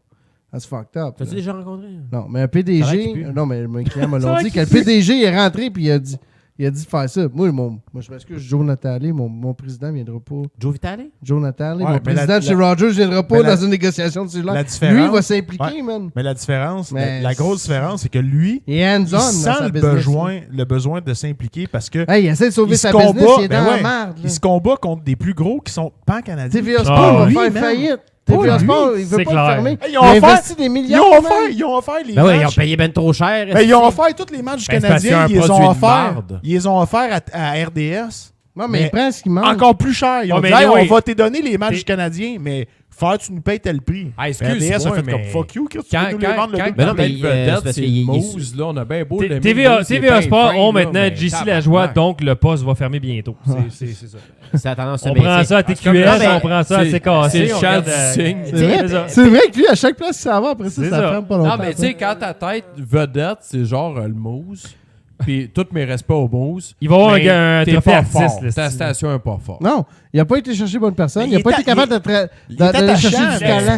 [SPEAKER 1] That's fucked up.
[SPEAKER 6] T'as-tu
[SPEAKER 1] là.
[SPEAKER 6] déjà rencontré?
[SPEAKER 1] Non, mais un
[SPEAKER 6] Ça a l'air
[SPEAKER 1] PDG.
[SPEAKER 6] qu'il pue.
[SPEAKER 1] Non, mais mes clients me
[SPEAKER 2] Ça a
[SPEAKER 1] l'ont
[SPEAKER 2] l'air
[SPEAKER 1] dit
[SPEAKER 2] qu'il
[SPEAKER 1] que le PDG est rentré puis il a dit faire ça. Moi, je m'excuse, Joe Natale, mon président ne viendra pas.
[SPEAKER 6] Joe Vitale?
[SPEAKER 1] Joe Natale,
[SPEAKER 4] Ouais,
[SPEAKER 1] mon
[SPEAKER 4] mais
[SPEAKER 1] président
[SPEAKER 4] la-
[SPEAKER 1] de chez Rogers ne viendra pas
[SPEAKER 4] mais la-
[SPEAKER 1] dans une négociation de cellulaire.
[SPEAKER 4] la
[SPEAKER 1] Lui,
[SPEAKER 4] différence-
[SPEAKER 1] il va s'impliquer,
[SPEAKER 4] Ouais.
[SPEAKER 1] man.
[SPEAKER 4] Mais la différence,
[SPEAKER 1] Mais
[SPEAKER 4] la grosse différence, c'est que lui,
[SPEAKER 1] Il est hands-on
[SPEAKER 4] il
[SPEAKER 1] dans
[SPEAKER 4] sent
[SPEAKER 1] sa
[SPEAKER 4] le
[SPEAKER 1] business.
[SPEAKER 4] besoin de s'impliquer parce que
[SPEAKER 1] Hey, il essaie de sauver
[SPEAKER 4] il
[SPEAKER 1] sa
[SPEAKER 4] se
[SPEAKER 1] business,
[SPEAKER 4] combat,
[SPEAKER 1] il est
[SPEAKER 4] ben
[SPEAKER 1] dans
[SPEAKER 4] ouais,
[SPEAKER 1] la merde.
[SPEAKER 4] il se combat contre des plus gros qui sont pan-canadiens.
[SPEAKER 1] TVA
[SPEAKER 2] Ah,
[SPEAKER 1] Sport va
[SPEAKER 4] lui,
[SPEAKER 1] faire
[SPEAKER 4] man.
[SPEAKER 1] faillite.
[SPEAKER 4] Pas
[SPEAKER 1] TVA
[SPEAKER 4] lui.
[SPEAKER 1] Sport, il veut
[SPEAKER 2] C'est
[SPEAKER 1] pas
[SPEAKER 2] clair.
[SPEAKER 1] le fermer.
[SPEAKER 4] Hey,
[SPEAKER 1] Il a investi des millions. man.
[SPEAKER 4] Ils ont offert les
[SPEAKER 6] Ben oui, ils ont
[SPEAKER 4] matchs.
[SPEAKER 6] payé ben trop cher.
[SPEAKER 4] Ben, ils ont offert tous les matchs du
[SPEAKER 5] Ben, c'est parce qu'il y a
[SPEAKER 4] Canadien,
[SPEAKER 5] un
[SPEAKER 4] ils les ont
[SPEAKER 5] produit de
[SPEAKER 4] offerts.
[SPEAKER 5] marde.
[SPEAKER 4] Ils les ont offerts à RDS.
[SPEAKER 1] Non, mais
[SPEAKER 4] Mais
[SPEAKER 1] il prend ce qu'il manque.
[SPEAKER 4] Encore plus cher. Ils ont
[SPEAKER 2] Ouais,
[SPEAKER 4] dit,
[SPEAKER 2] mais
[SPEAKER 4] hey, on
[SPEAKER 2] anyway,
[SPEAKER 4] va te donner les matchs
[SPEAKER 2] t'es-
[SPEAKER 4] du Canadien, mais tu nous payes tel prix.
[SPEAKER 5] Ah,
[SPEAKER 4] RDS a
[SPEAKER 5] excuse-moi,
[SPEAKER 4] fait
[SPEAKER 5] mais
[SPEAKER 4] comme fuck you, Chris, tu
[SPEAKER 5] Quand,
[SPEAKER 4] veux nous les vendre le double.
[SPEAKER 6] Mais non, mais,
[SPEAKER 5] Belle vedette,
[SPEAKER 6] c'est parce
[SPEAKER 5] c'est
[SPEAKER 6] qu'il-
[SPEAKER 5] Moose, là, on a bien beau l'aimer,
[SPEAKER 2] TVA,
[SPEAKER 5] Moose, il est
[SPEAKER 2] TVA
[SPEAKER 5] bien
[SPEAKER 2] Sport
[SPEAKER 5] fin,
[SPEAKER 2] ont
[SPEAKER 5] là,
[SPEAKER 2] maintenant
[SPEAKER 5] mais
[SPEAKER 2] JC Lajoie,
[SPEAKER 5] tabarnak.
[SPEAKER 2] donc le poste va fermer bientôt. C'est ça.
[SPEAKER 6] Ça a tendance à
[SPEAKER 2] On prend
[SPEAKER 6] baisser.
[SPEAKER 2] ça à
[SPEAKER 5] c'est comme-
[SPEAKER 2] TQS,
[SPEAKER 5] non, mais
[SPEAKER 2] on prend ça à
[SPEAKER 5] c'est-
[SPEAKER 2] CKC.
[SPEAKER 5] c'est le
[SPEAKER 2] on
[SPEAKER 5] champ
[SPEAKER 2] regarde,
[SPEAKER 5] du signe.
[SPEAKER 1] C'est vrai.
[SPEAKER 2] c'est ça.
[SPEAKER 1] C'est vrai que lui, à chaque place qu'il s'en va, après ça,
[SPEAKER 2] C'est
[SPEAKER 1] ça
[SPEAKER 2] ça.
[SPEAKER 1] ferme pas longtemps.
[SPEAKER 5] Non, mais tu sais, quand ta tête vedette, c'est genre le Moose, puis tous mes respects au Moose.
[SPEAKER 2] Il va y avoir
[SPEAKER 5] mais
[SPEAKER 2] un
[SPEAKER 5] t'es
[SPEAKER 2] trophée
[SPEAKER 5] pas
[SPEAKER 2] artiste,
[SPEAKER 5] fort.
[SPEAKER 2] là,
[SPEAKER 5] Ta
[SPEAKER 2] c'est-
[SPEAKER 5] station est pas forte.
[SPEAKER 1] Non, il a pas été chercher bonne personne.
[SPEAKER 4] Mais
[SPEAKER 1] Il a pas été capable
[SPEAKER 4] il est
[SPEAKER 1] d'aller chercher
[SPEAKER 4] attachant,
[SPEAKER 1] du
[SPEAKER 5] Il
[SPEAKER 1] talent.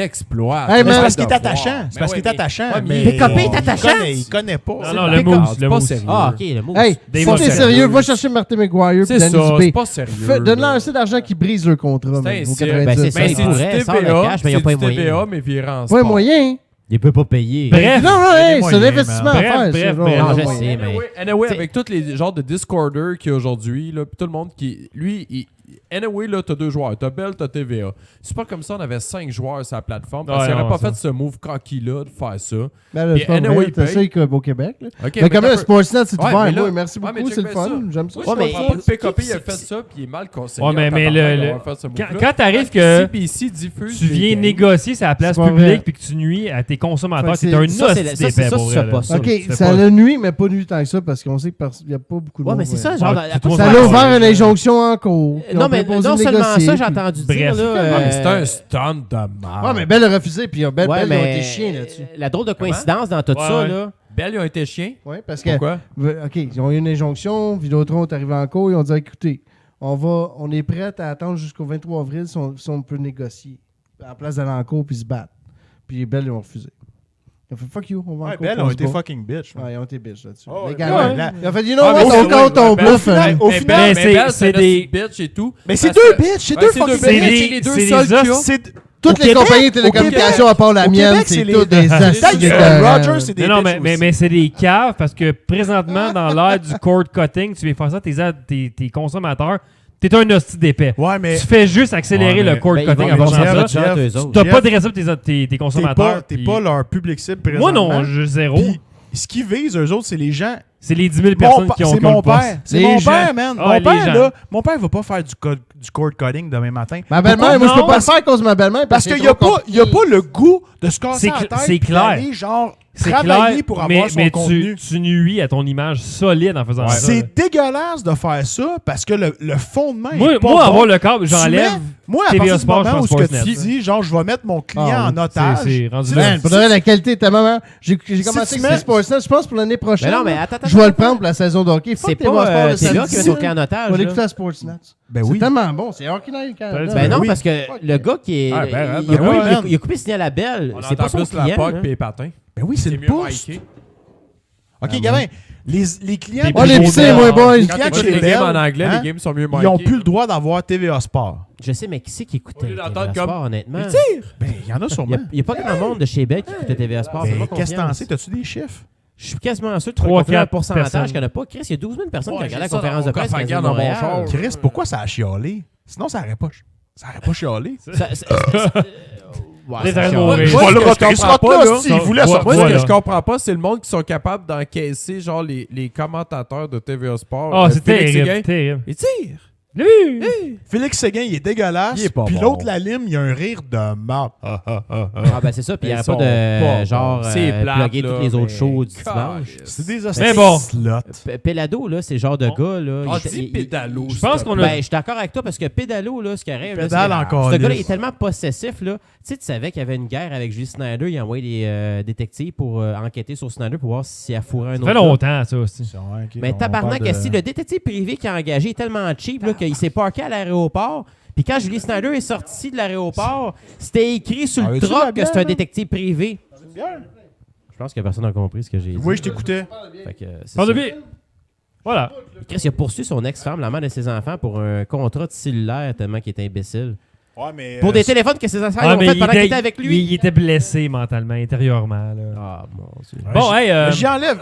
[SPEAKER 5] l'exploite.
[SPEAKER 1] Hey,
[SPEAKER 4] Mais c'est
[SPEAKER 1] man.
[SPEAKER 4] parce qu'il est
[SPEAKER 5] De
[SPEAKER 4] attachant.
[SPEAKER 5] voir.
[SPEAKER 4] C'est parce
[SPEAKER 5] Mais
[SPEAKER 4] qu'il est
[SPEAKER 5] ouais,
[SPEAKER 4] attachant.
[SPEAKER 5] mais-
[SPEAKER 4] mais
[SPEAKER 6] PKP est attachant.
[SPEAKER 4] Il connaît pas.
[SPEAKER 2] Non,
[SPEAKER 4] C'est
[SPEAKER 2] non,
[SPEAKER 4] le
[SPEAKER 2] le
[SPEAKER 4] PKP.
[SPEAKER 2] Moose,
[SPEAKER 5] c'est
[SPEAKER 2] le
[SPEAKER 5] pas
[SPEAKER 2] Moose.
[SPEAKER 5] sérieux.
[SPEAKER 6] Ah, ok, le mot.
[SPEAKER 1] Hey,
[SPEAKER 2] Des
[SPEAKER 1] si
[SPEAKER 2] mots
[SPEAKER 1] t'es
[SPEAKER 2] sérieux.
[SPEAKER 1] sérieux, va chercher Martin McGuire
[SPEAKER 5] C'est
[SPEAKER 1] et
[SPEAKER 5] ça,
[SPEAKER 1] Danny
[SPEAKER 5] c'est
[SPEAKER 1] Dubé.
[SPEAKER 5] pas sérieux.
[SPEAKER 1] Donne-leur
[SPEAKER 5] là.
[SPEAKER 1] assez d'argent qu'ils brisent leur contrat.
[SPEAKER 5] C'est
[SPEAKER 1] man,
[SPEAKER 5] un
[SPEAKER 1] au
[SPEAKER 5] cirque.
[SPEAKER 1] 90.
[SPEAKER 6] Ben, c'est ça,
[SPEAKER 5] Ben,
[SPEAKER 6] ils
[SPEAKER 5] c'est
[SPEAKER 6] pourraient,
[SPEAKER 5] du
[SPEAKER 6] sans le
[SPEAKER 5] TVA,
[SPEAKER 6] cash, mais ils ont pas les
[SPEAKER 5] c'est du TVA,
[SPEAKER 6] moyens.
[SPEAKER 5] mais viré en
[SPEAKER 1] Pas
[SPEAKER 5] sport.
[SPEAKER 1] moyen.
[SPEAKER 6] Il peut pas payer.
[SPEAKER 2] Bref.
[SPEAKER 1] Non, non, hey, c'est un
[SPEAKER 4] moyens,
[SPEAKER 1] investissement à
[SPEAKER 2] man.
[SPEAKER 1] faire.
[SPEAKER 2] Bref,
[SPEAKER 1] ça,
[SPEAKER 2] bref,
[SPEAKER 1] là,
[SPEAKER 2] bref.
[SPEAKER 1] on
[SPEAKER 6] Non,
[SPEAKER 1] a
[SPEAKER 6] je
[SPEAKER 1] moyen.
[SPEAKER 6] sais, mais...
[SPEAKER 5] Anyway,
[SPEAKER 6] T'sais-
[SPEAKER 5] avec tous les genres de Discorders qu'il y a aujourd'hui, là, pis tout le monde qui. Lui, anyway, là, t'as 2 joueurs. T'as Bell, t'as TVA. C'est pas comme ça, on avait 5 joueurs sur la plateforme. Parce
[SPEAKER 2] Ouais,
[SPEAKER 5] qu'il
[SPEAKER 2] non,
[SPEAKER 5] aurait pas
[SPEAKER 2] ça.
[SPEAKER 5] fait ce move coquille-là de faire ça.
[SPEAKER 1] Ben là,
[SPEAKER 5] Puis
[SPEAKER 1] c'est pas
[SPEAKER 5] anyway,
[SPEAKER 1] vrai,
[SPEAKER 5] il
[SPEAKER 1] t'as
[SPEAKER 5] paye.
[SPEAKER 1] ça au Québec. Là.
[SPEAKER 5] Ok,
[SPEAKER 1] Mais quand
[SPEAKER 5] t'as
[SPEAKER 1] même,
[SPEAKER 5] peu-
[SPEAKER 1] Sportsnet, c'est
[SPEAKER 5] Ouais,
[SPEAKER 1] ouvert.
[SPEAKER 5] mais là-
[SPEAKER 1] Moi, merci
[SPEAKER 5] Ouais, mais
[SPEAKER 1] beaucoup,
[SPEAKER 5] check
[SPEAKER 1] c'est le
[SPEAKER 5] bien
[SPEAKER 1] fun.
[SPEAKER 5] ça.
[SPEAKER 1] J'aime ça.
[SPEAKER 5] Moi,
[SPEAKER 6] Ouais,
[SPEAKER 5] je
[SPEAKER 6] mais-
[SPEAKER 5] comprends pas que PKP il a fait ça, puis il est mal conseillé.
[SPEAKER 2] Ouais, mais
[SPEAKER 5] en tabarnak
[SPEAKER 2] le-
[SPEAKER 5] d'avoir fait ce move-là.
[SPEAKER 2] Quand t'arrives que
[SPEAKER 5] CBC diffuse
[SPEAKER 2] tu
[SPEAKER 5] des
[SPEAKER 2] viens
[SPEAKER 5] games.
[SPEAKER 2] négocier sur la place
[SPEAKER 1] C'est pas
[SPEAKER 2] publique
[SPEAKER 1] vrai.
[SPEAKER 2] puis que tu nuis à tes consommateurs,
[SPEAKER 1] Fait que
[SPEAKER 2] c'est un
[SPEAKER 6] ça, c'est
[SPEAKER 2] hostie
[SPEAKER 6] ça,
[SPEAKER 2] d'épais
[SPEAKER 6] ça,
[SPEAKER 2] pour
[SPEAKER 6] c'est
[SPEAKER 2] vrai,
[SPEAKER 6] pas
[SPEAKER 2] là.
[SPEAKER 6] ça.
[SPEAKER 1] OK,
[SPEAKER 2] C'est
[SPEAKER 1] ça
[SPEAKER 2] pas-
[SPEAKER 1] l'a nuit, mais pas nuit tant que ça, parce qu'on sait qu'il n'y a pas beaucoup de
[SPEAKER 6] Ouais,
[SPEAKER 1] monde.
[SPEAKER 6] mais c'est ça, genre...
[SPEAKER 2] Ouais,
[SPEAKER 6] la-
[SPEAKER 2] tout le
[SPEAKER 1] Ça
[SPEAKER 2] monde
[SPEAKER 1] l'a
[SPEAKER 2] va-
[SPEAKER 1] ouvert une injonction en cours. puis
[SPEAKER 6] Non,
[SPEAKER 1] on
[SPEAKER 6] mais
[SPEAKER 1] peut poser
[SPEAKER 6] non
[SPEAKER 1] de
[SPEAKER 6] seulement
[SPEAKER 1] négocier,
[SPEAKER 6] ça, j'ai
[SPEAKER 1] puis-
[SPEAKER 6] entendu
[SPEAKER 2] Bref.
[SPEAKER 6] dire, là...
[SPEAKER 5] Ah, mais c'est un stunt de merde.
[SPEAKER 1] Ouais, mais Bell a refusé, puis Bell,
[SPEAKER 6] Ouais,
[SPEAKER 1] Bell, ils ont
[SPEAKER 6] mais
[SPEAKER 1] été chiens là-dessus.
[SPEAKER 6] la drôle de coïncidence dans tout
[SPEAKER 2] Ouais,
[SPEAKER 6] ça,
[SPEAKER 2] ouais.
[SPEAKER 6] là...
[SPEAKER 5] Bell, ils ont été chiens.
[SPEAKER 1] Oui, parce que,
[SPEAKER 5] Pourquoi?
[SPEAKER 1] OK, ils ont eu une injonction, Vidéotron est arrivé en cours, ils ont dit, écoutez, on est prêt à attendre jusqu'au 23 avril si on peut négocier, à la place d'aller en cours puis se battre. Puis Bell, ils ont refusé. Ils ont fait, fuck you, on va en
[SPEAKER 4] Ouais,
[SPEAKER 1] cours.
[SPEAKER 4] Bell
[SPEAKER 1] puis on
[SPEAKER 4] ont
[SPEAKER 1] se
[SPEAKER 4] été
[SPEAKER 1] bat.
[SPEAKER 4] fucking bitch.
[SPEAKER 1] Ouais, ils ont été bitch là-dessus.
[SPEAKER 4] Oh,
[SPEAKER 1] Légalement.
[SPEAKER 4] ouais, là-
[SPEAKER 1] Ils ont fait, you know
[SPEAKER 5] Ah,
[SPEAKER 1] what,
[SPEAKER 5] mais
[SPEAKER 1] on
[SPEAKER 5] c'est
[SPEAKER 1] compte
[SPEAKER 5] vrai,
[SPEAKER 1] ton
[SPEAKER 5] ben,
[SPEAKER 1] bluff.
[SPEAKER 5] Ben,
[SPEAKER 4] au
[SPEAKER 5] mais
[SPEAKER 4] final,
[SPEAKER 5] Bell,
[SPEAKER 2] c'est-
[SPEAKER 5] Bell,
[SPEAKER 2] c'est
[SPEAKER 5] un
[SPEAKER 2] des-
[SPEAKER 5] bitch et tout.
[SPEAKER 4] Mais c'est
[SPEAKER 5] Parce
[SPEAKER 4] deux
[SPEAKER 5] que-
[SPEAKER 4] bitches, c'est
[SPEAKER 5] Ouais,
[SPEAKER 4] deux
[SPEAKER 5] c'est deux
[SPEAKER 4] fucking
[SPEAKER 2] C'est
[SPEAKER 5] bitches,
[SPEAKER 4] bitches.
[SPEAKER 5] c'est les deux
[SPEAKER 2] c'est
[SPEAKER 5] seuls
[SPEAKER 2] les os-
[SPEAKER 5] qu'il y a.
[SPEAKER 4] C'est-
[SPEAKER 1] Toutes
[SPEAKER 4] Au
[SPEAKER 1] les
[SPEAKER 4] Québec-
[SPEAKER 1] compagnies de télécommunications, à part la
[SPEAKER 4] au
[SPEAKER 1] mienne,
[SPEAKER 4] Québec,
[SPEAKER 1] c'est
[SPEAKER 4] les-
[SPEAKER 1] toutes des
[SPEAKER 4] Ta
[SPEAKER 1] astuces.
[SPEAKER 4] gueule, Rogers, c'est des
[SPEAKER 2] Non,
[SPEAKER 4] bitches aussi.
[SPEAKER 2] mais c'est des caves parce que présentement, dans l'ère du cord cutting, tu viens faire ça à tes consommateurs. T'es un hostie d'épais.
[SPEAKER 4] Ouais, mais
[SPEAKER 2] Tu fais juste accélérer
[SPEAKER 4] Ouais, mais-
[SPEAKER 2] le cord
[SPEAKER 6] Ben, ils
[SPEAKER 2] cutting
[SPEAKER 6] vont-
[SPEAKER 2] en
[SPEAKER 6] ils vont
[SPEAKER 2] faisant
[SPEAKER 6] faire
[SPEAKER 2] ça.
[SPEAKER 6] notre genre, eux autres.
[SPEAKER 2] T'as
[SPEAKER 4] Jeff,
[SPEAKER 2] pas de respect pour tes
[SPEAKER 4] t'es
[SPEAKER 2] consommateurs.
[SPEAKER 4] t'es
[SPEAKER 2] puis-
[SPEAKER 4] pas leur public cible
[SPEAKER 2] Moi
[SPEAKER 4] présentement.
[SPEAKER 2] non, je zéro.
[SPEAKER 4] Puis, ce qu'ils visent, eux autres, c'est les gens.
[SPEAKER 2] C'est les 10 000 personnes qui ont
[SPEAKER 4] C'est mon père. C'est
[SPEAKER 1] Les
[SPEAKER 4] mon
[SPEAKER 1] gens.
[SPEAKER 4] père, man.
[SPEAKER 2] Ah,
[SPEAKER 4] Mon
[SPEAKER 2] les
[SPEAKER 4] père,
[SPEAKER 2] gens.
[SPEAKER 4] là, mon père va pas faire du cord cutting demain matin.
[SPEAKER 1] Ma belle-mère, moi, je peux
[SPEAKER 2] Non,
[SPEAKER 1] pas le faire à cause de ma belle-mère.
[SPEAKER 4] Parce qu'il n'y a pas le goût de se casser la tête.
[SPEAKER 2] c'est
[SPEAKER 4] puis
[SPEAKER 2] clair.
[SPEAKER 4] d'aller, genre,
[SPEAKER 2] C'est
[SPEAKER 4] travailler
[SPEAKER 2] clair,
[SPEAKER 4] pour
[SPEAKER 2] mais,
[SPEAKER 4] avoir son
[SPEAKER 2] mais
[SPEAKER 4] contenu.
[SPEAKER 2] tu nuis à ton image solide en faisant ça.
[SPEAKER 4] C'est dégueulasse de faire ça parce que le fondement
[SPEAKER 2] Moi,
[SPEAKER 4] est pas
[SPEAKER 2] moi
[SPEAKER 4] bon.
[SPEAKER 2] avoir le câble, j'enlève.
[SPEAKER 4] Moi, à
[SPEAKER 2] TVA
[SPEAKER 4] partir du
[SPEAKER 2] Sport,
[SPEAKER 4] moment
[SPEAKER 2] je
[SPEAKER 4] où
[SPEAKER 2] pense
[SPEAKER 4] ce que
[SPEAKER 2] Sportsnet.
[SPEAKER 4] tu dis, genre, je vais mettre mon client
[SPEAKER 1] Ah,
[SPEAKER 4] en otage.
[SPEAKER 2] c'est rendu
[SPEAKER 4] tu
[SPEAKER 2] là.
[SPEAKER 4] sais,
[SPEAKER 1] Man, pour de vrai, la qualité est tellement meilleure. J'ai commencé
[SPEAKER 4] tu
[SPEAKER 1] avec
[SPEAKER 4] mets-
[SPEAKER 1] Sportsnet, je pense, pour l'année prochaine.
[SPEAKER 6] Mais non, mais attends,
[SPEAKER 1] Je vais le
[SPEAKER 6] attends.
[SPEAKER 1] prendre pour la saison de hockey.
[SPEAKER 6] C'est
[SPEAKER 1] Fuck TVA Sport
[SPEAKER 6] pas
[SPEAKER 1] le
[SPEAKER 6] TVA
[SPEAKER 1] samedi.
[SPEAKER 6] qui met son client en
[SPEAKER 1] On
[SPEAKER 6] otage.
[SPEAKER 1] va
[SPEAKER 6] là.
[SPEAKER 1] l'écouter à Sportsnet.
[SPEAKER 4] Ben
[SPEAKER 1] C'est
[SPEAKER 4] oui.
[SPEAKER 1] tellement bon. C'est Hockey Night Canada.
[SPEAKER 6] Ben non,
[SPEAKER 4] oui.
[SPEAKER 6] parce que le gars qui est.
[SPEAKER 5] Ah, ben,
[SPEAKER 6] il a
[SPEAKER 5] ben
[SPEAKER 6] coupé-
[SPEAKER 4] oui, man.
[SPEAKER 6] il a coupé le signal à Bell.
[SPEAKER 5] On
[SPEAKER 6] C'est
[SPEAKER 5] entend
[SPEAKER 6] pas son
[SPEAKER 5] plus la
[SPEAKER 6] client.
[SPEAKER 5] POC
[SPEAKER 6] là.
[SPEAKER 5] et les patins.
[SPEAKER 4] Ben oui, c'est
[SPEAKER 5] C'est
[SPEAKER 4] le
[SPEAKER 5] mieux
[SPEAKER 4] pouce.
[SPEAKER 5] miké.
[SPEAKER 4] OK, Gavin, les clients...
[SPEAKER 2] Des
[SPEAKER 1] Oh, les
[SPEAKER 2] petits
[SPEAKER 1] psy,
[SPEAKER 2] mots
[SPEAKER 1] moi,
[SPEAKER 2] de-
[SPEAKER 1] boys.
[SPEAKER 4] Les
[SPEAKER 5] Quand
[SPEAKER 4] clients
[SPEAKER 5] tu
[SPEAKER 4] de
[SPEAKER 5] écoutes
[SPEAKER 4] chez
[SPEAKER 5] les
[SPEAKER 4] Bell,
[SPEAKER 5] games en anglais,
[SPEAKER 4] hein,
[SPEAKER 5] les games sont mieux
[SPEAKER 4] ils n'ont
[SPEAKER 5] mikés.
[SPEAKER 4] plus le droit d'avoir TVA Sport.
[SPEAKER 6] Je sais, mais qui c'est qui écoutait
[SPEAKER 5] Au lieu
[SPEAKER 6] TVA
[SPEAKER 5] d'entendre
[SPEAKER 6] Sport,
[SPEAKER 5] comme-
[SPEAKER 6] honnêtement?
[SPEAKER 4] Ben, il y en a
[SPEAKER 6] Il
[SPEAKER 4] sûrement.
[SPEAKER 6] n'y a pas grand monde de chez Bell qui écoutait TVA Sport.
[SPEAKER 4] Ben,
[SPEAKER 6] fais-moi
[SPEAKER 4] qu'est-ce que t'en
[SPEAKER 6] confiance.
[SPEAKER 4] sais? T'as-tu des chiffres?
[SPEAKER 6] Je suis quasiment sûr que tu
[SPEAKER 2] Trois,
[SPEAKER 6] pourrais confirmer un
[SPEAKER 2] quatre
[SPEAKER 6] pourcentage
[SPEAKER 2] personnes.
[SPEAKER 6] qu'il n'y en a pas. Chris, il y a 12 000 personnes qui
[SPEAKER 5] Ouais,
[SPEAKER 6] regardent la
[SPEAKER 5] j'ai ça
[SPEAKER 6] conférence
[SPEAKER 5] dans
[SPEAKER 6] de presse
[SPEAKER 5] mon
[SPEAKER 6] canadienne de
[SPEAKER 5] dans mon
[SPEAKER 6] Montréal.
[SPEAKER 5] char.
[SPEAKER 4] Chris, pourquoi ça a chialé? Sinon, ça n'aurait pas chialé.
[SPEAKER 6] Ouais,
[SPEAKER 2] Les
[SPEAKER 6] ça
[SPEAKER 2] arrêts de
[SPEAKER 6] chiale.
[SPEAKER 2] mourir.
[SPEAKER 5] Moi,
[SPEAKER 2] Je
[SPEAKER 5] ce
[SPEAKER 2] vais
[SPEAKER 5] que
[SPEAKER 4] le
[SPEAKER 5] je
[SPEAKER 4] retirer,
[SPEAKER 5] comprends
[SPEAKER 4] ce
[SPEAKER 5] pas,
[SPEAKER 4] là,
[SPEAKER 5] là,
[SPEAKER 4] s'il voulait
[SPEAKER 2] Ouais,
[SPEAKER 4] sortir.
[SPEAKER 5] Moi, ce
[SPEAKER 2] Voilà.
[SPEAKER 5] que je comprends pas, c'est le monde qui sont capables d'encaisser genre les commentateurs de TVA Sport.
[SPEAKER 2] Ah, c'est
[SPEAKER 5] Félix
[SPEAKER 2] terrible.
[SPEAKER 5] Séguin.
[SPEAKER 2] Terrible.
[SPEAKER 5] Ils tirent.
[SPEAKER 2] Félix
[SPEAKER 4] Séguin, il est dégueulasse.
[SPEAKER 5] Il est pas
[SPEAKER 4] Puis
[SPEAKER 5] bon.
[SPEAKER 4] l'autre, la lime, il a un rire de mort.
[SPEAKER 6] Ah, ben c'est ça. Puis il n'y
[SPEAKER 5] Ils
[SPEAKER 6] aurait pas
[SPEAKER 5] sont
[SPEAKER 6] de
[SPEAKER 5] pas
[SPEAKER 6] genre
[SPEAKER 5] bons. C'est plate,
[SPEAKER 6] plugger
[SPEAKER 5] là,
[SPEAKER 6] tous les autres
[SPEAKER 5] mais
[SPEAKER 6] shows du dimanche.
[SPEAKER 5] calisse.
[SPEAKER 4] C'est des
[SPEAKER 2] Mais bon.
[SPEAKER 4] slots.
[SPEAKER 6] Pelado, là, c'est le genre de gars. Là,
[SPEAKER 5] Ah,
[SPEAKER 6] il-
[SPEAKER 5] dis
[SPEAKER 6] il-
[SPEAKER 5] pédalo.
[SPEAKER 2] Je pense qu'on a.
[SPEAKER 6] Ben, je suis d'accord avec toi parce que Pédalo, là, ce qui arrive, là,
[SPEAKER 4] Pédale
[SPEAKER 6] c'est-
[SPEAKER 4] encore.
[SPEAKER 6] ce gars-là est tellement possessif, là. Tu sais, tu savais qu'il y avait une guerre avec Julie Snyder. Il a envoyé des détectives pour enquêter sur Snyder pour voir s'il a fourré un
[SPEAKER 2] Ça
[SPEAKER 6] autre.
[SPEAKER 2] fait
[SPEAKER 6] gars.
[SPEAKER 2] longtemps, ça aussi.
[SPEAKER 6] Mais tabarnak, si le détective privé qui a engagé est tellement cheap là, qu'il s'est parké à l'aéroport. Puis quand Julie Snyder est sortie de l'aéroport, c'était écrit sur
[SPEAKER 4] Ah,
[SPEAKER 6] le
[SPEAKER 4] veux-tu la
[SPEAKER 6] truck que
[SPEAKER 4] bière,
[SPEAKER 6] c'est un
[SPEAKER 4] là?
[SPEAKER 6] détective privé. Je pense que personne n'a compris ce que j'ai dit.
[SPEAKER 4] Oui, je t'écoutais.
[SPEAKER 6] Fait que, c'est
[SPEAKER 2] Pas de
[SPEAKER 6] ça.
[SPEAKER 2] bien. Voilà.
[SPEAKER 6] Chris, il a poursuivi son ex-femme, la mère de ses enfants, pour un contrat de cellulaire tellement qu'il était imbécile.
[SPEAKER 4] Ouais, mais.
[SPEAKER 6] Pour des téléphones que ses enfants
[SPEAKER 2] Ah,
[SPEAKER 6] ont
[SPEAKER 2] mais
[SPEAKER 6] fait
[SPEAKER 2] il
[SPEAKER 6] pendant qu'il
[SPEAKER 2] était-
[SPEAKER 6] était avec lui.
[SPEAKER 2] Il était blessé mentalement, intérieurement. Là.
[SPEAKER 6] Ah, mon Dieu.
[SPEAKER 2] Bon, hey.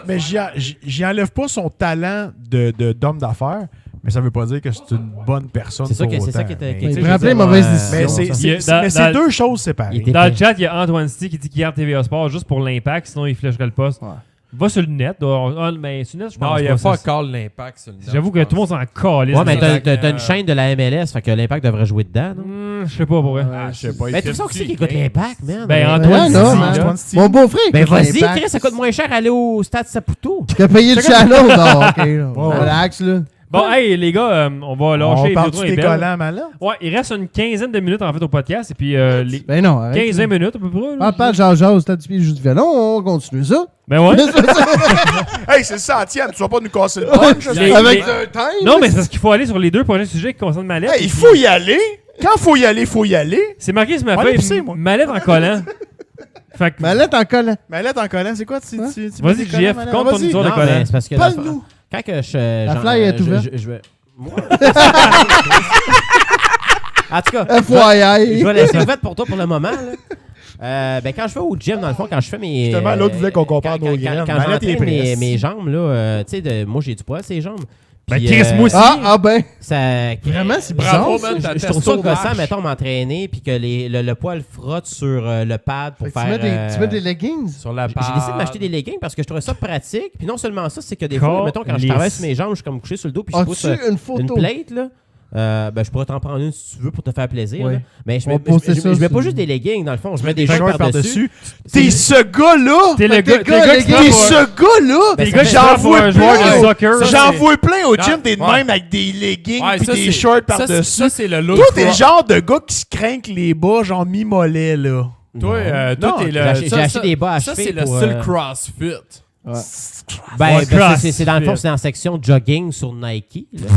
[SPEAKER 4] Mais j'y enlève pas son talent d'homme d'affaires, mais ça veut pas dire que c'est une bonne personne.
[SPEAKER 6] C'est ça
[SPEAKER 4] pour
[SPEAKER 6] que- c'est ça
[SPEAKER 4] autant.
[SPEAKER 6] qui était-
[SPEAKER 4] Mais-
[SPEAKER 6] qui
[SPEAKER 1] Il
[SPEAKER 6] était-
[SPEAKER 1] pourrait appeler
[SPEAKER 6] je veux dire,
[SPEAKER 1] mauvaise
[SPEAKER 4] Mais
[SPEAKER 1] décision.
[SPEAKER 4] c'est
[SPEAKER 1] ça.
[SPEAKER 2] Il est-
[SPEAKER 4] mais c'est
[SPEAKER 2] dans-
[SPEAKER 4] deux choses séparées.
[SPEAKER 6] Il était-
[SPEAKER 2] Dans le chat, il y a Antoine City qui dit qu'il garde TVA Sport juste pour l'impact, sinon il flécherait le poste.
[SPEAKER 1] Ouais.
[SPEAKER 2] Va sur le net. Mais sur le net, je pense
[SPEAKER 5] Non, il n'y
[SPEAKER 2] pas.
[SPEAKER 5] a pas
[SPEAKER 2] ça.
[SPEAKER 5] encore l'impact sur le net.
[SPEAKER 2] J'avoue que tout le monde s'en calisse.
[SPEAKER 6] Ouais, mais
[SPEAKER 5] c'est
[SPEAKER 6] t'as une chaîne de la MLS, fait que l'Impact devrait jouer dedans, non?
[SPEAKER 2] Je sais pas pour vrai.
[SPEAKER 5] Ah, je sais pas.
[SPEAKER 6] Mais de toute façon, qui c'est qui écoute l'Impact, man?
[SPEAKER 2] Ben,
[SPEAKER 1] Ben,
[SPEAKER 2] Antoine
[SPEAKER 1] non,
[SPEAKER 2] City,
[SPEAKER 1] man.
[SPEAKER 2] là.
[SPEAKER 4] Antoine City.
[SPEAKER 1] Mon beau-frère.
[SPEAKER 6] Ben
[SPEAKER 1] écoute
[SPEAKER 6] vas-y,
[SPEAKER 1] l'Impact.
[SPEAKER 6] Chris, ça coûte moins cher aller au Stade Saputo.
[SPEAKER 1] T'as payé le channel? Non, ok. là. Relax, là.
[SPEAKER 2] Bon, hey, les gars, on va
[SPEAKER 4] On
[SPEAKER 2] lâcher
[SPEAKER 4] parle
[SPEAKER 2] Vidéotron et
[SPEAKER 4] des
[SPEAKER 2] Bell.
[SPEAKER 4] collants malades.
[SPEAKER 2] Ouais, il reste une quinzaine de minutes en fait au podcast. Et puis, les
[SPEAKER 1] Ben non, arrête.
[SPEAKER 2] 15-20 minutes à peu près. là.
[SPEAKER 1] Parle, Jean-Jean, stade du pied, juste du vélo, on continue ça.
[SPEAKER 2] Ben ouais.
[SPEAKER 4] Hey, c'est le centième, tu vas pas nous casser le punch.
[SPEAKER 2] Les-
[SPEAKER 1] Avec
[SPEAKER 2] les-
[SPEAKER 1] un time.
[SPEAKER 2] Non, mais c'est parce qu'il faut aller sur les deux prochains sujets qui concernent Mallette.
[SPEAKER 4] Hey, il faut y aller. Quand faut y aller, faut y aller.
[SPEAKER 2] C'est marqué sur ma
[SPEAKER 4] On est
[SPEAKER 2] feuille
[SPEAKER 4] épicé, moi.
[SPEAKER 2] Mallette en collant. Fait que,
[SPEAKER 1] Mallette en collant.
[SPEAKER 4] Mallette en collant, c'est quoi? Tu
[SPEAKER 1] Hein?
[SPEAKER 4] mets
[SPEAKER 2] Vas-y,
[SPEAKER 4] des collants,
[SPEAKER 2] JF,
[SPEAKER 4] Mallette?
[SPEAKER 2] compte ton
[SPEAKER 4] Vas-y.
[SPEAKER 2] histoire de
[SPEAKER 6] Non,
[SPEAKER 2] collant.
[SPEAKER 6] mais c'est parce que
[SPEAKER 1] Parle-nous.
[SPEAKER 6] quand que je...
[SPEAKER 1] fly est ouverte.
[SPEAKER 6] Moi? En tout cas, je
[SPEAKER 1] FYI.
[SPEAKER 6] vais laisser ouverte pour toi pour le moment. Là. Quand je vais au gym, dans le fond, quand je fais mes...
[SPEAKER 4] Justement, l'autre voulait qu'on compare nos graines.
[SPEAKER 6] Quand
[SPEAKER 4] Mallette est
[SPEAKER 6] j'entraîne
[SPEAKER 4] presse.
[SPEAKER 6] mes jambes, là, tu sais, moi, j'ai du poids, ces jambes.
[SPEAKER 2] Ben,
[SPEAKER 6] Puis,
[SPEAKER 2] Chris, moi aussi.
[SPEAKER 1] Ben.
[SPEAKER 6] Ça...
[SPEAKER 1] Vraiment, c'est bizarre.
[SPEAKER 5] Bravo,
[SPEAKER 1] ça.
[SPEAKER 5] man, ta
[SPEAKER 6] Je trouve ça
[SPEAKER 5] testo
[SPEAKER 6] gossant,
[SPEAKER 5] marche.
[SPEAKER 6] mettons, m'entraîner, puis que le poil frotte sur le pad pour
[SPEAKER 1] Fait que
[SPEAKER 6] faire...
[SPEAKER 1] tu mets des leggings?
[SPEAKER 5] Sur la
[SPEAKER 6] J'ai décidé de m'acheter des leggings parce que je trouvais ça pratique. Puis non seulement ça, c'est que des fois, mettons, quand je
[SPEAKER 2] Calisse.
[SPEAKER 6] travaille sur mes jambes, je suis comme couché sur le dos, puis je pousse
[SPEAKER 1] As-tu une photo?
[SPEAKER 6] une plate, là. Je pourrais t'en prendre une si tu veux pour te faire plaisir.
[SPEAKER 1] Ouais.
[SPEAKER 6] Là. Mais je
[SPEAKER 1] On
[SPEAKER 6] mets,
[SPEAKER 1] va poster
[SPEAKER 6] je
[SPEAKER 1] ça
[SPEAKER 6] mets pas
[SPEAKER 1] sur-
[SPEAKER 6] juste des leggings, dans le fond. Je mets des
[SPEAKER 4] Des
[SPEAKER 6] shorts
[SPEAKER 4] shorts
[SPEAKER 6] par-dessus.
[SPEAKER 4] T'es ce gars-là!
[SPEAKER 2] T'es le
[SPEAKER 1] Fait que
[SPEAKER 2] gars
[SPEAKER 1] t'es gars,
[SPEAKER 2] qui
[SPEAKER 1] les
[SPEAKER 2] se
[SPEAKER 4] T'es
[SPEAKER 2] prend
[SPEAKER 4] ce gars-là!
[SPEAKER 6] Ben,
[SPEAKER 2] Des
[SPEAKER 6] ça
[SPEAKER 2] gars
[SPEAKER 6] fait-
[SPEAKER 2] qui se prend pour un
[SPEAKER 4] J'en
[SPEAKER 2] joueur
[SPEAKER 4] vois
[SPEAKER 2] de
[SPEAKER 4] plein.
[SPEAKER 2] soccer.
[SPEAKER 4] J'en vois plein au gym,
[SPEAKER 5] Non,
[SPEAKER 4] t'es de
[SPEAKER 5] ouais.
[SPEAKER 4] même avec des leggings
[SPEAKER 5] Ouais,
[SPEAKER 4] pis
[SPEAKER 5] ça,
[SPEAKER 4] des
[SPEAKER 5] c'est-
[SPEAKER 4] shorts
[SPEAKER 5] ça,
[SPEAKER 4] par-dessus.
[SPEAKER 5] Ça, c'est le look.
[SPEAKER 4] Toi, t'es le genre de gars qui se craint les bas, genre mi-mollet, là.
[SPEAKER 5] Toi,
[SPEAKER 4] Non,
[SPEAKER 5] t'es le.
[SPEAKER 6] j'ai acheté
[SPEAKER 5] ça,
[SPEAKER 6] des bas à
[SPEAKER 5] Ça,
[SPEAKER 6] cheveux
[SPEAKER 5] c'est le
[SPEAKER 6] pour,
[SPEAKER 5] style CrossFit.
[SPEAKER 6] Ben,
[SPEAKER 2] Ouais,
[SPEAKER 6] c'est dans le fond,
[SPEAKER 2] crossfit.
[SPEAKER 6] c'est en section jogging sur Nike. Là.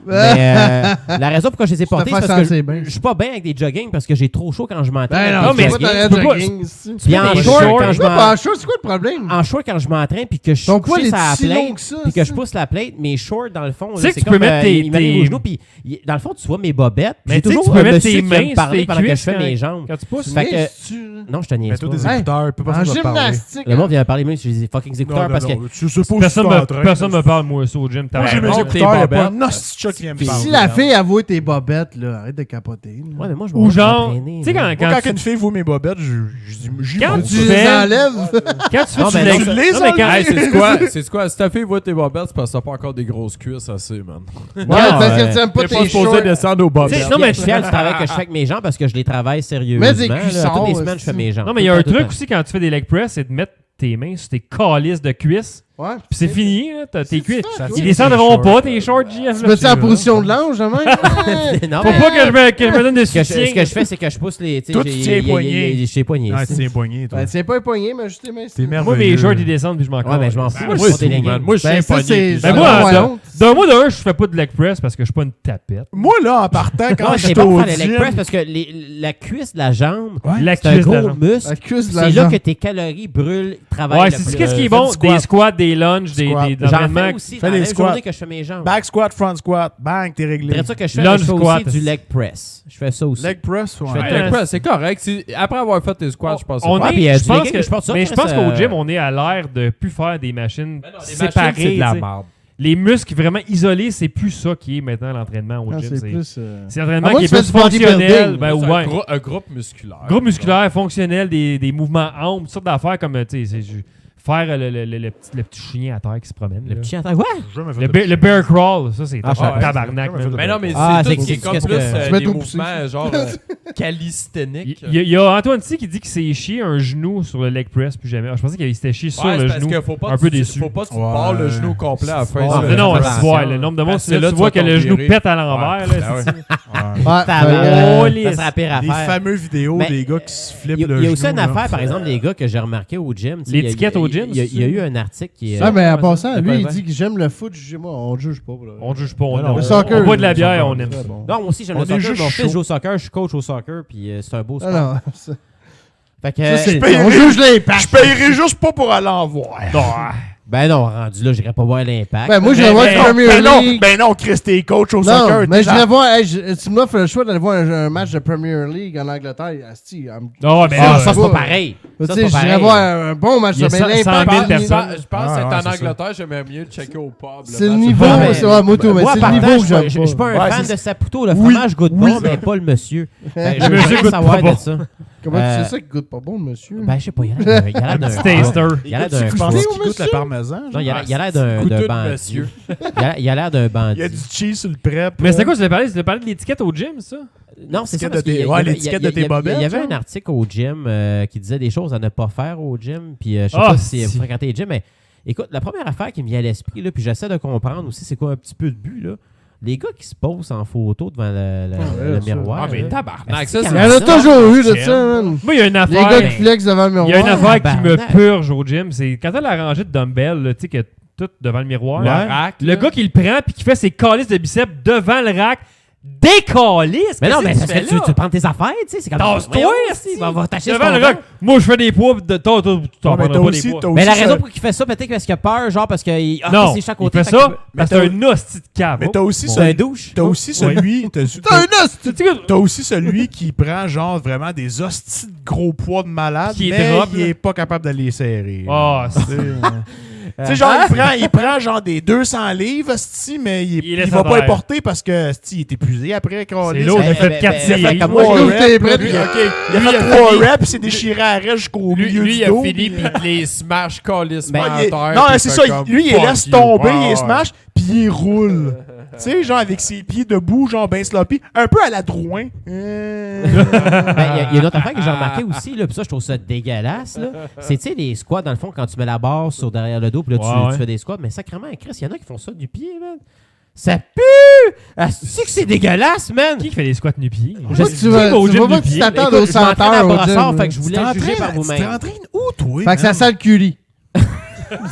[SPEAKER 6] Mais la raison pourquoi je les ai portés, c'est parce que je suis pas bien avec des jogging parce que j'ai trop chaud quand je m'entraîne.
[SPEAKER 1] Ben
[SPEAKER 6] avec
[SPEAKER 1] non,
[SPEAKER 6] des
[SPEAKER 1] mais
[SPEAKER 6] jogging.
[SPEAKER 1] t'arrêtes
[SPEAKER 2] tu peux
[SPEAKER 1] de
[SPEAKER 2] pas-
[SPEAKER 1] jogging ici.
[SPEAKER 6] Puis en
[SPEAKER 2] des
[SPEAKER 6] short,
[SPEAKER 2] shorts.
[SPEAKER 6] quand je
[SPEAKER 1] Ouais,
[SPEAKER 6] m'en-
[SPEAKER 1] pas en short, c'est quoi le problème?
[SPEAKER 6] en short quand je m'entraîne puis que je suis
[SPEAKER 1] Ton poil
[SPEAKER 6] couché
[SPEAKER 1] est
[SPEAKER 6] sur la
[SPEAKER 1] si long
[SPEAKER 6] plate
[SPEAKER 1] que ça,
[SPEAKER 6] puis que je
[SPEAKER 1] ça.
[SPEAKER 6] pousse la plate, mes shorts dans le fond,
[SPEAKER 2] Tu
[SPEAKER 6] là,
[SPEAKER 2] sais que
[SPEAKER 6] c'est
[SPEAKER 2] tu peux
[SPEAKER 6] comme
[SPEAKER 2] mettre
[SPEAKER 6] ils m'arrivent
[SPEAKER 2] tes-
[SPEAKER 6] aux genoux puis dans le fond tu vois mes bobettes.
[SPEAKER 2] Mais
[SPEAKER 6] J'ai
[SPEAKER 2] tu sais que
[SPEAKER 6] toujours
[SPEAKER 2] tu peux
[SPEAKER 6] un
[SPEAKER 2] mettre
[SPEAKER 6] monsieur
[SPEAKER 2] tes
[SPEAKER 6] qui va
[SPEAKER 2] mains
[SPEAKER 6] me parler
[SPEAKER 2] sur tes
[SPEAKER 6] pendant que je
[SPEAKER 2] cuisses
[SPEAKER 6] fais
[SPEAKER 2] quand-
[SPEAKER 6] mes jambes.
[SPEAKER 2] Quand tu pousses.
[SPEAKER 6] Fait que-
[SPEAKER 1] Niaises-tu, là?
[SPEAKER 6] Non, je te niaise
[SPEAKER 4] Mets-toi
[SPEAKER 6] pas.
[SPEAKER 4] des
[SPEAKER 1] Hey,
[SPEAKER 4] écouteurs, peut pas
[SPEAKER 1] En
[SPEAKER 4] ça te parler.
[SPEAKER 1] gymnastique.
[SPEAKER 6] Le monde vient me parler même sur les fucking écouteurs parce que
[SPEAKER 4] tu sais pas
[SPEAKER 2] Personne me parle, moi, ça, au gym.
[SPEAKER 4] Moi, j'ai mes
[SPEAKER 5] Bon,
[SPEAKER 4] écouteurs,
[SPEAKER 5] tes
[SPEAKER 4] y a pas
[SPEAKER 5] bobettes.
[SPEAKER 4] un hostie qui vient me parler.
[SPEAKER 1] Si la fille avoue tes bobettes, là, arrête de capoter. là.
[SPEAKER 6] Ouais, mais moi je
[SPEAKER 2] Ou
[SPEAKER 6] vais
[SPEAKER 2] genre,
[SPEAKER 6] m'entraîner,
[SPEAKER 2] tu sais,
[SPEAKER 6] là.
[SPEAKER 2] quand
[SPEAKER 4] Moi,
[SPEAKER 2] tu
[SPEAKER 4] quand une fille voit mes bobettes, j'y
[SPEAKER 2] Quand
[SPEAKER 4] vais.
[SPEAKER 2] tu
[SPEAKER 1] Tu les
[SPEAKER 2] fais-
[SPEAKER 1] enlèves.
[SPEAKER 2] Quand tu fais
[SPEAKER 6] Non,
[SPEAKER 2] du
[SPEAKER 6] ben
[SPEAKER 2] leg-
[SPEAKER 6] non,
[SPEAKER 4] tu les
[SPEAKER 2] Non, mais quand-
[SPEAKER 5] Hey, c'est quoi? C'est quoi? Si ta fille voit tes bobettes, c'est parce que t'as pas encore des grosses cuisses assez, man.
[SPEAKER 1] Ouais, parce que tu aimes pas
[SPEAKER 5] T'es pas
[SPEAKER 1] tes
[SPEAKER 5] supposé
[SPEAKER 1] shorts.
[SPEAKER 5] descendre aux
[SPEAKER 6] Tu sais,
[SPEAKER 5] bobettes.
[SPEAKER 2] Non, mais
[SPEAKER 6] je suis fier du travail que je fais avec mes jambes parce que je les travaille sérieusement.
[SPEAKER 1] Mets des
[SPEAKER 6] là.
[SPEAKER 1] cuissards,
[SPEAKER 6] Toutes les semaines, je fais
[SPEAKER 1] aussi.
[SPEAKER 6] mes jambes.
[SPEAKER 2] Non, mais il y a
[SPEAKER 6] Tout
[SPEAKER 2] un
[SPEAKER 6] le temps, tout le
[SPEAKER 2] truc
[SPEAKER 6] temps.
[SPEAKER 2] aussi quand tu fais des leg press, c'est de mettre tes mains sur tes calices de cuisses.
[SPEAKER 1] Ouais.
[SPEAKER 2] Puis c'est fini, là. T'as tes cuisses.
[SPEAKER 1] ça,
[SPEAKER 2] Ils
[SPEAKER 1] toi?
[SPEAKER 2] descendront pas, tes shorts, JF.
[SPEAKER 1] Tu mets ça en position de l'ange, de même? Ouais.
[SPEAKER 6] Non,
[SPEAKER 2] Faut
[SPEAKER 6] mais
[SPEAKER 2] pas que je me donne des
[SPEAKER 6] ce que
[SPEAKER 2] soutiens.
[SPEAKER 6] je fais, c'est que je pousse les.
[SPEAKER 4] Toi, tu tiens les poignets.
[SPEAKER 6] Je tiens les poignets.
[SPEAKER 4] Ouais,
[SPEAKER 6] c'est-
[SPEAKER 4] c'est poigné, toi.
[SPEAKER 1] Ben, c'est pas époigné, mais juste tes mains.
[SPEAKER 4] T'es
[SPEAKER 2] Moi,
[SPEAKER 4] merveilleux.
[SPEAKER 2] mes shorts, ils descendent, puis je m'en
[SPEAKER 6] Ouais, mais je m'en fous.
[SPEAKER 5] Moi,
[SPEAKER 6] je
[SPEAKER 5] c'est
[SPEAKER 6] porte des
[SPEAKER 5] tout,
[SPEAKER 6] leggings.
[SPEAKER 5] man. Moi, je suis
[SPEAKER 1] Ben, ça,
[SPEAKER 5] pogné.
[SPEAKER 1] c'est-
[SPEAKER 2] Ben,
[SPEAKER 1] ça
[SPEAKER 2] moi,
[SPEAKER 1] va,
[SPEAKER 2] d'un
[SPEAKER 1] honte.
[SPEAKER 2] mois d'un, je fais pas de leg press parce que je suis pas une tapette.
[SPEAKER 4] Moi, là, en partant, quand
[SPEAKER 6] Non,
[SPEAKER 4] je
[SPEAKER 6] c'est
[SPEAKER 4] suis
[SPEAKER 6] bon
[SPEAKER 4] au
[SPEAKER 6] pour faire les leg
[SPEAKER 4] gym...
[SPEAKER 6] press parce que la cuisse de la jambe,
[SPEAKER 2] La
[SPEAKER 6] c'est un
[SPEAKER 2] cuisse de la
[SPEAKER 6] gros
[SPEAKER 2] jambe.
[SPEAKER 6] muscle.
[SPEAKER 1] La cuisse de la
[SPEAKER 6] C'est là
[SPEAKER 1] jambe.
[SPEAKER 6] que tes calories brûlent, travaillent.
[SPEAKER 2] Ouais,
[SPEAKER 6] le
[SPEAKER 2] c'est
[SPEAKER 6] plus.
[SPEAKER 2] qu'est-ce qui est
[SPEAKER 4] fais
[SPEAKER 2] bon?
[SPEAKER 4] du squat.
[SPEAKER 2] Des squats, des lunges, des
[SPEAKER 4] Squat.
[SPEAKER 6] J'en
[SPEAKER 2] entraînements.
[SPEAKER 6] fais aussi
[SPEAKER 4] Fais
[SPEAKER 6] dans la
[SPEAKER 4] des
[SPEAKER 6] même
[SPEAKER 4] squats.
[SPEAKER 6] journée que je fais mes jambes.
[SPEAKER 4] Back squat, front squat, bang, t'es réglé.
[SPEAKER 6] C'est ça que je fais.
[SPEAKER 2] Lunge
[SPEAKER 6] Mais je fais
[SPEAKER 2] squat.
[SPEAKER 6] aussi du leg press. Je fais ça aussi.
[SPEAKER 4] Leg press, ouais.
[SPEAKER 6] Je fais
[SPEAKER 5] Ouais, leg press, c'est correct. Après avoir fait tes squats, je pense que
[SPEAKER 2] On
[SPEAKER 5] c'est
[SPEAKER 6] Ouais,
[SPEAKER 2] est,
[SPEAKER 6] puis,
[SPEAKER 2] je
[SPEAKER 6] du
[SPEAKER 2] pense
[SPEAKER 6] legging,
[SPEAKER 2] que,
[SPEAKER 6] je porte ça,
[SPEAKER 2] mais je
[SPEAKER 6] Chris,
[SPEAKER 2] pense qu'au gym, on est à l'ère de plus faire des machines séparées.
[SPEAKER 5] c'est de la
[SPEAKER 2] tu sais.
[SPEAKER 5] merde.
[SPEAKER 2] Les muscles vraiment isolés, c'est plus ça qui est maintenant l'entraînement au
[SPEAKER 1] Non,
[SPEAKER 2] gym.
[SPEAKER 1] c'est
[SPEAKER 2] C'est
[SPEAKER 1] plus.
[SPEAKER 2] c'est l'entraînement
[SPEAKER 1] À moins
[SPEAKER 2] qui est
[SPEAKER 1] que tu
[SPEAKER 2] plus
[SPEAKER 1] fasses du bodybuilding.
[SPEAKER 2] fonctionnel. Ben,
[SPEAKER 5] C'est
[SPEAKER 2] ouais.
[SPEAKER 5] un groupe musculaire.
[SPEAKER 2] Groupe musculaire, fonctionnel, des mouvements amples, toutes sortes d'affaires comme faire le petit chien à terre qui se promène.
[SPEAKER 6] Le
[SPEAKER 2] là.
[SPEAKER 6] petit chanteur. Ouais!
[SPEAKER 2] Le bear crawl, ça c'est
[SPEAKER 6] Ah, ouais.
[SPEAKER 2] tabarnak.
[SPEAKER 4] Jamais
[SPEAKER 2] man.
[SPEAKER 4] fait
[SPEAKER 5] Mais non, mais
[SPEAKER 6] Ah,
[SPEAKER 5] c'est tout
[SPEAKER 6] c'est-
[SPEAKER 5] qui est
[SPEAKER 6] c'est-
[SPEAKER 5] comme
[SPEAKER 6] qu'est-ce
[SPEAKER 5] plus
[SPEAKER 6] que-
[SPEAKER 1] Tu mets
[SPEAKER 5] des
[SPEAKER 1] trop
[SPEAKER 5] mouvements genre calistheniques.
[SPEAKER 2] Il y a Antoine T qui dit qu'il s'est chié un genou sur le leg press plus jamais. Je pensais qu'il s'était chié sur
[SPEAKER 5] Ouais,
[SPEAKER 2] le
[SPEAKER 5] c'est parce
[SPEAKER 2] genou.
[SPEAKER 5] que faut pas
[SPEAKER 2] un peu déçu.
[SPEAKER 5] Faut pas que tu te
[SPEAKER 4] Ouais.
[SPEAKER 5] barres le genou complet à la fin.
[SPEAKER 4] Ah,
[SPEAKER 5] du-
[SPEAKER 2] Non, non,
[SPEAKER 6] Ouais,
[SPEAKER 2] tu vois, le nombre de monde,
[SPEAKER 5] Parce que
[SPEAKER 2] là,
[SPEAKER 5] là,
[SPEAKER 2] tu
[SPEAKER 5] tu
[SPEAKER 2] vois
[SPEAKER 5] vas
[SPEAKER 2] que le
[SPEAKER 5] t'en
[SPEAKER 2] genou
[SPEAKER 5] virer.
[SPEAKER 2] pète à l'envers.
[SPEAKER 5] Ouais.
[SPEAKER 2] là,
[SPEAKER 5] Ah ouais.
[SPEAKER 2] c'est-
[SPEAKER 1] Ouais,
[SPEAKER 6] Tabarnak.
[SPEAKER 2] Oh, les-
[SPEAKER 6] Ça serait la pire
[SPEAKER 4] Des
[SPEAKER 6] affaire.
[SPEAKER 4] fameuses vidéos
[SPEAKER 6] Mais,
[SPEAKER 4] des gars qui se flippent
[SPEAKER 6] Il y a-
[SPEAKER 4] le
[SPEAKER 6] il y a aussi
[SPEAKER 4] genou,
[SPEAKER 6] une
[SPEAKER 4] là.
[SPEAKER 6] affaire, par exemple, des gars que j'ai remarqué au gym. tu sais,
[SPEAKER 2] L'étiquette
[SPEAKER 6] il y a-
[SPEAKER 2] au gym,
[SPEAKER 6] Il y a- il y a eu un article qui est.
[SPEAKER 1] Ouais, mais en passant,
[SPEAKER 6] de
[SPEAKER 1] lui,
[SPEAKER 6] quoi,
[SPEAKER 1] il
[SPEAKER 6] ouais.
[SPEAKER 1] dit que j'aime le foot. Moi, on ne juge pas. là.
[SPEAKER 2] On juge pas, on
[SPEAKER 6] Non,
[SPEAKER 1] Le
[SPEAKER 2] aime.
[SPEAKER 1] soccer.
[SPEAKER 2] On boit de la
[SPEAKER 1] le
[SPEAKER 2] bière,
[SPEAKER 1] soccer,
[SPEAKER 2] on aime
[SPEAKER 1] c'est
[SPEAKER 2] ça.
[SPEAKER 1] bon.
[SPEAKER 6] Non, moi aussi, j'aime
[SPEAKER 4] On
[SPEAKER 6] le
[SPEAKER 4] est
[SPEAKER 6] soccer.
[SPEAKER 4] juste
[SPEAKER 6] Mon fils
[SPEAKER 4] chaud.
[SPEAKER 6] joue au soccer, je suis coach au soccer, puis c'est un beau sport.
[SPEAKER 1] Ah non, ça,
[SPEAKER 6] Fait que,
[SPEAKER 1] ça, c'est.
[SPEAKER 4] payerais-
[SPEAKER 1] On juge l'impact.
[SPEAKER 4] Je payerais juste pas pour aller en voir.
[SPEAKER 6] ben non, rendu là, j'irai pas voir l'impact.
[SPEAKER 1] Ben, moi, je vais voir le Premier League.
[SPEAKER 4] Ben non, Chris, t'es coach au
[SPEAKER 1] Non,
[SPEAKER 4] soccer.
[SPEAKER 1] mais
[SPEAKER 4] t'es
[SPEAKER 1] je vais voir. Hey, tu m'offres le choix d'aller voir un match de Premier League en Angleterre. Asti,
[SPEAKER 2] Non, mais
[SPEAKER 6] Ah,
[SPEAKER 2] là,
[SPEAKER 6] ça, c'est
[SPEAKER 1] ouais.
[SPEAKER 6] pas pareil.
[SPEAKER 1] Tu
[SPEAKER 6] Ça,
[SPEAKER 1] sais,
[SPEAKER 6] c'est pas
[SPEAKER 1] j'irais
[SPEAKER 6] pareil.
[SPEAKER 1] voir un bon match
[SPEAKER 2] Il y a
[SPEAKER 1] de
[SPEAKER 2] 100 000
[SPEAKER 1] l'impact.
[SPEAKER 2] personnes.
[SPEAKER 5] Je pense
[SPEAKER 4] Ah,
[SPEAKER 5] que
[SPEAKER 4] ouais,
[SPEAKER 5] c'est en
[SPEAKER 4] c'est ça.
[SPEAKER 5] Angleterre, j'aimerais mieux le checker au pub.
[SPEAKER 1] C'est le niveau,
[SPEAKER 6] Ouais, mais-
[SPEAKER 1] c'est ouais, moi tout, mais
[SPEAKER 6] Moi,
[SPEAKER 1] c'est le
[SPEAKER 6] partant,
[SPEAKER 1] niveau que
[SPEAKER 6] je
[SPEAKER 1] j'aime
[SPEAKER 6] suis pas un
[SPEAKER 4] Ouais,
[SPEAKER 6] fan
[SPEAKER 4] c'est-
[SPEAKER 6] de Saputo. Le fromage goûte bon, mais pas le monsieur. Fait que
[SPEAKER 2] Le
[SPEAKER 6] je veux
[SPEAKER 2] monsieur
[SPEAKER 6] rien
[SPEAKER 2] goûte
[SPEAKER 6] savoir
[SPEAKER 2] pas bon.
[SPEAKER 6] de ça.
[SPEAKER 1] Comment tu sais ça qui goûte pas bon, le monsieur?
[SPEAKER 6] Ben, je sais pas, il y a l'air d'un...
[SPEAKER 2] petit taster.
[SPEAKER 6] Il y a l'air d'un...
[SPEAKER 4] Je pense
[SPEAKER 1] Écoutez,
[SPEAKER 4] qu'il goûte le parmesan.
[SPEAKER 6] Non, il y a l'air
[SPEAKER 5] Goûteux
[SPEAKER 6] d'un
[SPEAKER 5] de
[SPEAKER 6] bandit.
[SPEAKER 5] monsieur.
[SPEAKER 6] Il a l'air d'un
[SPEAKER 4] Il
[SPEAKER 6] bandit.
[SPEAKER 4] y a du cheese sur le prep.
[SPEAKER 2] Mais c'était quoi, tu l'as parlé de l'étiquette au gym, ça?
[SPEAKER 6] Non, c'est ça.
[SPEAKER 4] L'étiquette
[SPEAKER 6] Parce
[SPEAKER 4] de tes-
[SPEAKER 6] qu'il y a-
[SPEAKER 4] ouais,
[SPEAKER 6] il y a-
[SPEAKER 4] l'étiquette
[SPEAKER 6] il y a-
[SPEAKER 4] de tes
[SPEAKER 6] il y a-
[SPEAKER 4] bobettes,
[SPEAKER 6] Il y avait
[SPEAKER 4] genre.
[SPEAKER 6] un article au gym qui disait des choses à ne pas faire au gym. Puis je sais
[SPEAKER 2] Ah,
[SPEAKER 6] pas si vous
[SPEAKER 2] si.
[SPEAKER 6] fréquentez le gym, mais écoute, la première affaire qui me vient à l'esprit, là, puis j'essaie de comprendre aussi, c'est quoi un petit peu de but, là. Les gars qui se posent en photo devant le
[SPEAKER 1] ça.
[SPEAKER 6] miroir.
[SPEAKER 5] Ah, mais
[SPEAKER 6] là.
[SPEAKER 5] tabarnak,
[SPEAKER 6] Est-ce
[SPEAKER 5] ça,
[SPEAKER 6] qu'il
[SPEAKER 1] Il
[SPEAKER 6] y
[SPEAKER 1] y en a
[SPEAKER 6] ça,
[SPEAKER 1] toujours eu de
[SPEAKER 5] j'aime.
[SPEAKER 1] ça, man.
[SPEAKER 2] Moi, il y a une
[SPEAKER 1] Les
[SPEAKER 2] affaire.
[SPEAKER 1] gars qui flexent devant le miroir.
[SPEAKER 2] Il y a une affaire qui me
[SPEAKER 6] tabarnak.
[SPEAKER 2] purge au gym, c'est quand t'as la rangée de dumbbells, là, tu sais, que tout devant le miroir.
[SPEAKER 6] Ouais.
[SPEAKER 5] rack,
[SPEAKER 2] Le gars qui le prend puis qui fait ses calices de biceps devant le rack, Décaliste!
[SPEAKER 6] Mais non, mais
[SPEAKER 2] qu'est-ce
[SPEAKER 6] parce que tu prends tes affaires, tu sais. C'est comme.
[SPEAKER 2] Tasse-toi,
[SPEAKER 6] Voyons,
[SPEAKER 2] esti.
[SPEAKER 6] va t'acheter
[SPEAKER 2] Devant
[SPEAKER 6] ton
[SPEAKER 2] le
[SPEAKER 6] temps.
[SPEAKER 2] rock, moi je fais des poids, toi, t'en
[SPEAKER 4] Ouais, mais
[SPEAKER 2] prendras pas des poids.
[SPEAKER 6] Mais la raison pour qu'il fait ça, peut-être parce qu'il a peur, genre parce qu'il.
[SPEAKER 2] Non,
[SPEAKER 6] c'est chaque
[SPEAKER 2] il
[SPEAKER 6] côté.
[SPEAKER 2] fait ça parce que c'est un hostie de cave.
[SPEAKER 4] Mais t'as aussi
[SPEAKER 6] C'est un douche.
[SPEAKER 4] T'as aussi celui.
[SPEAKER 1] T'as un os!
[SPEAKER 4] T'as aussi celui qui prend genre vraiment des hosties de gros poids de malade,
[SPEAKER 2] Qui
[SPEAKER 4] mais
[SPEAKER 2] drop,
[SPEAKER 4] il
[SPEAKER 2] là.
[SPEAKER 4] est pas capable de les serrer.
[SPEAKER 2] Ah,
[SPEAKER 4] Tu sais, tu sais, genre, il prend genre des 200 livres, hostie, mais il
[SPEAKER 2] laisse
[SPEAKER 4] va pas
[SPEAKER 2] faire.
[SPEAKER 4] les porter parce que hostie, il est épuisé après.
[SPEAKER 2] c'est l'autre qui a fait 4
[SPEAKER 6] ben,
[SPEAKER 2] séries.
[SPEAKER 6] comme
[SPEAKER 4] Trois
[SPEAKER 6] moi,
[SPEAKER 1] Ouvre tes
[SPEAKER 4] reps,
[SPEAKER 1] bras,
[SPEAKER 4] lui,
[SPEAKER 1] puis-
[SPEAKER 4] OK. Il a
[SPEAKER 5] Lui,
[SPEAKER 4] fait
[SPEAKER 5] il a
[SPEAKER 4] 3
[SPEAKER 5] fini-
[SPEAKER 4] reps, il s'est déchiré à l'arrêt jusqu'au milieu
[SPEAKER 5] Lui,
[SPEAKER 4] du
[SPEAKER 5] il a
[SPEAKER 4] dos.
[SPEAKER 5] fini, puis il les smash calissement
[SPEAKER 6] Ben,
[SPEAKER 5] à
[SPEAKER 4] Il-
[SPEAKER 5] terre.
[SPEAKER 4] non,
[SPEAKER 5] puis
[SPEAKER 4] c'est
[SPEAKER 5] fait
[SPEAKER 4] ça.
[SPEAKER 5] comme,
[SPEAKER 4] Lui, il
[SPEAKER 5] fuck
[SPEAKER 4] laisse
[SPEAKER 5] you.
[SPEAKER 4] tomber,
[SPEAKER 5] Ouais,
[SPEAKER 4] il
[SPEAKER 5] ouais.
[SPEAKER 4] smash, puis il roule. Tu sais, genre avec ses pieds debout, genre ben sloppy, un peu à la Drouin.
[SPEAKER 6] Ben, il y a une autre affaire que j'ai remarqué aussi, là, puis ça, je trouve ça dégueulasse. Là. C'est, tu sais, les squats, dans le fond, quand tu mets la barre sur derrière le dos, puis là,
[SPEAKER 2] Ouais,
[SPEAKER 6] tu fais des squats. Mais sacrément, Chris, il y en a qui font ça du pied, man. Ça pue! Ah, c'est que c'est dégueulasse, man!
[SPEAKER 2] Qui fait des squats nu-pied?
[SPEAKER 1] Je sais que tu vas pas que tu t'attendes au
[SPEAKER 6] Écoute, je m'entraîne à
[SPEAKER 1] centre au
[SPEAKER 6] brassard,
[SPEAKER 1] gym.
[SPEAKER 6] fait que je voulais juger par
[SPEAKER 4] Tu t'es
[SPEAKER 6] vous-même.
[SPEAKER 4] entraîné où, toi?
[SPEAKER 1] Fait que ça sent le curry.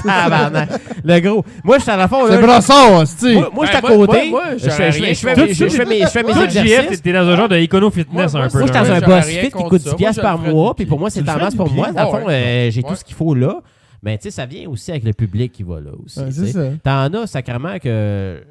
[SPEAKER 6] Tabarnak. Le gros. Moi, je suis à la fond,
[SPEAKER 1] C'est
[SPEAKER 6] là.
[SPEAKER 1] brassard, hostie.
[SPEAKER 6] Moi, je suis à
[SPEAKER 5] Ben, moi,
[SPEAKER 6] côté.
[SPEAKER 5] moi,
[SPEAKER 6] Je
[SPEAKER 5] j'aurais
[SPEAKER 6] fais-
[SPEAKER 5] rien
[SPEAKER 6] je fais
[SPEAKER 5] contre
[SPEAKER 6] mes-
[SPEAKER 5] ça.
[SPEAKER 6] je fais mes
[SPEAKER 2] Toi, JF,
[SPEAKER 6] exercices.
[SPEAKER 2] t'es dans un genre de écono-fitness
[SPEAKER 5] Moi,
[SPEAKER 2] un peu.
[SPEAKER 6] Moi, je suis
[SPEAKER 2] là.
[SPEAKER 6] dans un
[SPEAKER 5] j'aurais
[SPEAKER 6] boss
[SPEAKER 5] rien
[SPEAKER 6] fit qui
[SPEAKER 5] contre
[SPEAKER 6] coûte
[SPEAKER 5] ça.
[SPEAKER 6] 10$
[SPEAKER 5] Moi, je
[SPEAKER 6] par
[SPEAKER 5] le ferais
[SPEAKER 6] mois,
[SPEAKER 5] du
[SPEAKER 6] puis pour moi, c'est
[SPEAKER 4] Tu le
[SPEAKER 6] en
[SPEAKER 4] fais
[SPEAKER 6] masse
[SPEAKER 4] du
[SPEAKER 6] pour
[SPEAKER 4] pied.
[SPEAKER 6] moi. Dans le fond, j'ai
[SPEAKER 5] Ouais.
[SPEAKER 6] tout ce qu'il faut là. Mais tu sais, ça vient aussi avec le public qui va là aussi.
[SPEAKER 1] Ouais,
[SPEAKER 6] tu
[SPEAKER 1] c'est
[SPEAKER 6] sais.
[SPEAKER 1] ça.
[SPEAKER 6] T'en as sacrément que.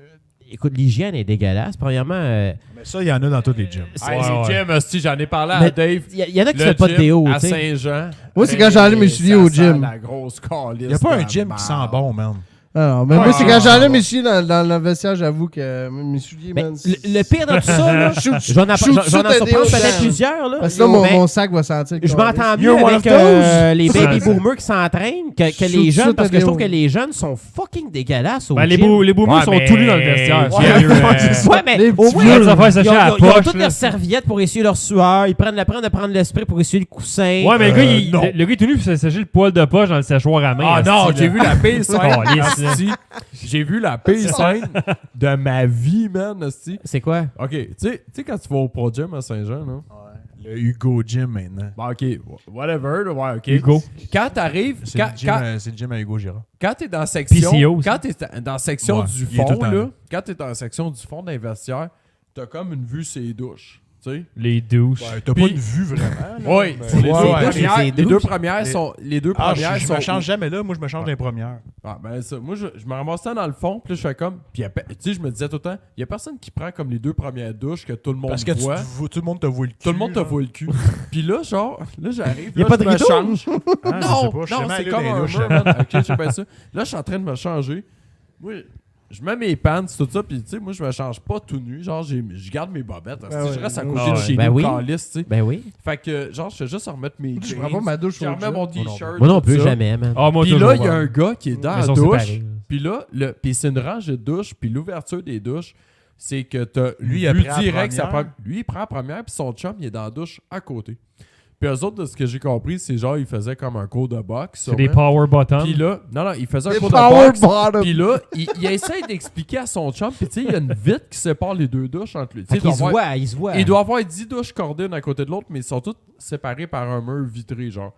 [SPEAKER 6] Écoute, l'hygiène est dégueulasse. Premièrement,
[SPEAKER 4] Mais ça, il y en a dans tous les gyms.
[SPEAKER 5] Hey,
[SPEAKER 2] Ouais,
[SPEAKER 5] c'est
[SPEAKER 2] ouais.
[SPEAKER 5] Jim, hostie, j'en ai parlé
[SPEAKER 6] Mais
[SPEAKER 5] à Dave.
[SPEAKER 6] il y en a qui
[SPEAKER 5] Le
[SPEAKER 6] ne pas de
[SPEAKER 5] gym
[SPEAKER 6] déo.
[SPEAKER 5] à
[SPEAKER 6] tu sais.
[SPEAKER 5] Saint-Jean.
[SPEAKER 1] Moi, c'est quand j'enlève mes souliers au gym.
[SPEAKER 5] La grosse calice.
[SPEAKER 4] Il n'y a pas un
[SPEAKER 5] de
[SPEAKER 4] gym
[SPEAKER 5] merde.
[SPEAKER 4] qui sent bon, man.
[SPEAKER 1] Non, mais moi, c'est quand j'enlève mes souliers dans le vestiaire, j'avoue que mes souliers,
[SPEAKER 6] Mais
[SPEAKER 1] man.
[SPEAKER 6] le pire de tout ça, là,
[SPEAKER 1] Shoot,
[SPEAKER 6] je vais en
[SPEAKER 1] shoot, shoot
[SPEAKER 6] surprendre
[SPEAKER 1] un déo
[SPEAKER 6] peut-être
[SPEAKER 1] dedans.
[SPEAKER 6] plusieurs. Là.
[SPEAKER 1] Parce que là,
[SPEAKER 6] Mais
[SPEAKER 1] mon sac va sentir le
[SPEAKER 6] je
[SPEAKER 1] calice.
[SPEAKER 6] m'entends mieux
[SPEAKER 4] You're one
[SPEAKER 6] avec
[SPEAKER 4] of those?
[SPEAKER 6] les baby
[SPEAKER 2] Ça-
[SPEAKER 6] boomers qui s'entraînent que
[SPEAKER 1] Shoot,
[SPEAKER 6] les jeunes,
[SPEAKER 1] shoot
[SPEAKER 6] parce
[SPEAKER 1] un
[SPEAKER 6] que je trouve
[SPEAKER 1] déo.
[SPEAKER 6] que les jeunes sont fucking dégueulasses au
[SPEAKER 2] Ben, les
[SPEAKER 6] gym.
[SPEAKER 2] boomers
[SPEAKER 5] Ouais,
[SPEAKER 2] sont
[SPEAKER 5] mais-
[SPEAKER 2] tout nus dans le vestiaire.
[SPEAKER 5] Ouais,
[SPEAKER 2] Sérieux,
[SPEAKER 6] Ouais, mais
[SPEAKER 1] Les
[SPEAKER 6] au
[SPEAKER 1] petits
[SPEAKER 6] moins,
[SPEAKER 1] vieux,
[SPEAKER 2] ça fait
[SPEAKER 6] ils
[SPEAKER 2] sécher
[SPEAKER 6] ont,
[SPEAKER 2] à la
[SPEAKER 6] ils ont
[SPEAKER 2] poche,
[SPEAKER 6] toutes
[SPEAKER 2] là.
[SPEAKER 6] leurs serviettes pour essuyer leur sueur. Ils prennent le prendre l'esprit pour essuyer le coussin.
[SPEAKER 2] Ouais, mais le gars,
[SPEAKER 4] non.
[SPEAKER 2] le gars est tout nu pour se sécher le poil de poche dans le séchoir à main.
[SPEAKER 5] Ah non,
[SPEAKER 2] asti,
[SPEAKER 5] j'ai
[SPEAKER 2] là.
[SPEAKER 5] vu la pire scène.
[SPEAKER 2] Calisse, là.
[SPEAKER 5] asti. J'ai vu la pire scène de ma vie, man. asti.
[SPEAKER 6] C'est quoi?
[SPEAKER 5] Ok, tu sais quand tu vas au Pro Gym à Saint-Jean, là?
[SPEAKER 4] Le Hugo Gym maintenant.
[SPEAKER 5] Bon, ok, whatever, là, ouais, ok.
[SPEAKER 2] Hugo.
[SPEAKER 5] Quand t'arrives,
[SPEAKER 4] C'est
[SPEAKER 5] quand,
[SPEAKER 4] le gym, c'est le gym à Hugo Girard.
[SPEAKER 5] quand t'es dans la section,
[SPEAKER 2] PCO,
[SPEAKER 5] quand t'es dans la section
[SPEAKER 4] Ouais,
[SPEAKER 5] du
[SPEAKER 4] il est tout
[SPEAKER 5] fond,
[SPEAKER 4] le temps
[SPEAKER 5] là,
[SPEAKER 4] là.
[SPEAKER 5] quand t'es dans la section du fond d'un vestiaire, t'as comme une vue sur les douches, tu sais.
[SPEAKER 2] Les douches.
[SPEAKER 4] T'as
[SPEAKER 5] Puis-
[SPEAKER 4] pas de vue vraiment. là.
[SPEAKER 5] Oui,
[SPEAKER 4] Ben,
[SPEAKER 5] les, deux
[SPEAKER 6] ouais.
[SPEAKER 5] premières,
[SPEAKER 6] C'est
[SPEAKER 5] les deux
[SPEAKER 6] douche.
[SPEAKER 5] premières sont. Les deux
[SPEAKER 4] Ah,
[SPEAKER 5] premières
[SPEAKER 4] je
[SPEAKER 5] sont.
[SPEAKER 4] me change jamais là. Moi, je me change dans les premières.
[SPEAKER 5] Ah, ben ça, moi je me ramassais dans le fond, puis là, je fais comme. Puis tu sais, je me disais tout le temps, il y a personne qui prend comme les deux premières douches que tout le monde
[SPEAKER 4] Parce que
[SPEAKER 5] voit.
[SPEAKER 4] tout le monde te voit le cul.
[SPEAKER 5] Tout le monde te
[SPEAKER 4] là.
[SPEAKER 5] voit le cul. Puis là, genre, là, j'arrive.
[SPEAKER 6] Y a
[SPEAKER 5] là,
[SPEAKER 6] pas
[SPEAKER 5] je
[SPEAKER 6] de
[SPEAKER 5] me
[SPEAKER 6] rideau?
[SPEAKER 5] change.
[SPEAKER 4] Ah, je sais
[SPEAKER 5] Non,
[SPEAKER 4] pas, je suis
[SPEAKER 5] non,
[SPEAKER 4] jamais
[SPEAKER 5] c'est
[SPEAKER 4] allé
[SPEAKER 5] comme
[SPEAKER 4] dans les
[SPEAKER 5] un
[SPEAKER 4] douches,
[SPEAKER 5] mur,
[SPEAKER 4] jamais.
[SPEAKER 5] man. Ok, je sais bien ça. Là, je suis en train de me changer. Moi, je mets mes pants, tout ça, puis tu sais, moi, je me change pas tout nu. Genre, je garde mes bobettes.
[SPEAKER 1] Ah
[SPEAKER 5] je
[SPEAKER 1] ouais.
[SPEAKER 5] reste à
[SPEAKER 1] Ah
[SPEAKER 5] côté
[SPEAKER 2] ouais.
[SPEAKER 5] de chez
[SPEAKER 6] Ben
[SPEAKER 5] nous,
[SPEAKER 6] oui.
[SPEAKER 5] calice, tu sais.
[SPEAKER 6] Ben oui.
[SPEAKER 5] Fait que, genre, je fais juste remettre mes
[SPEAKER 1] Je
[SPEAKER 5] jeans.
[SPEAKER 1] prends pas ma douche
[SPEAKER 5] Je
[SPEAKER 1] au
[SPEAKER 5] remets
[SPEAKER 1] gym.
[SPEAKER 5] mon t-shirt.
[SPEAKER 6] Moi non
[SPEAKER 5] tout
[SPEAKER 6] plus,
[SPEAKER 5] ça.
[SPEAKER 6] jamais, man.
[SPEAKER 2] Ah, moi,
[SPEAKER 5] Puis
[SPEAKER 2] toujours,
[SPEAKER 5] là, il y a
[SPEAKER 2] ouais.
[SPEAKER 5] un gars qui est dans
[SPEAKER 2] Mais
[SPEAKER 5] la
[SPEAKER 2] ils sont
[SPEAKER 5] douche.
[SPEAKER 2] séparés.
[SPEAKER 5] Puis là, puis c'est une rangée de douches. Puis l'ouverture des douches, c'est que t'as
[SPEAKER 4] Lui,
[SPEAKER 5] une
[SPEAKER 4] il a
[SPEAKER 5] vue
[SPEAKER 4] pris la
[SPEAKER 5] directe.
[SPEAKER 4] première.
[SPEAKER 5] Lui, il prend la première, puis son chum, il est dans la douche à côté. Puis eux autres, de ce que j'ai compris, c'est genre, ils faisaient comme un cours de boxe.
[SPEAKER 2] C'est des
[SPEAKER 5] sûrement.
[SPEAKER 2] power buttons.
[SPEAKER 5] Puis là, non, il faisait un
[SPEAKER 1] Des
[SPEAKER 5] cours de
[SPEAKER 1] power
[SPEAKER 5] boxe.
[SPEAKER 1] bottom.
[SPEAKER 5] Puis là, il essaie d'expliquer à son chum. Puis tu sais, il y a une vitre qui sépare les deux douches entre lui. Tu sais,
[SPEAKER 6] Fait qu'il se voit, il se voit.
[SPEAKER 5] il doit avoir 10 douches cordées l'un à côté de l'autre, mais ils sont toutes séparées par un mur vitré, genre.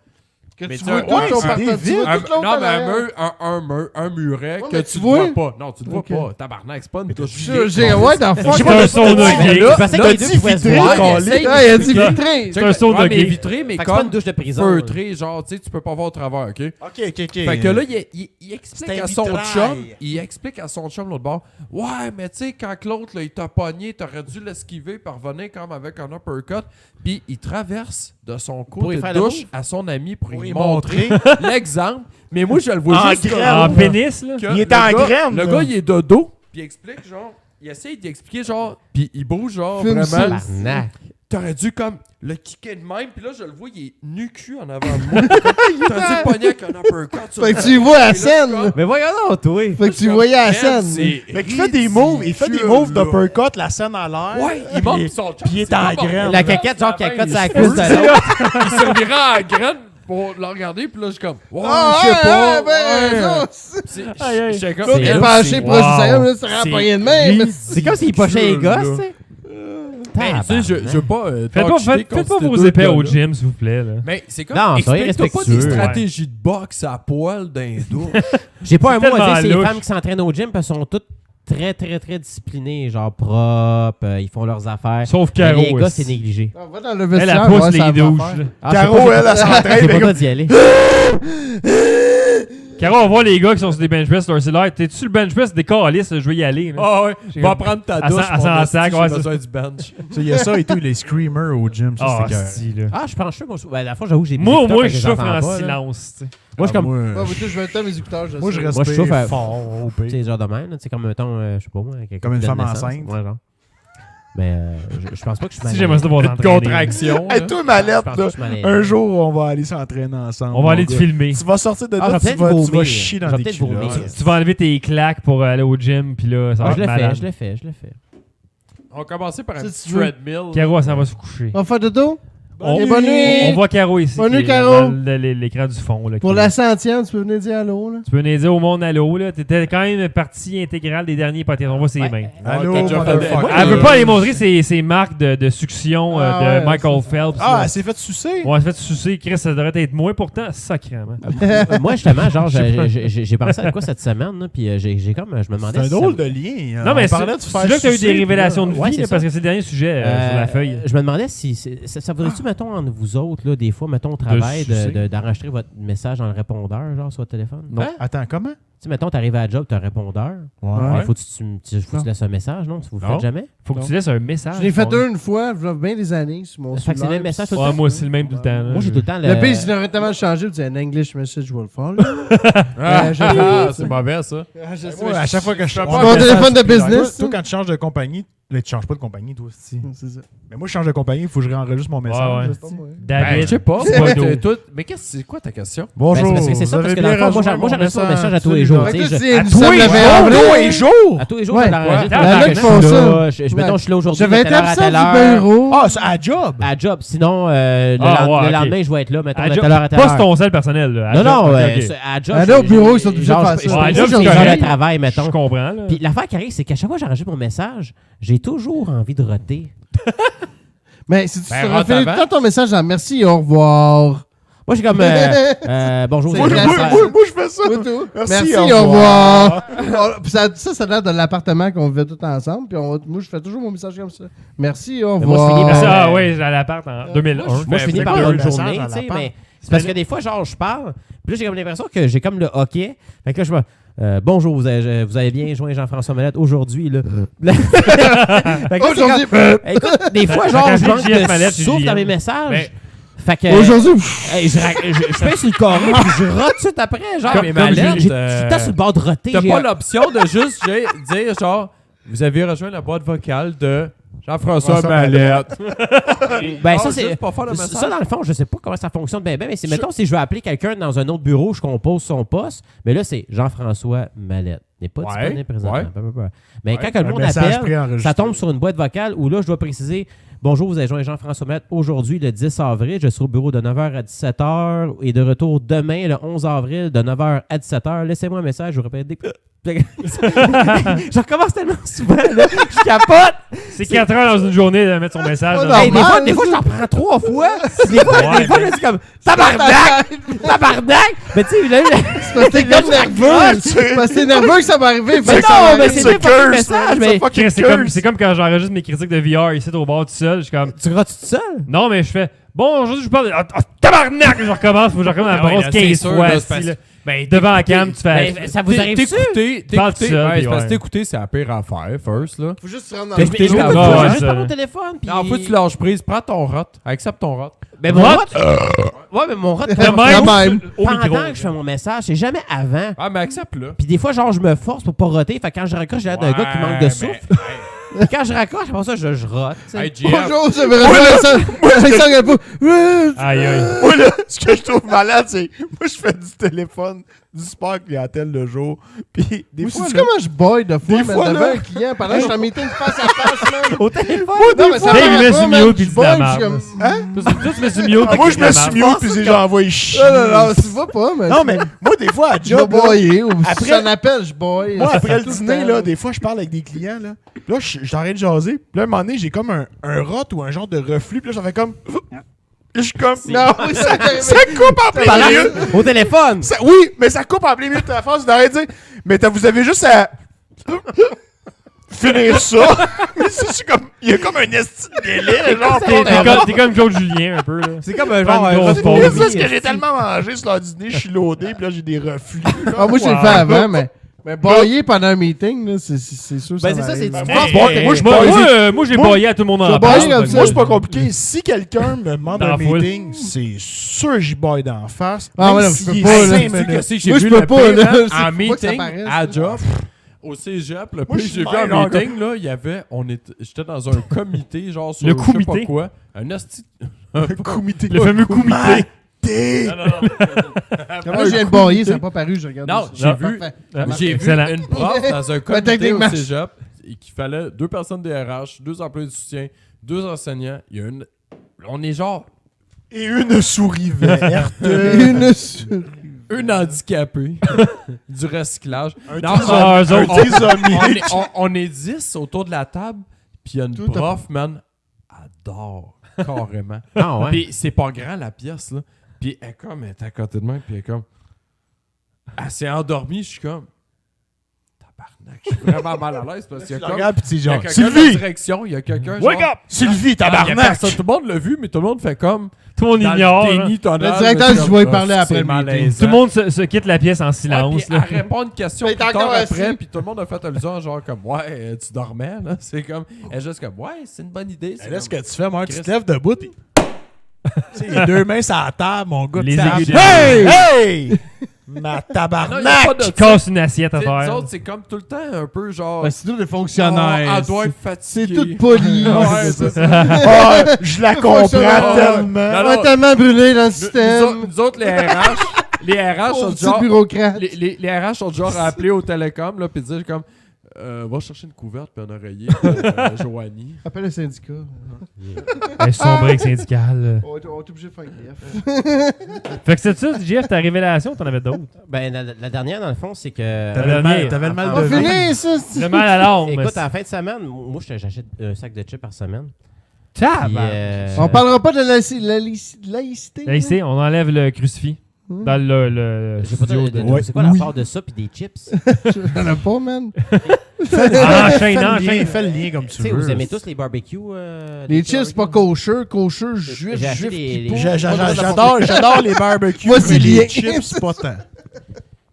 [SPEAKER 1] Que
[SPEAKER 5] Mais
[SPEAKER 1] tu
[SPEAKER 5] tu
[SPEAKER 1] vois
[SPEAKER 5] sais,
[SPEAKER 1] tout
[SPEAKER 5] ouais,
[SPEAKER 1] ton
[SPEAKER 5] c'est
[SPEAKER 1] partant,
[SPEAKER 4] des
[SPEAKER 1] tu vois
[SPEAKER 5] Un-
[SPEAKER 1] tout l'autre
[SPEAKER 5] non,
[SPEAKER 1] en
[SPEAKER 5] mais
[SPEAKER 1] arrière.
[SPEAKER 5] un muret
[SPEAKER 1] Ouais,
[SPEAKER 5] que
[SPEAKER 1] mais
[SPEAKER 5] tu
[SPEAKER 1] tu
[SPEAKER 5] ne
[SPEAKER 1] vois.
[SPEAKER 5] vois pas. Non, tu ne vois
[SPEAKER 1] Ok.
[SPEAKER 5] pas. Tabarnak, c'est pas une douche.
[SPEAKER 1] J'ai ouais, dans le fond.
[SPEAKER 2] C'est un sauna
[SPEAKER 6] Mais
[SPEAKER 2] gay.
[SPEAKER 6] là, je pensais
[SPEAKER 5] là,
[SPEAKER 6] que les deux
[SPEAKER 5] dit
[SPEAKER 6] pouvaient se
[SPEAKER 5] vitré,
[SPEAKER 6] voir.
[SPEAKER 5] qu'on lit.
[SPEAKER 1] Ah, il a dit
[SPEAKER 2] C'est
[SPEAKER 1] vitré.
[SPEAKER 2] C'est un sauna
[SPEAKER 5] mais
[SPEAKER 2] gay.
[SPEAKER 5] vitré, mais
[SPEAKER 6] Fait que c'est pas une
[SPEAKER 5] comme
[SPEAKER 6] douche de prison.
[SPEAKER 5] feutré, genre, tu sais, tu peux pas voir au travers, OK?
[SPEAKER 4] Ok.
[SPEAKER 5] Fait que là, il explique
[SPEAKER 4] C'est un
[SPEAKER 5] à son
[SPEAKER 4] vitrail.
[SPEAKER 5] chum, il explique à son chum l'autre bord, ouais, mais tu sais, quand que l'autre, là, il t'a pogné, t'aurais dû l'esquiver, puis revenir comme avec un uppercut, puis il traverse de son
[SPEAKER 6] Pour
[SPEAKER 5] côté
[SPEAKER 6] y
[SPEAKER 5] de
[SPEAKER 6] faire le
[SPEAKER 5] douche
[SPEAKER 6] move?
[SPEAKER 5] à son ami pour
[SPEAKER 4] Pour
[SPEAKER 5] lui
[SPEAKER 4] y
[SPEAKER 5] montrer l'exemple, mais moi, je le vois
[SPEAKER 4] En
[SPEAKER 5] juste
[SPEAKER 4] graine.
[SPEAKER 2] En
[SPEAKER 5] comme
[SPEAKER 2] pénis, là.
[SPEAKER 5] que
[SPEAKER 4] Il est
[SPEAKER 5] le
[SPEAKER 4] en
[SPEAKER 5] gars-
[SPEAKER 4] graine,
[SPEAKER 5] Le
[SPEAKER 4] là.
[SPEAKER 5] gars, il est de dos, puis il explique, genre, il essaye d'expliquer, genre, puis il bouge, genre,
[SPEAKER 1] Filme ça.
[SPEAKER 5] vraiment.
[SPEAKER 6] Tabarnak.
[SPEAKER 5] T'aurais dû comme le kicker de même, puis là je le vois, il est nu-cul en avant de moi. T'aurais dû le pogner avec un uppercut. sur
[SPEAKER 1] Fait
[SPEAKER 5] le
[SPEAKER 1] que tu vois la
[SPEAKER 5] Et là,
[SPEAKER 1] scène.
[SPEAKER 5] comme-
[SPEAKER 6] Mais voyons donc, toi.
[SPEAKER 1] Fait que tu voyais la
[SPEAKER 5] Man,
[SPEAKER 1] scène.
[SPEAKER 5] c'est
[SPEAKER 4] Fait qu'il fait des moves, il fait des moves
[SPEAKER 5] là.
[SPEAKER 4] d'uppercut, la scène en l'air.
[SPEAKER 5] Ouais, il monte
[SPEAKER 4] Puis-
[SPEAKER 5] son chum.
[SPEAKER 4] puis il est
[SPEAKER 5] c'est
[SPEAKER 4] en
[SPEAKER 5] comme
[SPEAKER 4] graine.
[SPEAKER 6] La caquette, genre, qui
[SPEAKER 5] Ça
[SPEAKER 6] accote
[SPEAKER 5] va,
[SPEAKER 6] sa
[SPEAKER 5] les
[SPEAKER 6] cuisse de
[SPEAKER 5] cheveux,
[SPEAKER 6] l'autre.
[SPEAKER 5] Il servira en graine pour le regarder, puis là je suis comme, ouais,
[SPEAKER 1] Ah,
[SPEAKER 5] je sais pas.
[SPEAKER 1] ben,
[SPEAKER 5] ouais.
[SPEAKER 1] ça,
[SPEAKER 5] C'est-
[SPEAKER 2] Aïe, aïe.
[SPEAKER 5] j'étais comme,
[SPEAKER 1] L'autre
[SPEAKER 6] C'est
[SPEAKER 1] est
[SPEAKER 6] là,
[SPEAKER 1] penché
[SPEAKER 6] c'est-
[SPEAKER 1] proche du
[SPEAKER 2] wow.
[SPEAKER 1] Seigneur, là, ça rend
[SPEAKER 5] C'est
[SPEAKER 1] pas rien de même.
[SPEAKER 6] C'est comme s'il pochait les
[SPEAKER 5] ridicule,
[SPEAKER 6] gosses,
[SPEAKER 5] là.
[SPEAKER 6] tu sais.
[SPEAKER 5] Ben, tu sais, je veux pas.
[SPEAKER 2] Faites pas vos épées au gym, s'il vous plaît. Là.
[SPEAKER 5] Mais c'est comme,
[SPEAKER 6] Non, soyez
[SPEAKER 5] explique-toi pas des
[SPEAKER 6] respectueux.
[SPEAKER 5] stratégies de boxe à poil d'un dos.
[SPEAKER 6] J'ai pas un
[SPEAKER 2] C'est
[SPEAKER 6] mot à dire
[SPEAKER 2] tellement
[SPEAKER 6] sur les
[SPEAKER 2] louche.
[SPEAKER 6] femmes qui s'entraînent au gym parce qu'elles sont toutes très, très, très disciplinés, genre propres, ils font leurs affaires.
[SPEAKER 2] Sauf
[SPEAKER 6] Mais
[SPEAKER 2] Caro.
[SPEAKER 6] les gars,
[SPEAKER 2] aussi.
[SPEAKER 6] c'est négligé.
[SPEAKER 1] On va dans le
[SPEAKER 2] Elle,
[SPEAKER 1] vestiaire.
[SPEAKER 2] elle pousse
[SPEAKER 1] ouais, ça
[SPEAKER 2] les
[SPEAKER 1] va
[SPEAKER 2] douches.
[SPEAKER 1] faire.
[SPEAKER 2] là.
[SPEAKER 6] Ah,
[SPEAKER 4] Caro, elle s'entraîne.
[SPEAKER 6] j'ai
[SPEAKER 4] mais
[SPEAKER 6] pas
[SPEAKER 4] comme-
[SPEAKER 6] d'y aller.
[SPEAKER 2] Caro, on voit les gars qui sont sur des bench press, leur cellulaire. T'es-tu le bench press? Des calices, je veux y aller. là.
[SPEAKER 5] Ah ouais,
[SPEAKER 2] J'ai
[SPEAKER 5] va
[SPEAKER 2] comme-
[SPEAKER 5] prendre ta
[SPEAKER 2] à
[SPEAKER 5] douche,
[SPEAKER 2] cent- à cent
[SPEAKER 5] mon esti,
[SPEAKER 2] sac,
[SPEAKER 5] j'ai
[SPEAKER 2] ouais,
[SPEAKER 5] besoin du bench.
[SPEAKER 4] Il y a ça et tout, les screamers au gym. Ça,
[SPEAKER 2] Ah,
[SPEAKER 4] c'est écœurant.
[SPEAKER 2] si, là.
[SPEAKER 6] Ah, je prends moi. Ben, la fois, j'avoue que j'ai des
[SPEAKER 2] Moi,
[SPEAKER 6] écouteurs,
[SPEAKER 2] moi,
[SPEAKER 6] fait
[SPEAKER 2] je
[SPEAKER 6] que
[SPEAKER 2] souffre
[SPEAKER 6] j'entends
[SPEAKER 2] en
[SPEAKER 6] pas, là.
[SPEAKER 2] silence. tu sais.
[SPEAKER 6] Moi, je suis comme.
[SPEAKER 1] Ouais, mais toi, je vais mettre mes écouteurs.
[SPEAKER 4] Moi, je
[SPEAKER 6] Moi, je chauffe
[SPEAKER 4] respire
[SPEAKER 6] à-
[SPEAKER 4] fort au
[SPEAKER 6] Tu sais,
[SPEAKER 4] pire.
[SPEAKER 6] genre de même, là, tu sais, comme, mettons, je sais pas moi. quelqu'un
[SPEAKER 4] Comme une
[SPEAKER 6] qui vient de
[SPEAKER 4] femme
[SPEAKER 6] naissance.
[SPEAKER 4] enceinte.
[SPEAKER 6] Ouais, genre. Mais je pense pas que je suis
[SPEAKER 2] Si
[SPEAKER 6] malaise.
[SPEAKER 2] j'aimerais ça voir
[SPEAKER 5] Une
[SPEAKER 2] t'entraîner.
[SPEAKER 5] contraction.
[SPEAKER 4] Hey,
[SPEAKER 5] là.
[SPEAKER 4] toi,
[SPEAKER 6] Je
[SPEAKER 4] Mallette,
[SPEAKER 6] pense pas
[SPEAKER 4] là,
[SPEAKER 6] que je suis malaise.
[SPEAKER 4] un jour, on va aller s'entraîner ensemble.
[SPEAKER 2] On va aller
[SPEAKER 4] mon
[SPEAKER 2] te
[SPEAKER 4] gars.
[SPEAKER 2] filmer.
[SPEAKER 4] Tu vas sortir de
[SPEAKER 6] Ah,
[SPEAKER 4] là,
[SPEAKER 6] je vais
[SPEAKER 4] tu
[SPEAKER 6] peut-être
[SPEAKER 4] vas
[SPEAKER 6] vomir.
[SPEAKER 4] chier dans
[SPEAKER 6] Je vais
[SPEAKER 4] des
[SPEAKER 6] peut-être vomir.
[SPEAKER 4] culottes.
[SPEAKER 2] Tu vas enlever tes claques pour aller au gym, puis là, ça va
[SPEAKER 6] Ah,
[SPEAKER 2] être
[SPEAKER 6] je le
[SPEAKER 2] malade.
[SPEAKER 6] fais, je le fais, je le fais.
[SPEAKER 5] On va commencer par un
[SPEAKER 1] Si
[SPEAKER 5] petit
[SPEAKER 1] tu veux.
[SPEAKER 5] treadmill.
[SPEAKER 2] Caro, elle s'en va se coucher.
[SPEAKER 1] On va faire dodo?
[SPEAKER 2] On,
[SPEAKER 1] Et bonne nuit!
[SPEAKER 2] on voit Caro ici.
[SPEAKER 1] Bonne
[SPEAKER 2] qui
[SPEAKER 1] nuit,
[SPEAKER 2] est
[SPEAKER 1] Caro.
[SPEAKER 2] dans l'écran du fond. Là,
[SPEAKER 1] Pour
[SPEAKER 2] qui-
[SPEAKER 1] la centième, tu peux venir dire allô, là?
[SPEAKER 2] Tu peux nous dire au monde allô. Là. T'étais quand même partie intégrale des derniers podcasts. On voit ses mains.
[SPEAKER 4] Allô,
[SPEAKER 5] Ouais, t'as déjà fait
[SPEAKER 4] motherfucker.
[SPEAKER 5] des-
[SPEAKER 2] Elle veut pas aller montrer ses marques de succion
[SPEAKER 1] Ah,
[SPEAKER 2] de
[SPEAKER 1] ouais,
[SPEAKER 2] Michael Phelps.
[SPEAKER 4] Ah,
[SPEAKER 2] là.
[SPEAKER 4] elle s'est fait sucer?
[SPEAKER 2] Ouais, elle s'est fait sucer. Chris, ça devrait être moins pourtant. Sacrément.
[SPEAKER 6] Moi, justement, genre, j'ai pensé à quoi cette semaine, là, puis j'ai comme, je me demandais
[SPEAKER 4] C'est un
[SPEAKER 6] si
[SPEAKER 4] drôle
[SPEAKER 6] ça-
[SPEAKER 4] de lien.
[SPEAKER 2] Non, mais
[SPEAKER 4] On parlait de
[SPEAKER 2] c'est
[SPEAKER 4] faire
[SPEAKER 2] là que tu as eu
[SPEAKER 4] sucer,
[SPEAKER 2] des
[SPEAKER 4] puis
[SPEAKER 2] révélations de
[SPEAKER 4] là-
[SPEAKER 2] vie,
[SPEAKER 6] Ouais, c'est
[SPEAKER 2] là,
[SPEAKER 6] ça.
[SPEAKER 2] parce que c'est le dernier sujet sur la feuille.
[SPEAKER 6] Je me demandais si ça voudrait-tu, mettons, entre vous autres, là, des fois, mettons, au travail,
[SPEAKER 2] sucer.
[SPEAKER 6] d'enregistrer votre message dans le répondeur, genre, sur votre téléphone?
[SPEAKER 2] Non.
[SPEAKER 6] Hein?
[SPEAKER 4] Attends, comment?
[SPEAKER 6] Tu sais, mettons, t'arrives à la job, t'as un répondeur.
[SPEAKER 1] Ouais.
[SPEAKER 6] Il faut que tu laisses un message, non? Vous le
[SPEAKER 2] Non.
[SPEAKER 6] faites jamais?
[SPEAKER 2] Faut que tu laisses un message.
[SPEAKER 1] Je l'ai fait
[SPEAKER 2] ton-
[SPEAKER 1] une fois, il y a bien des années, sur mon
[SPEAKER 6] Fait que c'est le
[SPEAKER 1] cellulaire.
[SPEAKER 6] même message tout le
[SPEAKER 2] Ouais,
[SPEAKER 6] temps?
[SPEAKER 2] moi aussi, le même tout le temps. là.
[SPEAKER 6] Moi, j'ai tout le temps
[SPEAKER 1] Le pire, c'est qu'il aurait tellement changé, tu disais un English message will follow.
[SPEAKER 5] C'est mauvais, ça.
[SPEAKER 4] Moi, à chaque fois que je
[SPEAKER 5] Mon
[SPEAKER 4] change
[SPEAKER 1] Mon
[SPEAKER 4] de
[SPEAKER 1] téléphone de
[SPEAKER 4] message,
[SPEAKER 1] business.
[SPEAKER 4] Toi, quand tu changes de compagnie, là, tu changes pas de compagnie, toi aussi.
[SPEAKER 1] C'est ça.
[SPEAKER 4] Mais moi, je change de compagnie, il faut que je réenregistre mon message.
[SPEAKER 2] Ouais, ouais.
[SPEAKER 4] esti.
[SPEAKER 5] Ben,
[SPEAKER 2] David.
[SPEAKER 5] je sais pas.
[SPEAKER 2] Boileau.
[SPEAKER 5] Mais c'est quoi ta question?
[SPEAKER 4] Bonjour.
[SPEAKER 6] Ben, c'est ça,
[SPEAKER 4] vous
[SPEAKER 6] parce
[SPEAKER 4] avez
[SPEAKER 6] que dans le
[SPEAKER 4] bien
[SPEAKER 6] fond, moi,
[SPEAKER 4] rejoint mon
[SPEAKER 6] j'enregistre mon
[SPEAKER 4] message.
[SPEAKER 6] message à tous les jours.
[SPEAKER 1] Fait
[SPEAKER 6] tu
[SPEAKER 1] que
[SPEAKER 6] sais,
[SPEAKER 1] tu
[SPEAKER 6] je-
[SPEAKER 1] sais,
[SPEAKER 2] à
[SPEAKER 1] nous
[SPEAKER 2] tous
[SPEAKER 1] sommes
[SPEAKER 2] les
[SPEAKER 1] la
[SPEAKER 2] jours,
[SPEAKER 1] veille en
[SPEAKER 4] tous
[SPEAKER 1] vrai.
[SPEAKER 4] les jours!
[SPEAKER 6] À tous les jours,
[SPEAKER 1] Ouais.
[SPEAKER 6] je l'enregistre.
[SPEAKER 2] Ouais.
[SPEAKER 6] Mettons,
[SPEAKER 2] La
[SPEAKER 1] lutte font ça.
[SPEAKER 6] mettons, je suis là aujourd'hui,
[SPEAKER 1] Je vais
[SPEAKER 6] de
[SPEAKER 1] être
[SPEAKER 6] telle heure à
[SPEAKER 1] absent
[SPEAKER 6] telle
[SPEAKER 1] du
[SPEAKER 6] heure.
[SPEAKER 1] bureau.
[SPEAKER 4] Ah, c'est à job!
[SPEAKER 6] À job. Sinon,
[SPEAKER 2] ouais,
[SPEAKER 6] le
[SPEAKER 2] ok.
[SPEAKER 6] lendemain, je vais être là, mettons,
[SPEAKER 2] À
[SPEAKER 6] de
[SPEAKER 2] job-
[SPEAKER 6] telle heure à telle
[SPEAKER 2] Pas
[SPEAKER 6] heure.
[SPEAKER 2] sur ton sel personnel. Là. À
[SPEAKER 6] Non,
[SPEAKER 2] job,
[SPEAKER 6] non,
[SPEAKER 2] ok, ok.
[SPEAKER 6] à job.
[SPEAKER 1] Aller au bureau, ils sont obligés de
[SPEAKER 6] genre,
[SPEAKER 1] faire
[SPEAKER 6] je-
[SPEAKER 1] ça.
[SPEAKER 6] je-
[SPEAKER 2] Ouais,
[SPEAKER 6] je-
[SPEAKER 2] job,
[SPEAKER 6] je-
[SPEAKER 2] c'est
[SPEAKER 6] je-
[SPEAKER 2] correct.
[SPEAKER 6] je travail, mettons.
[SPEAKER 2] Je comprends. Là.
[SPEAKER 6] Puis l'affaire qui arrive, c'est qu'à chaque fois que j'enregistre mon message, j'ai toujours envie de roter.
[SPEAKER 1] Mais si tu
[SPEAKER 5] Ben,
[SPEAKER 1] te
[SPEAKER 5] rentre
[SPEAKER 1] refais
[SPEAKER 5] avant.
[SPEAKER 1] ton message en merci et au revoir.
[SPEAKER 6] Moi, j'ai comme bonjour.
[SPEAKER 1] C'est
[SPEAKER 6] vous allez
[SPEAKER 1] classique.
[SPEAKER 6] bien?
[SPEAKER 4] Moi, je fais ça!
[SPEAKER 1] Merci,
[SPEAKER 4] Merci,
[SPEAKER 1] au revoir. Puis ça a l'air de l'appartement qu'on vivait tout ensemble. Puis moi, je fais toujours mon message comme ça. Merci, au
[SPEAKER 6] Mais moi, je finis
[SPEAKER 1] revoir.
[SPEAKER 6] par-
[SPEAKER 2] Merci, ah oui, à l'appart en 2001.
[SPEAKER 6] Moi, je finis par
[SPEAKER 4] quoi,
[SPEAKER 6] bonne
[SPEAKER 4] le message
[SPEAKER 6] journée,
[SPEAKER 4] à
[SPEAKER 6] tu sais,
[SPEAKER 4] l'appart?
[SPEAKER 6] mais c'est parce que des fois, genre, je parle, puis là, j'ai comme l'impression que j'ai comme le hockey. Fait que là, je me bonjour, vous avez bien joint Jean-François Mallette aujourd'hui, là. Fait que là, c'est
[SPEAKER 1] Aujourd'hui,
[SPEAKER 6] comme- écoute, des fois, genre,
[SPEAKER 2] Quand
[SPEAKER 6] je
[SPEAKER 2] j'ai
[SPEAKER 6] manque
[SPEAKER 2] JF Mallette,
[SPEAKER 6] de souffle
[SPEAKER 2] JM.
[SPEAKER 6] dans mes messages.
[SPEAKER 2] Mais-
[SPEAKER 6] Fait que.
[SPEAKER 1] aujourd'hui,
[SPEAKER 6] Hey, je fais sur le carré, puis je rote tout de suite après. Genre,
[SPEAKER 5] Comme- mais
[SPEAKER 6] comme
[SPEAKER 5] Mallette,
[SPEAKER 6] j'ai tout le temps sur le bord de roter.
[SPEAKER 5] T'as
[SPEAKER 6] j'ai
[SPEAKER 5] pas
[SPEAKER 6] un-
[SPEAKER 5] l'option de juste dire genre, vous avez rejoint la boîte vocale de Jean-François
[SPEAKER 4] François
[SPEAKER 5] Mallette.
[SPEAKER 6] Ben,
[SPEAKER 5] Ah,
[SPEAKER 6] ça, c'est.
[SPEAKER 5] juste pas faire le message.
[SPEAKER 6] Ça, dans le fond, je sais pas comment ça fonctionne bien, mais c'est, mettons, si je veux appeler quelqu'un dans un autre bureau, je compose son poste, mais là, c'est Jean-François Mallette. Il n'est pas
[SPEAKER 5] Ouais,
[SPEAKER 6] disponible présentement.
[SPEAKER 5] ouais.
[SPEAKER 6] Mais
[SPEAKER 5] Ouais.
[SPEAKER 6] quand le
[SPEAKER 4] Un
[SPEAKER 6] monde
[SPEAKER 4] message
[SPEAKER 6] appelle,
[SPEAKER 4] préenregistré.
[SPEAKER 6] ça tombe sur une boîte vocale où là, je dois préciser bonjour, vous avez joint Jean-François Mallette aujourd'hui, le 10 avril. Je serai au bureau de 9h à 17h et de retour demain, le 11 avril, de 9h à 17h. Laissez-moi un message, je vous répète dès que. Je recommence tellement souvent, là, je capote.
[SPEAKER 2] C'est 4 heures dans une journée de mettre son message.
[SPEAKER 1] Oh,
[SPEAKER 2] dans-
[SPEAKER 1] non.
[SPEAKER 6] Hey,
[SPEAKER 1] Normal,
[SPEAKER 6] des fois, je
[SPEAKER 1] ça.
[SPEAKER 6] t'en prends 3 fois. Des fois,
[SPEAKER 2] Ouais,
[SPEAKER 6] je me dis comme tabarnak! Tabarnak! Mais tu sais, là,
[SPEAKER 1] c'est parce que t'es comme nerveux. C'est parce que t'es nerveux que ça va arriver.
[SPEAKER 6] mais
[SPEAKER 1] Fait que ça
[SPEAKER 6] non,
[SPEAKER 1] va
[SPEAKER 6] mais
[SPEAKER 1] arriver.
[SPEAKER 6] c'est des fucking messages, mais
[SPEAKER 2] Chris, c'est comme quand j'enregistre mes critiques de VR ici au bord tout seul. Je suis comme,
[SPEAKER 6] tu rotes tout seul?
[SPEAKER 2] non, mais je fais, bon, aujourd'hui, je parle de. Ah, tabarnak! Je recommence, faut que je recommence la
[SPEAKER 5] Ah ouais,
[SPEAKER 2] brosse
[SPEAKER 5] là, c'est
[SPEAKER 2] 15
[SPEAKER 5] sûr,
[SPEAKER 2] fois.
[SPEAKER 5] là,
[SPEAKER 2] assis,
[SPEAKER 5] c'est parce-
[SPEAKER 2] là. Devant la cam, tu fais.
[SPEAKER 6] Ben, ça vous arrive-tu?
[SPEAKER 2] Parle tout seul,
[SPEAKER 5] Ouais,
[SPEAKER 2] puis
[SPEAKER 5] c'est parce que
[SPEAKER 2] ouais.
[SPEAKER 5] t'écouter, c'est la pire affaire, first, là.
[SPEAKER 1] Faut juste se rendre dans
[SPEAKER 6] Mais
[SPEAKER 1] le
[SPEAKER 6] je
[SPEAKER 5] T'écoutes
[SPEAKER 6] m'écoute
[SPEAKER 5] la
[SPEAKER 2] voix,
[SPEAKER 6] pas,
[SPEAKER 2] ouais,
[SPEAKER 6] juste
[SPEAKER 2] ça.
[SPEAKER 6] par mon téléphone. Puis...
[SPEAKER 5] Non, faut que tu lâches prise, prends ton rot, accepte ton rot.
[SPEAKER 6] Ben, mon rot. Ouais, mais mon rot.
[SPEAKER 2] De
[SPEAKER 1] Quand
[SPEAKER 2] même,
[SPEAKER 1] même.
[SPEAKER 2] au micro.
[SPEAKER 6] Pendant que je fais mon message, c'est jamais avant.
[SPEAKER 5] Ah, mais accepte-le.
[SPEAKER 6] Puis des fois, genre, je me force pour pas roter. Fait que quand je raccroche, j'ai l'air d'un gars qui manque de souffle. Puis quand je raccroche, après ça, je rote. tu sais.
[SPEAKER 5] Hey, JF,
[SPEAKER 1] Bonjour, je vais rejoindre Alexandre Galpo.
[SPEAKER 2] Aïe, aïe.
[SPEAKER 4] Moi, là, ce que je trouve malade, c'est. Moi, je fais du téléphone, du support clientèle le jour. Puis, des
[SPEAKER 1] Moi,
[SPEAKER 4] fois.
[SPEAKER 1] sais-tu
[SPEAKER 4] là,
[SPEAKER 1] comment je boy de fois,
[SPEAKER 4] Des
[SPEAKER 1] mais
[SPEAKER 4] fois,
[SPEAKER 1] devant
[SPEAKER 4] là.
[SPEAKER 1] un client pendant que je suis en meeting face à face, man?
[SPEAKER 6] Au téléphone.
[SPEAKER 1] Non, mais ça
[SPEAKER 2] Dave, il
[SPEAKER 1] m'arrête
[SPEAKER 2] met
[SPEAKER 1] pas,
[SPEAKER 2] sur
[SPEAKER 1] man.
[SPEAKER 2] mute, puis
[SPEAKER 1] Je
[SPEAKER 2] il dit de la
[SPEAKER 1] boy, je suis
[SPEAKER 2] merde.
[SPEAKER 1] comme-
[SPEAKER 4] Hein?
[SPEAKER 2] Toi, tu mets sur mute.
[SPEAKER 4] Ah, moi, je me
[SPEAKER 2] suis
[SPEAKER 4] suis mute, puis j'envoie chier.
[SPEAKER 1] Non, tu vas pas, mais.
[SPEAKER 4] Non, mais moi, des fois, à
[SPEAKER 1] Je vais
[SPEAKER 4] job. là,
[SPEAKER 1] boyer. Ou si
[SPEAKER 4] Après-
[SPEAKER 1] j'en appelle, je boy.
[SPEAKER 4] Moi, après le
[SPEAKER 1] Tout
[SPEAKER 4] dîner,
[SPEAKER 1] temps.
[SPEAKER 4] là, des fois, je parle avec des clients. Là, j'arrête de jaser. Puis là, à un moment donné, j'ai comme un rot ou un genre de reflux. Puis là, j'en fais comme. Je suis comme.
[SPEAKER 1] Non, oui, ça arrive.
[SPEAKER 4] Ça coupe en plein milieu.
[SPEAKER 6] Au téléphone.
[SPEAKER 4] Oui, mais ça coupe en plein milieu de ta phrase. Vous arrêtez de dire. Mais vous avez juste à. finir ça. Il y a comme un esti de délai, genre.
[SPEAKER 2] T'es comme Claude Julien un peu. Là.
[SPEAKER 6] C'est comme un
[SPEAKER 2] Prends
[SPEAKER 6] genre
[SPEAKER 2] une grosse
[SPEAKER 6] repas.
[SPEAKER 2] pause.
[SPEAKER 4] C'est parce que j'ai tellement mangé sur leur dîner, je suis loadé, puis là, j'ai des reflux.
[SPEAKER 1] Ah, moi, je l'ai fait avant, mais bailler pendant un meeting, là, c'est sûr
[SPEAKER 6] Ben,
[SPEAKER 1] ça
[SPEAKER 6] c'est ça, c'est
[SPEAKER 1] m'arrive.
[SPEAKER 6] du
[SPEAKER 4] Moi,
[SPEAKER 6] sport.
[SPEAKER 4] moi, je
[SPEAKER 2] Moi, j'ai baillé à tout le monde en
[SPEAKER 1] Je
[SPEAKER 2] parle.
[SPEAKER 1] baille comme ça.
[SPEAKER 4] Moi, c'est pas compliqué. Si quelqu'un me demande
[SPEAKER 2] Dans
[SPEAKER 4] un
[SPEAKER 2] la foule.
[SPEAKER 4] meeting, c'est sûr que j'y baille d'en face.
[SPEAKER 1] Ah,
[SPEAKER 4] même
[SPEAKER 1] ouais, non, je
[SPEAKER 4] s'il
[SPEAKER 1] peux
[SPEAKER 4] est
[SPEAKER 1] pas,
[SPEAKER 4] cinq
[SPEAKER 1] là.
[SPEAKER 4] minutes.
[SPEAKER 5] J'ai
[SPEAKER 1] Moi,
[SPEAKER 5] vu
[SPEAKER 1] je peux
[SPEAKER 5] le
[SPEAKER 1] pas,
[SPEAKER 5] pire,
[SPEAKER 1] là.
[SPEAKER 5] man,
[SPEAKER 1] C'est
[SPEAKER 5] en
[SPEAKER 1] faut pas que ça
[SPEAKER 5] meeting
[SPEAKER 1] paraisse,
[SPEAKER 5] à
[SPEAKER 1] là.
[SPEAKER 5] job. Au cégep, le
[SPEAKER 4] Moi,
[SPEAKER 5] pire,
[SPEAKER 4] je
[SPEAKER 5] j'ai vu
[SPEAKER 4] suis
[SPEAKER 5] un
[SPEAKER 4] même
[SPEAKER 5] meeting, là, il y avait, j'étais dans un comité, genre sur
[SPEAKER 2] Le
[SPEAKER 5] je sais pas
[SPEAKER 2] comité.
[SPEAKER 5] quoi, un hostie...
[SPEAKER 4] Comité.
[SPEAKER 2] Le fameux comité.
[SPEAKER 1] Moi, je viens de bailler, ça n'a pas paru, je regarde.
[SPEAKER 5] Non,
[SPEAKER 1] ça.
[SPEAKER 5] j'ai vu,
[SPEAKER 1] Parfait.
[SPEAKER 5] j'ai vu
[SPEAKER 2] Excellent.
[SPEAKER 5] une prof dans un comité
[SPEAKER 1] techniquement,
[SPEAKER 5] au cégep et qu'il fallait 2 personnes des RH, 2 employés de soutien, 2 enseignants. Il y a une... On est genre
[SPEAKER 4] Et une souris verte.
[SPEAKER 5] une handicapée du recyclage.
[SPEAKER 4] Un
[SPEAKER 5] Non,
[SPEAKER 4] trisomique.
[SPEAKER 5] on est 10 autour de la table, puis il y a une
[SPEAKER 1] Tout à-
[SPEAKER 5] prof, man, adore carrément.
[SPEAKER 6] Ah ouais.
[SPEAKER 5] Puis c'est pas grand la pièce, là. Puis elle est à côté de moi, puis elle est comme... Elle s'est endormie, je suis comme... Tabarnak, je suis vraiment mal à l'aise parce qu'il y a comme...
[SPEAKER 4] Regarde, petit
[SPEAKER 5] Il y a
[SPEAKER 4] genre.
[SPEAKER 5] quelqu'un de la
[SPEAKER 4] Sylvie!
[SPEAKER 5] direction, il y a quelqu'un
[SPEAKER 2] Wake
[SPEAKER 5] genre...
[SPEAKER 2] up!
[SPEAKER 4] Sylvie,
[SPEAKER 5] Ah, il y a
[SPEAKER 4] tabarnak!
[SPEAKER 5] personne, tout le monde l'a vu, mais tout le monde fait comme...
[SPEAKER 2] Tout le monde
[SPEAKER 5] dans
[SPEAKER 2] ignore.
[SPEAKER 5] le
[SPEAKER 2] là.
[SPEAKER 5] déni tonal,
[SPEAKER 1] Le directeur,
[SPEAKER 5] là,
[SPEAKER 1] je
[SPEAKER 5] c'est
[SPEAKER 1] vais y
[SPEAKER 5] comme,
[SPEAKER 1] parler
[SPEAKER 5] c'est
[SPEAKER 1] après le meeting.
[SPEAKER 5] malaisant.
[SPEAKER 2] Tout le monde se quitte la pièce en
[SPEAKER 5] Ouais,
[SPEAKER 2] silence.
[SPEAKER 5] puis
[SPEAKER 2] là.
[SPEAKER 5] elle répond à une question
[SPEAKER 1] Mais
[SPEAKER 5] plus
[SPEAKER 1] t'es
[SPEAKER 5] tard
[SPEAKER 1] encore
[SPEAKER 5] après,
[SPEAKER 1] assis.
[SPEAKER 5] puis tout le monde a fait allusion, genre comme, ouais, tu dormais, là. C'est comme, elle est juste comme, ouais, c'est une bonne idée.
[SPEAKER 4] Là, ce que
[SPEAKER 5] comme-
[SPEAKER 4] tu fais, moi, tu
[SPEAKER 5] Chris.
[SPEAKER 4] te lèves debout, pis... Tu sais, les 2 mains sur la table, mon gars.
[SPEAKER 2] Les
[SPEAKER 4] tu tapes.
[SPEAKER 2] aiguilles de-
[SPEAKER 4] Hey! Hey! Ma
[SPEAKER 5] Ah non, il y a
[SPEAKER 4] tabarnak!
[SPEAKER 5] pas de
[SPEAKER 2] Qui
[SPEAKER 5] ça.
[SPEAKER 2] casse une assiette à
[SPEAKER 5] Tu sais, nous
[SPEAKER 2] terre.
[SPEAKER 5] autres, c'est comme tout le temps un peu genre.
[SPEAKER 1] Ouais, c'est tous des
[SPEAKER 5] oh,
[SPEAKER 1] fonctionnaires.
[SPEAKER 5] elle doit être
[SPEAKER 1] C'est
[SPEAKER 5] fatiguée.
[SPEAKER 1] tout poli.
[SPEAKER 5] Ouais, c'est ça.
[SPEAKER 4] Ah, je la comprends
[SPEAKER 1] fonctionnaire.
[SPEAKER 4] tellement.
[SPEAKER 5] Non,
[SPEAKER 1] On est tellement brûlé dans le système.
[SPEAKER 5] Nous autres, les RH, les RH sont
[SPEAKER 1] Pauvre
[SPEAKER 5] du
[SPEAKER 1] petit
[SPEAKER 5] genre.
[SPEAKER 1] bureaucrate.
[SPEAKER 5] Les RH sont du genre à appeler au télécom, là, puis dire comme. Va chercher une couverte puis un oreiller pour Joanie.
[SPEAKER 1] Appelle le syndicat.
[SPEAKER 2] Un sombre syndical.
[SPEAKER 1] On est obligé de faire greffe.
[SPEAKER 2] Fait que c'est ça, Jeff, ta révélation, t'en avais d'autres.
[SPEAKER 6] Ben, la dernière, dans le fond, c'est que...
[SPEAKER 4] T'avais le mal
[SPEAKER 1] On
[SPEAKER 4] de
[SPEAKER 1] va
[SPEAKER 4] vin.
[SPEAKER 1] finir ça.
[SPEAKER 2] Le mal à l'âme.
[SPEAKER 6] Écoute, à la fin de semaine, moi, j'achète un sac de chips par semaine. Puis,
[SPEAKER 2] Tabarnak.
[SPEAKER 1] On parlera pas de laïcité.
[SPEAKER 2] Là, ici, on enlève le crucifix dans le
[SPEAKER 6] Je sais pas,
[SPEAKER 2] studio.
[SPEAKER 4] Ouais.
[SPEAKER 6] c'est quoi la part de ça puis des chips?
[SPEAKER 1] J'en ai pas, man.
[SPEAKER 2] Enchaîne.
[SPEAKER 4] Fais le lien comme
[SPEAKER 6] Tu
[SPEAKER 4] tu
[SPEAKER 6] sais,
[SPEAKER 4] veux.
[SPEAKER 6] vous aimez tous les barbecues?
[SPEAKER 1] Les chips, c'est pas kosher. Kosher, juif,
[SPEAKER 6] J'ai acheté
[SPEAKER 1] juif.
[SPEAKER 6] les-
[SPEAKER 1] qui
[SPEAKER 6] j'ai-
[SPEAKER 1] pousse.
[SPEAKER 4] J'adore les barbecues.
[SPEAKER 1] Moi, c'est
[SPEAKER 4] mais
[SPEAKER 1] lié.
[SPEAKER 4] les chips, pas tant.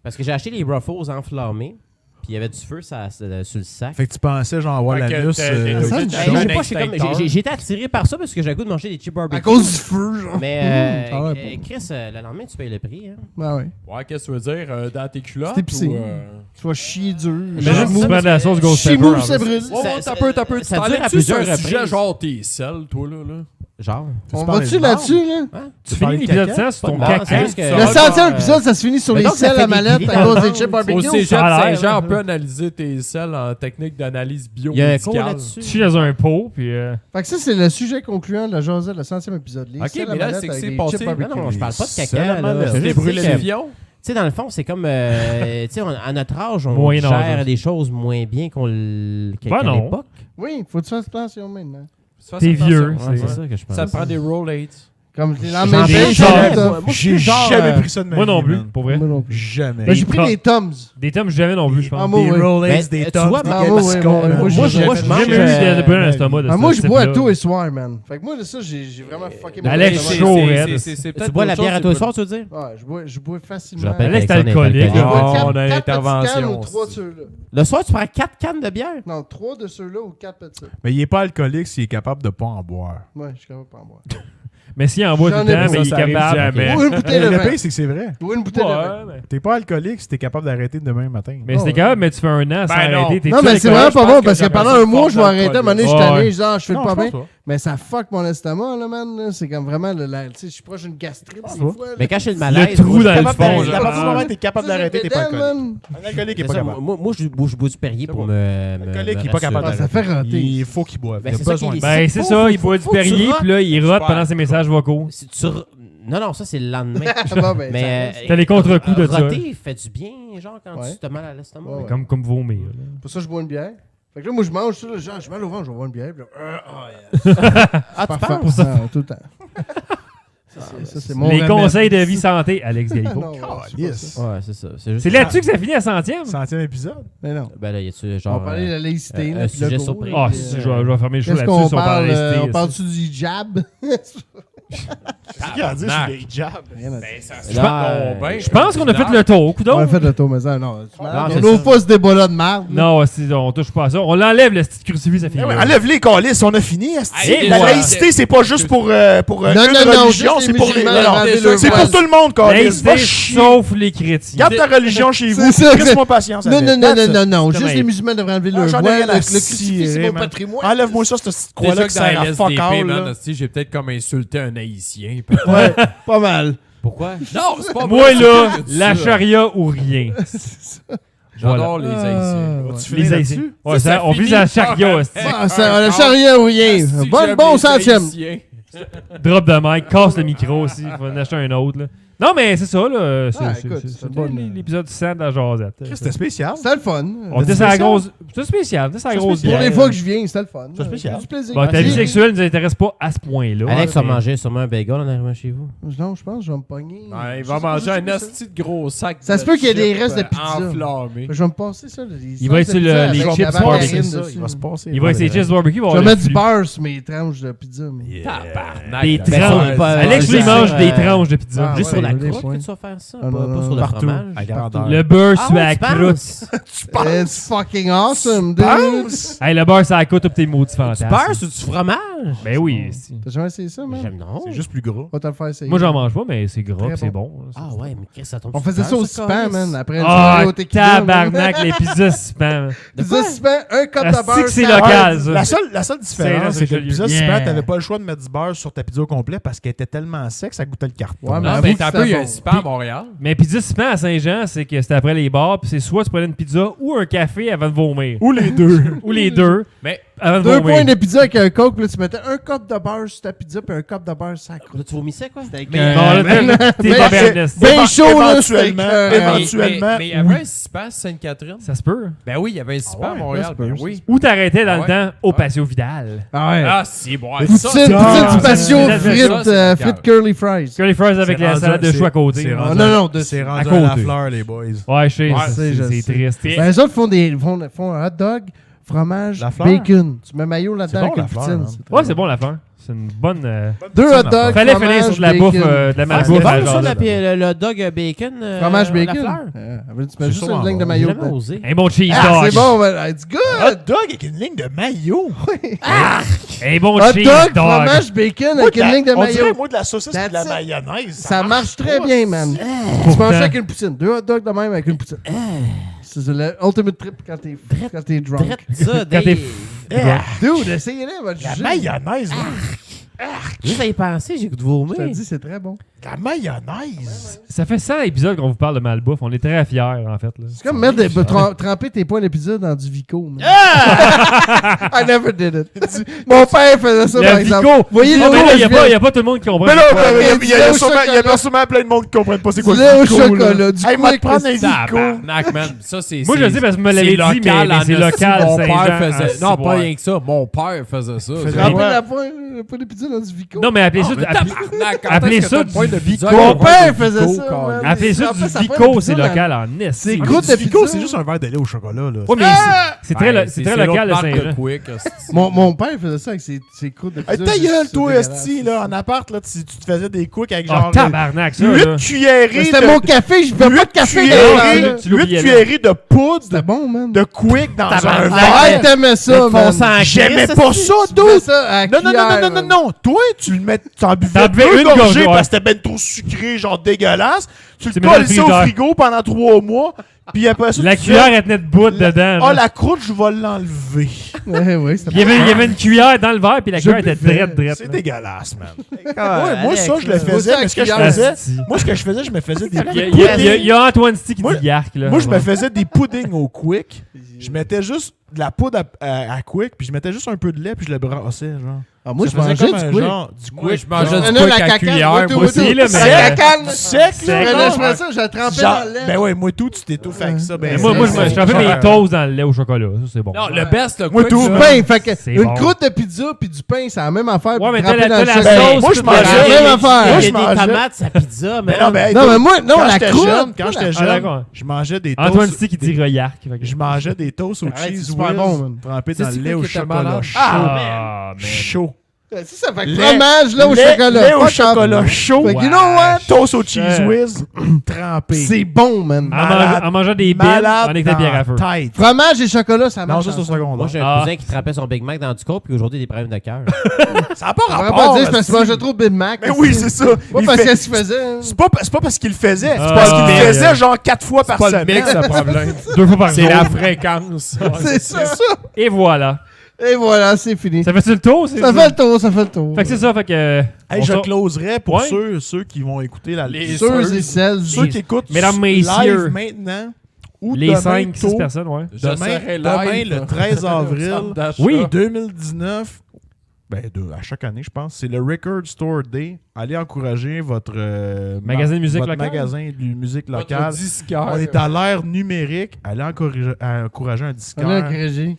[SPEAKER 6] Parce que j'ai acheté les Ruffles enflammés, puis il y avait du feu sur le sac.
[SPEAKER 4] Fait que tu pensais genre avoir
[SPEAKER 5] Fait que
[SPEAKER 4] l'anus.
[SPEAKER 5] t'as- t'as-
[SPEAKER 1] ça,
[SPEAKER 6] Ben,
[SPEAKER 1] je
[SPEAKER 6] je sais pas, j'ai été attiré par ça parce que j'ai le goût de manger des chips barbecue.
[SPEAKER 1] À cause du feu, genre.
[SPEAKER 6] Mais
[SPEAKER 1] Ah ouais,
[SPEAKER 6] Chris, le lendemain, tu payes le prix. Hein.
[SPEAKER 1] Ah ouais.
[SPEAKER 5] Ouais, qu'est-ce que tu veux dire? Dans tes culottes?
[SPEAKER 1] C'est épicé.
[SPEAKER 5] ou,
[SPEAKER 1] Tu vas chier dur.
[SPEAKER 2] Imagine
[SPEAKER 6] Genre,
[SPEAKER 2] si tu
[SPEAKER 6] ça,
[SPEAKER 2] mets de la sauce ghost
[SPEAKER 1] Chez
[SPEAKER 2] pepper.
[SPEAKER 1] mou,
[SPEAKER 2] en
[SPEAKER 1] ça
[SPEAKER 2] plus.
[SPEAKER 1] brûle.
[SPEAKER 5] Ouais,
[SPEAKER 6] Ça-
[SPEAKER 5] t'as peu.
[SPEAKER 6] ça dure à
[SPEAKER 5] T'enlèves-tu
[SPEAKER 6] plusieurs
[SPEAKER 5] sur un sujet
[SPEAKER 6] reprises.
[SPEAKER 5] genre tes selles, toi, là?
[SPEAKER 6] Genre.
[SPEAKER 1] On
[SPEAKER 4] parles
[SPEAKER 1] va-tu
[SPEAKER 4] de
[SPEAKER 1] là-dessus, là?
[SPEAKER 2] Tu
[SPEAKER 4] parles
[SPEAKER 2] finis
[SPEAKER 4] de
[SPEAKER 2] l'épisode
[SPEAKER 4] caca?
[SPEAKER 2] 100 sur ton
[SPEAKER 6] Pas de
[SPEAKER 2] caca.
[SPEAKER 6] c'est juste que-
[SPEAKER 1] Le
[SPEAKER 6] Ouais,
[SPEAKER 1] 100e épisode, ça se finit sur
[SPEAKER 6] Mais
[SPEAKER 1] les
[SPEAKER 6] donc, ça
[SPEAKER 1] selles
[SPEAKER 6] fait
[SPEAKER 1] à
[SPEAKER 6] des
[SPEAKER 1] mallette
[SPEAKER 6] grilles
[SPEAKER 1] à cause
[SPEAKER 6] dans
[SPEAKER 1] des
[SPEAKER 6] le
[SPEAKER 1] chips
[SPEAKER 6] ventre.
[SPEAKER 1] barbecue.
[SPEAKER 5] Au cégep
[SPEAKER 2] ça a l'air,
[SPEAKER 5] Saint-Jean,
[SPEAKER 2] là.
[SPEAKER 5] on peut analyser tes selles en technique d'analyse
[SPEAKER 6] Il y a un cours
[SPEAKER 5] biomédicale.
[SPEAKER 6] là-dessus.
[SPEAKER 2] Tu chies dans un pot, puis...
[SPEAKER 1] Fait que ça, c'est le sujet concluant de la Josette, le 100e épisode. Les
[SPEAKER 5] Ok,
[SPEAKER 1] selles à
[SPEAKER 5] mais là,
[SPEAKER 1] mallette
[SPEAKER 5] c'est que
[SPEAKER 1] avec
[SPEAKER 5] c'est
[SPEAKER 1] des
[SPEAKER 5] passé.
[SPEAKER 1] chips barbecue.
[SPEAKER 6] Non, je parle pas de
[SPEAKER 4] C'est
[SPEAKER 6] caca.
[SPEAKER 4] la
[SPEAKER 6] là.
[SPEAKER 4] mallette.
[SPEAKER 6] Je
[SPEAKER 5] T'es
[SPEAKER 6] veux juste
[SPEAKER 5] brûlé
[SPEAKER 6] dire
[SPEAKER 5] le
[SPEAKER 6] que-
[SPEAKER 5] fion?
[SPEAKER 6] Tu sais, dans le fond, c'est comme. Tu sais, à notre âge, on
[SPEAKER 2] Moyen âge,
[SPEAKER 6] gère
[SPEAKER 2] ouais.
[SPEAKER 6] des choses moins bien qu'à
[SPEAKER 2] non.
[SPEAKER 6] l'époque.
[SPEAKER 1] Oui, faut que tu fasses attention maintenant.
[SPEAKER 2] T'es vieux.
[SPEAKER 6] Ouais,
[SPEAKER 2] c'est-
[SPEAKER 6] c'est ça que je pense.
[SPEAKER 5] Ça te prend des Roll-Aids.
[SPEAKER 1] Comme les
[SPEAKER 2] J'en
[SPEAKER 1] lendemains
[SPEAKER 2] ai
[SPEAKER 1] de
[SPEAKER 2] genre-
[SPEAKER 1] veille,
[SPEAKER 6] moi, je
[SPEAKER 4] J'ai
[SPEAKER 6] suis genre,
[SPEAKER 4] jamais pris ça de ma
[SPEAKER 2] Moi
[SPEAKER 4] vie.
[SPEAKER 2] non plus,
[SPEAKER 4] man.
[SPEAKER 2] pour vrai.
[SPEAKER 1] Moi non plus.
[SPEAKER 4] Jamais.
[SPEAKER 1] Ben, j'ai pris des Toms.
[SPEAKER 2] Des tomes, jamais non plus, je pense.
[SPEAKER 1] Ah, moi,
[SPEAKER 4] Des
[SPEAKER 1] oui.
[SPEAKER 4] Rolex,
[SPEAKER 6] Ben,
[SPEAKER 4] des
[SPEAKER 6] tu
[SPEAKER 4] tops,
[SPEAKER 6] vois,
[SPEAKER 4] des
[SPEAKER 1] ah, moi,
[SPEAKER 4] Gaviscon,
[SPEAKER 1] oui,
[SPEAKER 4] là.
[SPEAKER 1] moi,
[SPEAKER 6] moi,
[SPEAKER 2] J'ai
[SPEAKER 6] je
[SPEAKER 2] jamais
[SPEAKER 6] mange,
[SPEAKER 2] eu de brûler un estomac de
[SPEAKER 1] Ah,
[SPEAKER 2] ce
[SPEAKER 1] moi, je bois
[SPEAKER 2] type-là.
[SPEAKER 1] tout et soir, man. Fait que moi, ça, j'ai vraiment fucké mon
[SPEAKER 2] Alex,
[SPEAKER 1] estomac.
[SPEAKER 2] chaud, raide.
[SPEAKER 6] Tu bois la bière à tous les soirs, tu veux dire?
[SPEAKER 1] Ouais, je bois
[SPEAKER 6] Je
[SPEAKER 1] facilement.
[SPEAKER 6] rappelle
[SPEAKER 2] Alex, t'es
[SPEAKER 6] qu'Alexandre est
[SPEAKER 2] alcoolique.
[SPEAKER 1] Je
[SPEAKER 6] alcoolique.
[SPEAKER 1] bois
[SPEAKER 5] Ah,
[SPEAKER 1] quatre-
[SPEAKER 5] on a
[SPEAKER 1] quatre petites
[SPEAKER 5] l'intervention,
[SPEAKER 1] cannes ou 3 de
[SPEAKER 5] c'est-
[SPEAKER 1] ceux-là.
[SPEAKER 6] Le soir, tu prends 4 cannes de bière?
[SPEAKER 1] Non, 3 de ceux-là ou 4 petites.
[SPEAKER 4] Mais il est pas alcoolique s'il est capable de pas en boire.
[SPEAKER 1] Ouais, je suis capable de pas en boire.
[SPEAKER 2] Mais s'il en boit tout
[SPEAKER 1] J'en
[SPEAKER 2] le
[SPEAKER 1] ai
[SPEAKER 2] temps,
[SPEAKER 1] pas,
[SPEAKER 2] mais il est
[SPEAKER 5] ça arrive
[SPEAKER 2] capable.
[SPEAKER 5] jamais.
[SPEAKER 1] Ou une bouteille de
[SPEAKER 4] Le
[SPEAKER 1] vin.
[SPEAKER 4] pire, c'est que c'est vrai.
[SPEAKER 1] Ou une bouteille de vin.
[SPEAKER 2] Ouais, mais-
[SPEAKER 4] T'es pas alcoolique si t'es capable d'arrêter demain matin.
[SPEAKER 2] Mais si t'es capable, mais tu fais un an sans
[SPEAKER 5] Ben non.
[SPEAKER 2] arrêter. t'es
[SPEAKER 1] Non,
[SPEAKER 2] tout
[SPEAKER 1] mais
[SPEAKER 2] avec
[SPEAKER 1] c'est
[SPEAKER 2] le-
[SPEAKER 1] vraiment
[SPEAKER 5] je
[SPEAKER 1] pas
[SPEAKER 5] pense
[SPEAKER 1] bon
[SPEAKER 5] que
[SPEAKER 1] parce que
[SPEAKER 5] j'aurais
[SPEAKER 1] pendant
[SPEAKER 5] une
[SPEAKER 1] un mois,
[SPEAKER 5] forme
[SPEAKER 1] je vais arrêter. À un moment donné, je suis
[SPEAKER 2] Ouais.
[SPEAKER 1] tanné, genre, je fais
[SPEAKER 4] Non,
[SPEAKER 1] pas
[SPEAKER 4] je
[SPEAKER 1] bien.
[SPEAKER 4] pense pas.
[SPEAKER 1] Mais ça fuck mon estomac, là, man. C'est comme vraiment, tu sais, je suis proche d'une gastrite des
[SPEAKER 4] va.
[SPEAKER 1] fois. là.
[SPEAKER 6] Mais quand j'ai le malaise.
[SPEAKER 2] Le trou
[SPEAKER 6] moi, je
[SPEAKER 2] dans
[SPEAKER 6] suis
[SPEAKER 2] le
[SPEAKER 6] capable
[SPEAKER 2] fond,
[SPEAKER 6] d'arrêter.
[SPEAKER 2] là.
[SPEAKER 4] À partir du moment où t'es capable
[SPEAKER 1] Ça, j'ai
[SPEAKER 4] d'arrêter, t'es pas
[SPEAKER 1] bédaine,
[SPEAKER 4] alcoolique.
[SPEAKER 1] man.
[SPEAKER 4] Un alcoolique est
[SPEAKER 6] C'est
[SPEAKER 4] pas
[SPEAKER 6] ça,
[SPEAKER 4] capable.
[SPEAKER 6] moi, je bois du Perrier pour me.
[SPEAKER 4] Alcoolique, il est pas capable
[SPEAKER 1] Ah, ça
[SPEAKER 4] d'arrêter.
[SPEAKER 1] fait rater.
[SPEAKER 4] Il faut qu'il boive.
[SPEAKER 6] Ben,
[SPEAKER 4] Il a
[SPEAKER 6] c'est ça
[SPEAKER 4] besoin
[SPEAKER 6] qui
[SPEAKER 4] de
[SPEAKER 6] est-
[SPEAKER 2] Ben, c'est
[SPEAKER 6] Faut-
[SPEAKER 2] ça,
[SPEAKER 6] faut-
[SPEAKER 2] il boit du
[SPEAKER 6] faut que tu
[SPEAKER 2] Perrier,
[SPEAKER 6] rotes.
[SPEAKER 2] puis là, il rote
[SPEAKER 5] Super.
[SPEAKER 2] pendant ses messages vocaux.
[SPEAKER 6] Si tu re- Non, ça, c'est le lendemain.
[SPEAKER 1] Bon, ben, ça
[SPEAKER 6] Mais.
[SPEAKER 1] reste.
[SPEAKER 2] T'as les contre-coups de ça.
[SPEAKER 6] Roter fait du bien, genre, quand
[SPEAKER 1] Ouais.
[SPEAKER 6] tu te mal à l'estomac.
[SPEAKER 1] Ouais, ouais.
[SPEAKER 2] Comme vomir. là.
[SPEAKER 1] Pour ça, je bois une bière. Fait que là, moi, je mange ça, là, genre, je vais mal au ventre, je vais boire une bière. Puis là,
[SPEAKER 6] Ah, tu
[SPEAKER 1] parfait.
[SPEAKER 6] penses?
[SPEAKER 1] Ah, tout le temps. Ça, c'est mon
[SPEAKER 2] Les
[SPEAKER 1] remède.
[SPEAKER 2] conseils de vie santé, Alex Galipo.
[SPEAKER 1] Non, c'est pas
[SPEAKER 4] Yes.
[SPEAKER 1] ça.
[SPEAKER 6] Ouais, c'est ça. C'est juste
[SPEAKER 2] C'est là-dessus que ça finit à 100e?
[SPEAKER 4] 100e épisode.
[SPEAKER 1] Mais non.
[SPEAKER 6] Ben là, y a-tu
[SPEAKER 1] On
[SPEAKER 6] genre.
[SPEAKER 1] va parler de la laïcité.
[SPEAKER 6] un
[SPEAKER 1] là, puis
[SPEAKER 6] sujet
[SPEAKER 1] le go,
[SPEAKER 6] surprise.
[SPEAKER 1] là,
[SPEAKER 2] Ah,
[SPEAKER 1] puis,
[SPEAKER 2] si, je vais fermer le show
[SPEAKER 1] Qu'est-ce
[SPEAKER 2] là-dessus
[SPEAKER 1] qu'on
[SPEAKER 2] si on parle
[SPEAKER 1] parle?
[SPEAKER 2] de
[SPEAKER 1] On parle-tu du jab?
[SPEAKER 4] C'est qui a dit sur les jabs?
[SPEAKER 1] Rien à dire.
[SPEAKER 2] Je pense qu'on a fait le tour, coudonc.
[SPEAKER 1] On a fait le tour, mais ça, non.
[SPEAKER 6] Non,
[SPEAKER 1] On
[SPEAKER 6] c'est
[SPEAKER 1] n'ouvre
[SPEAKER 6] ça.
[SPEAKER 1] pas ce débat-là de merde.
[SPEAKER 2] Non, on touche pas à ça. On l'enlève, le petit crucifix, ça finit.
[SPEAKER 4] Eh ouais,
[SPEAKER 2] là.
[SPEAKER 4] enlève les calices, on a fini. esti.
[SPEAKER 2] Hey,
[SPEAKER 4] La
[SPEAKER 2] moi.
[SPEAKER 4] laïcité, c'est pas juste pour une
[SPEAKER 1] non,
[SPEAKER 4] religion,
[SPEAKER 1] juste
[SPEAKER 4] c'est
[SPEAKER 1] les
[SPEAKER 4] pour les.
[SPEAKER 1] musulmans,
[SPEAKER 4] non, non,
[SPEAKER 1] enlever
[SPEAKER 4] c'est
[SPEAKER 1] leur
[SPEAKER 4] c'est pour
[SPEAKER 1] voile.
[SPEAKER 4] tout le monde, calice. Va
[SPEAKER 2] Laïcité,
[SPEAKER 4] chier.
[SPEAKER 2] sauf les chrétiens.
[SPEAKER 4] Garde ta religion chez vous.
[SPEAKER 1] C'est ça,
[SPEAKER 4] Laisse-moi patience.
[SPEAKER 1] Non,
[SPEAKER 4] avec.
[SPEAKER 1] non, non,
[SPEAKER 4] That's
[SPEAKER 1] non,
[SPEAKER 4] it.
[SPEAKER 1] non, non.
[SPEAKER 2] Putain,
[SPEAKER 1] Juste
[SPEAKER 2] mais-
[SPEAKER 1] les musulmans devraient enlever
[SPEAKER 4] Ah,
[SPEAKER 1] leur
[SPEAKER 4] j'en ai
[SPEAKER 1] voile.
[SPEAKER 4] rien
[SPEAKER 1] Le
[SPEAKER 4] à
[SPEAKER 1] crucifix, c'est
[SPEAKER 4] cirer,
[SPEAKER 1] mon
[SPEAKER 4] man.
[SPEAKER 1] patrimoine.
[SPEAKER 4] Enlève-moi ça, cette croix-là
[SPEAKER 5] Déjà
[SPEAKER 4] qui
[SPEAKER 5] que dans
[SPEAKER 4] sert à fuck
[SPEAKER 5] LSDP,
[SPEAKER 4] all.
[SPEAKER 5] man,
[SPEAKER 4] là.
[SPEAKER 5] hostie, j'ai peut-être comme insulté un haïtien.
[SPEAKER 1] Ouais, pas mal.
[SPEAKER 6] Pourquoi?
[SPEAKER 5] Non, c'est pas
[SPEAKER 2] Moi,
[SPEAKER 5] vrai,
[SPEAKER 2] là,
[SPEAKER 5] c'est que tu
[SPEAKER 2] la
[SPEAKER 5] dis ça.
[SPEAKER 2] charia ou rien.
[SPEAKER 5] J'adore les haïtiens.
[SPEAKER 4] Tu finis
[SPEAKER 2] Les
[SPEAKER 4] là-dessus?
[SPEAKER 2] haïtiens. Ouais,
[SPEAKER 5] Ça
[SPEAKER 2] on
[SPEAKER 5] finit
[SPEAKER 2] vise à la
[SPEAKER 5] par
[SPEAKER 2] charia,
[SPEAKER 5] un-
[SPEAKER 2] hostie.
[SPEAKER 1] Ah, ça, on a rien ou rien.
[SPEAKER 5] Asti que
[SPEAKER 1] Bon,
[SPEAKER 5] j'aime
[SPEAKER 1] bon
[SPEAKER 5] les
[SPEAKER 1] centième.
[SPEAKER 5] Haïtiens.
[SPEAKER 2] Drop de mic, casse le micro aussi. Il faut en acheter un autre. Là. Non, mais c'est ça, là.
[SPEAKER 1] écoute, c'est bon,
[SPEAKER 2] l'épisode 100 de la jasette.
[SPEAKER 4] C'était spécial.
[SPEAKER 1] C'était le fun.
[SPEAKER 2] On était sur la grosse. C'est spécial, c'était sur la grosse
[SPEAKER 1] Pour
[SPEAKER 2] bière.
[SPEAKER 1] les fois que je viens, c'était le fun.
[SPEAKER 4] C'est spécial.
[SPEAKER 1] J'ai du plaisir.
[SPEAKER 2] Bon, ta vie
[SPEAKER 1] Merci.
[SPEAKER 2] sexuelle ne nous intéresse pas à ce point-là.
[SPEAKER 6] Alex
[SPEAKER 2] hein,
[SPEAKER 6] a
[SPEAKER 2] mais-
[SPEAKER 6] mangé sûrement un bagel en arrivant chez vous.
[SPEAKER 1] Non, je pense que je vais me pogner.
[SPEAKER 5] Ouais, il
[SPEAKER 1] Je
[SPEAKER 5] va
[SPEAKER 1] sais pas,
[SPEAKER 5] manger
[SPEAKER 1] je sais
[SPEAKER 5] un
[SPEAKER 1] pas
[SPEAKER 5] asti de gros sac.
[SPEAKER 1] Ça se
[SPEAKER 5] de
[SPEAKER 1] peut qu'il y ait des
[SPEAKER 5] chips,
[SPEAKER 1] restes de pizza.
[SPEAKER 5] enflammés.
[SPEAKER 1] Je vais me passer ça. Les
[SPEAKER 2] Il va être sur
[SPEAKER 1] pizza
[SPEAKER 2] les
[SPEAKER 1] avec
[SPEAKER 2] chips
[SPEAKER 1] la
[SPEAKER 2] barbecue.
[SPEAKER 1] margarine
[SPEAKER 4] Ça,
[SPEAKER 1] dessus.
[SPEAKER 4] il va se passer.
[SPEAKER 2] Il va essayer cheese barbecue.
[SPEAKER 1] Je vais mettre du beurre sur mes tranches de pizza. mais-
[SPEAKER 5] Tabarnak.
[SPEAKER 2] Des
[SPEAKER 5] Ben,
[SPEAKER 2] tranches.
[SPEAKER 6] ça, pas-
[SPEAKER 2] Alex, lui, il
[SPEAKER 6] juste
[SPEAKER 2] mange
[SPEAKER 6] sur,
[SPEAKER 2] des tranches de pizza.
[SPEAKER 1] Ah,
[SPEAKER 6] Juste
[SPEAKER 1] ouais,
[SPEAKER 6] sur la
[SPEAKER 1] des
[SPEAKER 6] croûte
[SPEAKER 1] points.
[SPEAKER 6] que tu vas faire ça,
[SPEAKER 1] Ah, non,
[SPEAKER 6] pas
[SPEAKER 1] non,
[SPEAKER 6] sur le
[SPEAKER 4] partout.
[SPEAKER 6] fromage.
[SPEAKER 4] À grandeur.
[SPEAKER 2] Le beurre sur la
[SPEAKER 6] tu
[SPEAKER 2] croûte.
[SPEAKER 6] penses?
[SPEAKER 1] It's fucking awesome, dude.
[SPEAKER 2] Hey, le beurre sur la croûte, tes maudits
[SPEAKER 6] Tu
[SPEAKER 2] fantasmes.
[SPEAKER 6] beurres sur du fromage?
[SPEAKER 2] Ben oui. si.
[SPEAKER 1] T'as jamais essayé ça, man?
[SPEAKER 6] J'aime non.
[SPEAKER 4] C'est juste plus gros.
[SPEAKER 1] On va te le faire essayer.
[SPEAKER 2] Moi, j'en mange pas, mais c'est gras,
[SPEAKER 1] Très
[SPEAKER 2] pis c'est
[SPEAKER 1] bon.
[SPEAKER 2] bon.
[SPEAKER 6] Ah ouais, mais qu'est-ce que ça tombe
[SPEAKER 1] On
[SPEAKER 6] sur
[SPEAKER 1] faisait
[SPEAKER 6] le
[SPEAKER 1] ça au
[SPEAKER 6] beurre,
[SPEAKER 1] Sipan,
[SPEAKER 6] câlisse?
[SPEAKER 1] man. Après une
[SPEAKER 2] Ah,
[SPEAKER 1] soirée au tequila.
[SPEAKER 2] tabarnak, les pizzas spam.
[SPEAKER 1] Pizza Sipan, un cup
[SPEAKER 2] Asti
[SPEAKER 1] de beurre.
[SPEAKER 2] que c'est
[SPEAKER 1] ça-
[SPEAKER 2] local.
[SPEAKER 1] Ouais.
[SPEAKER 2] ça.
[SPEAKER 4] La seule
[SPEAKER 2] C'est
[SPEAKER 4] différence, c'est que le
[SPEAKER 2] Richelieu.
[SPEAKER 4] pizza
[SPEAKER 2] Yeah.
[SPEAKER 4] Sipan, t'avais pas le choix de mettre du beurre sur ta pizza au complet parce qu'elle était tellement sec, ça goûtait le carton.
[SPEAKER 1] Ouais, mais
[SPEAKER 5] Non,
[SPEAKER 1] avoue
[SPEAKER 5] mais
[SPEAKER 1] que
[SPEAKER 5] t'as un
[SPEAKER 1] c'était
[SPEAKER 5] peu, il y a un
[SPEAKER 1] bon.
[SPEAKER 5] super à Montréal.
[SPEAKER 2] Mais pizza spam à Saint-Jean, c'est que c'était après les bars, puis c'est soit tu prenais une pizza ou un café avant de vomir.
[SPEAKER 4] Ou les deux.
[SPEAKER 2] Ou les deux
[SPEAKER 5] Mais
[SPEAKER 2] avant de
[SPEAKER 1] 2
[SPEAKER 2] vomir.
[SPEAKER 1] points de pizza avec un coke, puis là, tu mettais un cup de beurre sur ta pizza, puis un cup de beurre sur la croûte.
[SPEAKER 6] Là, tu vomissais, quoi?
[SPEAKER 1] C'était
[SPEAKER 2] Bon, là, t'es
[SPEAKER 1] Ben,
[SPEAKER 2] pas
[SPEAKER 1] c'est-
[SPEAKER 2] bien
[SPEAKER 1] ben chaud, là, c'était
[SPEAKER 4] Éventuellement,
[SPEAKER 1] écœurant.
[SPEAKER 4] éventuellement,
[SPEAKER 5] mais il y avait un SIPA à Sainte-Catherine.
[SPEAKER 2] Ça se peut.
[SPEAKER 5] Ben oui, il y avait un SIPA à
[SPEAKER 1] ouais?
[SPEAKER 5] Montréal.
[SPEAKER 1] Ça se peut,
[SPEAKER 5] Ben
[SPEAKER 1] ça
[SPEAKER 5] oui.
[SPEAKER 2] Ou t'arrêtais dans
[SPEAKER 5] Ah
[SPEAKER 2] le
[SPEAKER 5] ouais.
[SPEAKER 2] temps au
[SPEAKER 5] Ouais.
[SPEAKER 2] patio Vidal.
[SPEAKER 1] Ah ouais.
[SPEAKER 5] Ah, c'est bon.
[SPEAKER 1] Poutine,
[SPEAKER 5] Ça,
[SPEAKER 1] poutine
[SPEAKER 2] ça,
[SPEAKER 1] du patio,
[SPEAKER 2] ça,
[SPEAKER 1] frites, frites curly fries.
[SPEAKER 2] Curly fries avec
[SPEAKER 4] C'est
[SPEAKER 2] la
[SPEAKER 4] rendu-
[SPEAKER 2] salade de
[SPEAKER 4] c'est-
[SPEAKER 2] choux à côté.
[SPEAKER 4] c'est
[SPEAKER 2] Ouais,
[SPEAKER 4] rendu-
[SPEAKER 1] non, non,
[SPEAKER 4] c'est
[SPEAKER 1] à
[SPEAKER 4] rendu à la
[SPEAKER 2] côté.
[SPEAKER 4] fleur, les boys.
[SPEAKER 2] je sais,
[SPEAKER 1] Ouais,
[SPEAKER 2] c'est
[SPEAKER 1] je sais.
[SPEAKER 2] triste.
[SPEAKER 1] Ben, les autres font un hot dog, fromage,
[SPEAKER 4] La fleur.
[SPEAKER 1] bacon. Tu mets maillot là-dedans
[SPEAKER 4] C'est bon,
[SPEAKER 1] avec une
[SPEAKER 4] la fleur,
[SPEAKER 1] poutine.
[SPEAKER 4] hein.
[SPEAKER 1] c'est très
[SPEAKER 2] Ouais, c'est bon la fin. C'est une bonne.
[SPEAKER 1] 2 hot dogs,
[SPEAKER 2] Fallait
[SPEAKER 1] fromage,
[SPEAKER 2] finir sur de la
[SPEAKER 1] bacon.
[SPEAKER 2] bouffe, de la
[SPEAKER 6] Ah, c'est
[SPEAKER 2] malbouffe.
[SPEAKER 6] bon,
[SPEAKER 2] à la
[SPEAKER 6] ça,
[SPEAKER 2] jasette.
[SPEAKER 6] le hot dog bacon.
[SPEAKER 1] Fromage,
[SPEAKER 6] la
[SPEAKER 1] bacon.
[SPEAKER 6] fleur.
[SPEAKER 1] Tu mets
[SPEAKER 4] C'est
[SPEAKER 1] juste
[SPEAKER 4] sûrement
[SPEAKER 1] une ligne de
[SPEAKER 4] bon.
[SPEAKER 1] maillot
[SPEAKER 6] J'ai jamais
[SPEAKER 1] dedans.
[SPEAKER 6] osé.
[SPEAKER 2] Un bon cheese
[SPEAKER 1] Ah,
[SPEAKER 2] dog.
[SPEAKER 1] c'est bon, man. It's good.
[SPEAKER 4] Hot dog avec une ligne de maillot.
[SPEAKER 2] Un bon
[SPEAKER 1] Hot
[SPEAKER 2] cheese
[SPEAKER 1] dog,
[SPEAKER 2] dog.
[SPEAKER 1] fromage, bacon avec une ligne de
[SPEAKER 4] On dirait,
[SPEAKER 1] maillot.
[SPEAKER 4] moi, de la saucisse et de la
[SPEAKER 1] That's it.
[SPEAKER 4] mayonnaise.
[SPEAKER 1] Ça marche très
[SPEAKER 4] pas.
[SPEAKER 1] bien, man. Tu
[SPEAKER 2] Pourtant.
[SPEAKER 1] manges ça avec une poutine. 2 hot dogs de même avec une poutine. C'est le ultimate trip quand t'es drunk.
[SPEAKER 6] Drette ça,
[SPEAKER 2] Quand
[SPEAKER 6] Dave.
[SPEAKER 2] t'es-
[SPEAKER 1] Dude, essayez-le, votre
[SPEAKER 4] La
[SPEAKER 1] jus.
[SPEAKER 4] mayonnaise, man.
[SPEAKER 6] Juste à y penser, j'ai goût de
[SPEAKER 1] Je
[SPEAKER 6] vomir.
[SPEAKER 1] te le dis, c'est très bon.
[SPEAKER 4] La mayonnaise.
[SPEAKER 2] Ça fait 100 épisodes qu'on vous parle de malbouffe. On est très fiers, en fait. Là.
[SPEAKER 1] C'est comme mettre tremper tes points d'épisode dans du Vico. man. I never did it. Mon père faisait ça, par
[SPEAKER 2] Le
[SPEAKER 1] exemple.
[SPEAKER 2] Vico.
[SPEAKER 1] Vous voyez,
[SPEAKER 2] Ah,
[SPEAKER 1] le
[SPEAKER 2] mais là,
[SPEAKER 1] lait
[SPEAKER 2] il n'y a pas tout le monde qui comprend.
[SPEAKER 4] Mais là,
[SPEAKER 1] Ouais,
[SPEAKER 4] il y a
[SPEAKER 1] du
[SPEAKER 4] sûrement-
[SPEAKER 1] lait au
[SPEAKER 4] il y a
[SPEAKER 1] chocolat.
[SPEAKER 4] sûrement plein de monde qui ne comprennent pas c'est quoi
[SPEAKER 1] Du
[SPEAKER 4] le
[SPEAKER 1] lait au
[SPEAKER 4] Vico, là.
[SPEAKER 1] chocolat, du
[SPEAKER 4] Hey, m'a te
[SPEAKER 1] quick,
[SPEAKER 4] prendre un
[SPEAKER 1] aussi.
[SPEAKER 4] Vico.
[SPEAKER 5] Tabarnak, man. Ça, c'est.
[SPEAKER 2] Moi, je le sais parce que vous me l'avez dit, mais c'est
[SPEAKER 5] en
[SPEAKER 2] local,
[SPEAKER 5] esti. Mon
[SPEAKER 2] Saint-Jean,
[SPEAKER 5] père
[SPEAKER 2] en
[SPEAKER 5] faisait. Non,
[SPEAKER 2] ciboire.
[SPEAKER 5] pas rien que ça. Mon père faisait ça.
[SPEAKER 4] Faisait-
[SPEAKER 1] Tremper
[SPEAKER 4] Ouais.
[SPEAKER 1] la pointe, pas d'épisode dans du Vico.
[SPEAKER 2] Non, mais appelez ça,
[SPEAKER 5] Mais tabarnak, quand
[SPEAKER 2] appelez
[SPEAKER 5] est-ce que
[SPEAKER 2] ça
[SPEAKER 5] t'as le point
[SPEAKER 2] du
[SPEAKER 5] de
[SPEAKER 2] Vico.
[SPEAKER 5] pizza?
[SPEAKER 1] Mon père
[SPEAKER 5] Vico,
[SPEAKER 1] faisait ça,
[SPEAKER 5] câlisse.
[SPEAKER 1] man.
[SPEAKER 2] appelez ça
[SPEAKER 1] En plus,
[SPEAKER 2] du
[SPEAKER 1] ça fait
[SPEAKER 2] Vico,
[SPEAKER 1] une
[SPEAKER 2] c'est
[SPEAKER 1] pizza,
[SPEAKER 2] local en est.
[SPEAKER 1] C'est
[SPEAKER 4] Ah,
[SPEAKER 1] croûte
[SPEAKER 4] du
[SPEAKER 1] de
[SPEAKER 4] Vico,
[SPEAKER 1] pizza.
[SPEAKER 4] c'est juste un verre de lait au chocolat, là.
[SPEAKER 2] Ouais, mais c'est très,
[SPEAKER 5] Ben,
[SPEAKER 2] c'est très local,
[SPEAKER 5] l'autre
[SPEAKER 2] le
[SPEAKER 5] marque de
[SPEAKER 2] Saint-Jean.
[SPEAKER 5] Quick, esti.
[SPEAKER 1] Mon père faisait ça avec ses croûtes de pizza.
[SPEAKER 4] Hey, ta
[SPEAKER 1] juste-
[SPEAKER 4] gueule,
[SPEAKER 1] c'est
[SPEAKER 4] toi,
[SPEAKER 1] dégueulasse.
[SPEAKER 4] esti, là, en appart, là, tu te faisais des quicks avec
[SPEAKER 2] Ah,
[SPEAKER 4] genre
[SPEAKER 2] tabarnak, ça, là.
[SPEAKER 4] 8 cuillerées
[SPEAKER 1] C'était mon café, je buvais pas de café.
[SPEAKER 2] cuillerées.
[SPEAKER 1] dans
[SPEAKER 2] Ah,
[SPEAKER 1] le temps, là.
[SPEAKER 2] tu l'oubliais,
[SPEAKER 4] 8
[SPEAKER 2] là.
[SPEAKER 4] cuillerées de poudre
[SPEAKER 1] C'était bon, man.
[SPEAKER 4] de quick dans un
[SPEAKER 6] Tabarnak.
[SPEAKER 1] Arrête,
[SPEAKER 4] verre.
[SPEAKER 1] t'aimais ça, man.
[SPEAKER 4] J'aimais pas ça,
[SPEAKER 1] Tu buvais
[SPEAKER 4] dude.
[SPEAKER 1] ça à
[SPEAKER 4] Non, non, non,
[SPEAKER 1] cuillère,
[SPEAKER 4] non, non,
[SPEAKER 1] man.
[SPEAKER 4] non. Toi, tu le mets, t'en buvais
[SPEAKER 2] T'en buvais
[SPEAKER 4] 2
[SPEAKER 2] une gorgée,
[SPEAKER 4] gorgées
[SPEAKER 2] ouais.
[SPEAKER 4] parce que c'était ben trop sucré, genre dégueulasse. Tu
[SPEAKER 2] Tu
[SPEAKER 4] le
[SPEAKER 2] mets dans le
[SPEAKER 4] colles ça au
[SPEAKER 2] frigidaire.
[SPEAKER 4] frigo pendant 3 mois. Puis après ça,
[SPEAKER 2] La
[SPEAKER 4] tu
[SPEAKER 2] cuillère,
[SPEAKER 4] fais,
[SPEAKER 2] elle tenait de bout dedans.
[SPEAKER 4] Ah,
[SPEAKER 2] là.
[SPEAKER 4] la croûte, je vais l'enlever.
[SPEAKER 1] Ouais, c'était
[SPEAKER 2] Il y avait une cuillère dans le verre, puis la cuillère était drette.
[SPEAKER 4] C'est
[SPEAKER 2] là.
[SPEAKER 4] dégueulasse, man.
[SPEAKER 6] Ah,
[SPEAKER 4] Ouais, moi, ça, je le
[SPEAKER 6] Alex,
[SPEAKER 4] faisais. Mais ce que je
[SPEAKER 1] cuillère.
[SPEAKER 4] faisais,
[SPEAKER 2] Asti.
[SPEAKER 4] moi, ce que je faisais, je me faisais des
[SPEAKER 2] Il y a- il y a Antoine Stick qui
[SPEAKER 4] Moi-
[SPEAKER 2] dit Yark. Là.
[SPEAKER 4] Moi, je me faisais des puddings au quick. Je mettais juste de la poudre à Quick, puis je mettais juste un peu de lait, puis je le brassais, genre.
[SPEAKER 1] Ah, moi, je
[SPEAKER 4] Ça faisait
[SPEAKER 1] mangeais
[SPEAKER 4] comme
[SPEAKER 1] du
[SPEAKER 4] un
[SPEAKER 1] Quick.
[SPEAKER 4] genre du
[SPEAKER 5] Moi,
[SPEAKER 4] Quick.
[SPEAKER 5] je mangeais
[SPEAKER 1] Non,
[SPEAKER 5] du
[SPEAKER 1] non,
[SPEAKER 5] quick
[SPEAKER 1] la
[SPEAKER 5] à
[SPEAKER 1] cacane,
[SPEAKER 5] cuillère,
[SPEAKER 1] moi
[SPEAKER 5] moi aussi.
[SPEAKER 2] là, mais-
[SPEAKER 1] La cacane!
[SPEAKER 4] Sec,
[SPEAKER 1] Je prenais ça, je la trempais
[SPEAKER 4] Genre,
[SPEAKER 1] dans le lait.
[SPEAKER 4] ben ouais, moi tout, tu t'étouffes avec ça. Ben,
[SPEAKER 2] Mais moi,
[SPEAKER 1] c'est-
[SPEAKER 2] je fais mes toasts dans le lait au chocolat. Ça, c'est bon.
[SPEAKER 5] Non, le best, le
[SPEAKER 4] Moi,
[SPEAKER 5] quick,
[SPEAKER 4] tout,
[SPEAKER 1] Du
[SPEAKER 5] là,
[SPEAKER 1] pain, fait que
[SPEAKER 2] C'est
[SPEAKER 1] une
[SPEAKER 2] bon.
[SPEAKER 1] croûte de pizza puis du pain, c'est la même affaire.
[SPEAKER 2] Ouais, mais
[SPEAKER 1] puis tremper
[SPEAKER 2] t'as
[SPEAKER 1] dans
[SPEAKER 2] la
[SPEAKER 1] le
[SPEAKER 2] sauce,
[SPEAKER 1] chocolat.
[SPEAKER 4] moi, je
[SPEAKER 2] toute
[SPEAKER 4] mangeais-
[SPEAKER 2] la-
[SPEAKER 1] la même
[SPEAKER 6] Il
[SPEAKER 1] affaire.
[SPEAKER 6] y a
[SPEAKER 4] je
[SPEAKER 6] des
[SPEAKER 4] mangeais-
[SPEAKER 6] tomates, sa pizza, mais
[SPEAKER 4] non, mais
[SPEAKER 1] Non, mais moi, non,
[SPEAKER 4] quand
[SPEAKER 1] la
[SPEAKER 4] j'étais
[SPEAKER 1] croûte.
[SPEAKER 4] jeune, quand j'étais
[SPEAKER 2] Ah,
[SPEAKER 4] jeune,
[SPEAKER 2] d'accord.
[SPEAKER 4] je mangeais des toasts.
[SPEAKER 2] Antoine Stick, il dit Royark. Fait que-
[SPEAKER 4] Je mangeais des toasts au
[SPEAKER 1] Arrête, c'est
[SPEAKER 4] cheese
[SPEAKER 1] super
[SPEAKER 4] whiz
[SPEAKER 1] bon, man.
[SPEAKER 4] trempés
[SPEAKER 5] C'est
[SPEAKER 4] dans le
[SPEAKER 5] celui
[SPEAKER 4] lait au
[SPEAKER 5] qui était
[SPEAKER 4] chocolat
[SPEAKER 5] malade.
[SPEAKER 4] chaud.
[SPEAKER 2] Ah, man.
[SPEAKER 4] Chaud.
[SPEAKER 1] Ça fait
[SPEAKER 4] Lait-
[SPEAKER 1] fromage, là, au
[SPEAKER 4] lait-
[SPEAKER 1] chocolat.
[SPEAKER 4] lait au
[SPEAKER 1] Fuck
[SPEAKER 4] chocolat
[SPEAKER 1] off.
[SPEAKER 4] chaud.
[SPEAKER 1] Fait que you know what?
[SPEAKER 4] Toast au cheese
[SPEAKER 2] Ouais.
[SPEAKER 4] whiz trempé.
[SPEAKER 1] C'est bon, man.
[SPEAKER 2] En mangeant des billes,
[SPEAKER 4] Malade
[SPEAKER 2] on était
[SPEAKER 4] dans
[SPEAKER 2] bien à feu.
[SPEAKER 4] la tête.
[SPEAKER 1] Fromage et chocolat, ça
[SPEAKER 4] Non,
[SPEAKER 1] marche.
[SPEAKER 4] ça, c'est au
[SPEAKER 1] ensemble.
[SPEAKER 4] secondaire.
[SPEAKER 6] moi, j'ai un
[SPEAKER 2] Ah.
[SPEAKER 6] cousin qui trempait son Big Mac dans du coke, puis aujourd'hui, il a des problèmes de cœur.
[SPEAKER 4] Ça n'a pas
[SPEAKER 1] On va
[SPEAKER 4] rapport.
[SPEAKER 1] pas dire c'est parce qu'il
[SPEAKER 4] esti.
[SPEAKER 1] mangeait trop de Big Mac.
[SPEAKER 4] Mais oui, c'est ça.
[SPEAKER 1] Pas
[SPEAKER 4] Il
[SPEAKER 1] parce
[SPEAKER 4] fait-
[SPEAKER 1] qu'elle se faisait. hein.
[SPEAKER 4] C'est pas parce qu'il le faisait. C'est
[SPEAKER 2] Ah,
[SPEAKER 4] parce qu'il le
[SPEAKER 2] yeah,
[SPEAKER 4] faisait
[SPEAKER 2] yeah.
[SPEAKER 4] genre 4 fois par
[SPEAKER 5] pas le
[SPEAKER 4] semaine.
[SPEAKER 5] mix, le problème.
[SPEAKER 2] 2 fois par jour.
[SPEAKER 5] C'est la fréquence.
[SPEAKER 1] C'est ça.
[SPEAKER 2] Et voilà.
[SPEAKER 1] Et voilà, c'est fini.
[SPEAKER 2] Ça fait-tu le tour? c'est
[SPEAKER 1] Ça fait le tour, ça fait le tour.
[SPEAKER 2] Fait que c'est ça, fait que...
[SPEAKER 4] Hey,
[SPEAKER 2] on
[SPEAKER 4] je
[SPEAKER 2] sort-
[SPEAKER 4] closerais pour
[SPEAKER 2] Ouais.
[SPEAKER 4] ceux qui vont écouter la
[SPEAKER 5] Les
[SPEAKER 1] Ceux et celles.
[SPEAKER 4] Ceux qui écoutent
[SPEAKER 2] Mesdames, messieurs.
[SPEAKER 4] live maintenant ou
[SPEAKER 2] Les
[SPEAKER 4] demain
[SPEAKER 2] 5-6
[SPEAKER 4] tôt,
[SPEAKER 2] personnes, ouais.
[SPEAKER 5] Je
[SPEAKER 4] Demain,
[SPEAKER 5] serai
[SPEAKER 4] demain,
[SPEAKER 5] live.
[SPEAKER 4] le 13 avril
[SPEAKER 5] Centre d'achat.
[SPEAKER 2] Oui.
[SPEAKER 4] 2019, à chaque année, je pense, c'est le Record Store Day. Allez encourager votre
[SPEAKER 2] Magasin de musique
[SPEAKER 4] votre
[SPEAKER 2] locale.
[SPEAKER 4] magasin de musique
[SPEAKER 5] Votre
[SPEAKER 4] locale.
[SPEAKER 5] disquaire.
[SPEAKER 4] On est à l'ère numérique. Allez encourager un
[SPEAKER 1] On a
[SPEAKER 4] disquaire.
[SPEAKER 1] agrégé.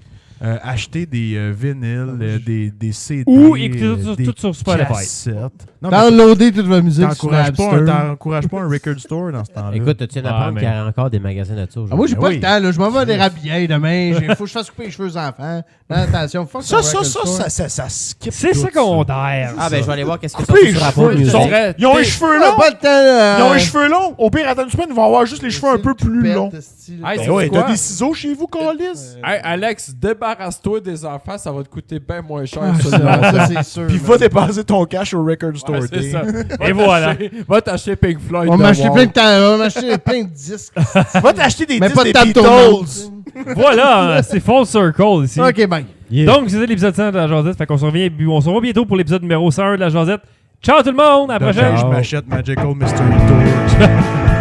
[SPEAKER 4] Acheter des vinyles, des CD.
[SPEAKER 2] Ou écouter tout-
[SPEAKER 4] des
[SPEAKER 2] tout sur Spotify.
[SPEAKER 4] cassettes. Non, mais
[SPEAKER 1] Downloader toute ma musique sur Napster.
[SPEAKER 4] t'encourages pas un record store dans ce temps-là.
[SPEAKER 6] Écoute, tu viens d'apprendre
[SPEAKER 2] mais-
[SPEAKER 6] qu'il y a encore des magasins de ça aujourd'hui.
[SPEAKER 1] Ah, moi, j'ai
[SPEAKER 4] Ben
[SPEAKER 1] pas
[SPEAKER 4] oui.
[SPEAKER 1] le temps, là. Je m'en vais à des rhabillés demain. Faut que je fasse couper les cheveux aux enfants. Non, attention, fuck
[SPEAKER 4] ça,
[SPEAKER 1] ton
[SPEAKER 4] ça,
[SPEAKER 1] record
[SPEAKER 4] ça,
[SPEAKER 1] store.
[SPEAKER 4] ça skip.
[SPEAKER 2] C'est
[SPEAKER 4] tout
[SPEAKER 2] secondaire.
[SPEAKER 6] Ah, ben, je vais aller voir qu'est-ce que
[SPEAKER 4] Coupez
[SPEAKER 6] c'est
[SPEAKER 4] les
[SPEAKER 6] sur
[SPEAKER 4] cheveux,
[SPEAKER 6] Apple
[SPEAKER 4] ils
[SPEAKER 6] Music.
[SPEAKER 4] ont- Ils ont les cheveux
[SPEAKER 1] On a
[SPEAKER 4] longs.
[SPEAKER 1] pas le temps, là.
[SPEAKER 4] Ils ont les cheveux longs. Au pire, attends une semaine, ils vont avoir juste les cheveux un peu plus longs.
[SPEAKER 5] Hey,
[SPEAKER 4] Ben
[SPEAKER 5] c'est
[SPEAKER 4] ouais,
[SPEAKER 5] quoi?
[SPEAKER 4] t'as des ciseaux chez vous, Calis?
[SPEAKER 5] Hey, Alex, débarrasse-toi des enfants, ça va te coûter bien moins cher.
[SPEAKER 1] Ah,
[SPEAKER 5] sur
[SPEAKER 1] ça,
[SPEAKER 5] le long
[SPEAKER 1] ça,
[SPEAKER 5] terme.
[SPEAKER 1] c'est sûr.
[SPEAKER 4] Puis
[SPEAKER 1] man.
[SPEAKER 4] va dépenser ton cash au Record Store
[SPEAKER 5] Ouais, c'est
[SPEAKER 4] Day.
[SPEAKER 5] ça.
[SPEAKER 2] Et voilà.
[SPEAKER 5] Va t'acheter Pink Floyd.
[SPEAKER 1] On
[SPEAKER 5] The
[SPEAKER 1] m'a acheté
[SPEAKER 5] Wall.
[SPEAKER 1] plein de temps, on m'a acheté plein de disques.
[SPEAKER 4] Va t'acheter des
[SPEAKER 1] Mais
[SPEAKER 4] disques
[SPEAKER 1] pas de
[SPEAKER 4] des
[SPEAKER 1] table
[SPEAKER 4] Beatles.
[SPEAKER 1] tournante.
[SPEAKER 2] Voilà, c'est Full Circle ici.
[SPEAKER 1] Ok, bye.
[SPEAKER 2] Donc, c'était l'épisode 100 de la Josette. Fait qu'on se revoit bientôt pour l'épisode numéro 101 de la Josette. Ciao tout le monde, à la prochaine.
[SPEAKER 4] Je m'achète Magical Mystery Tour.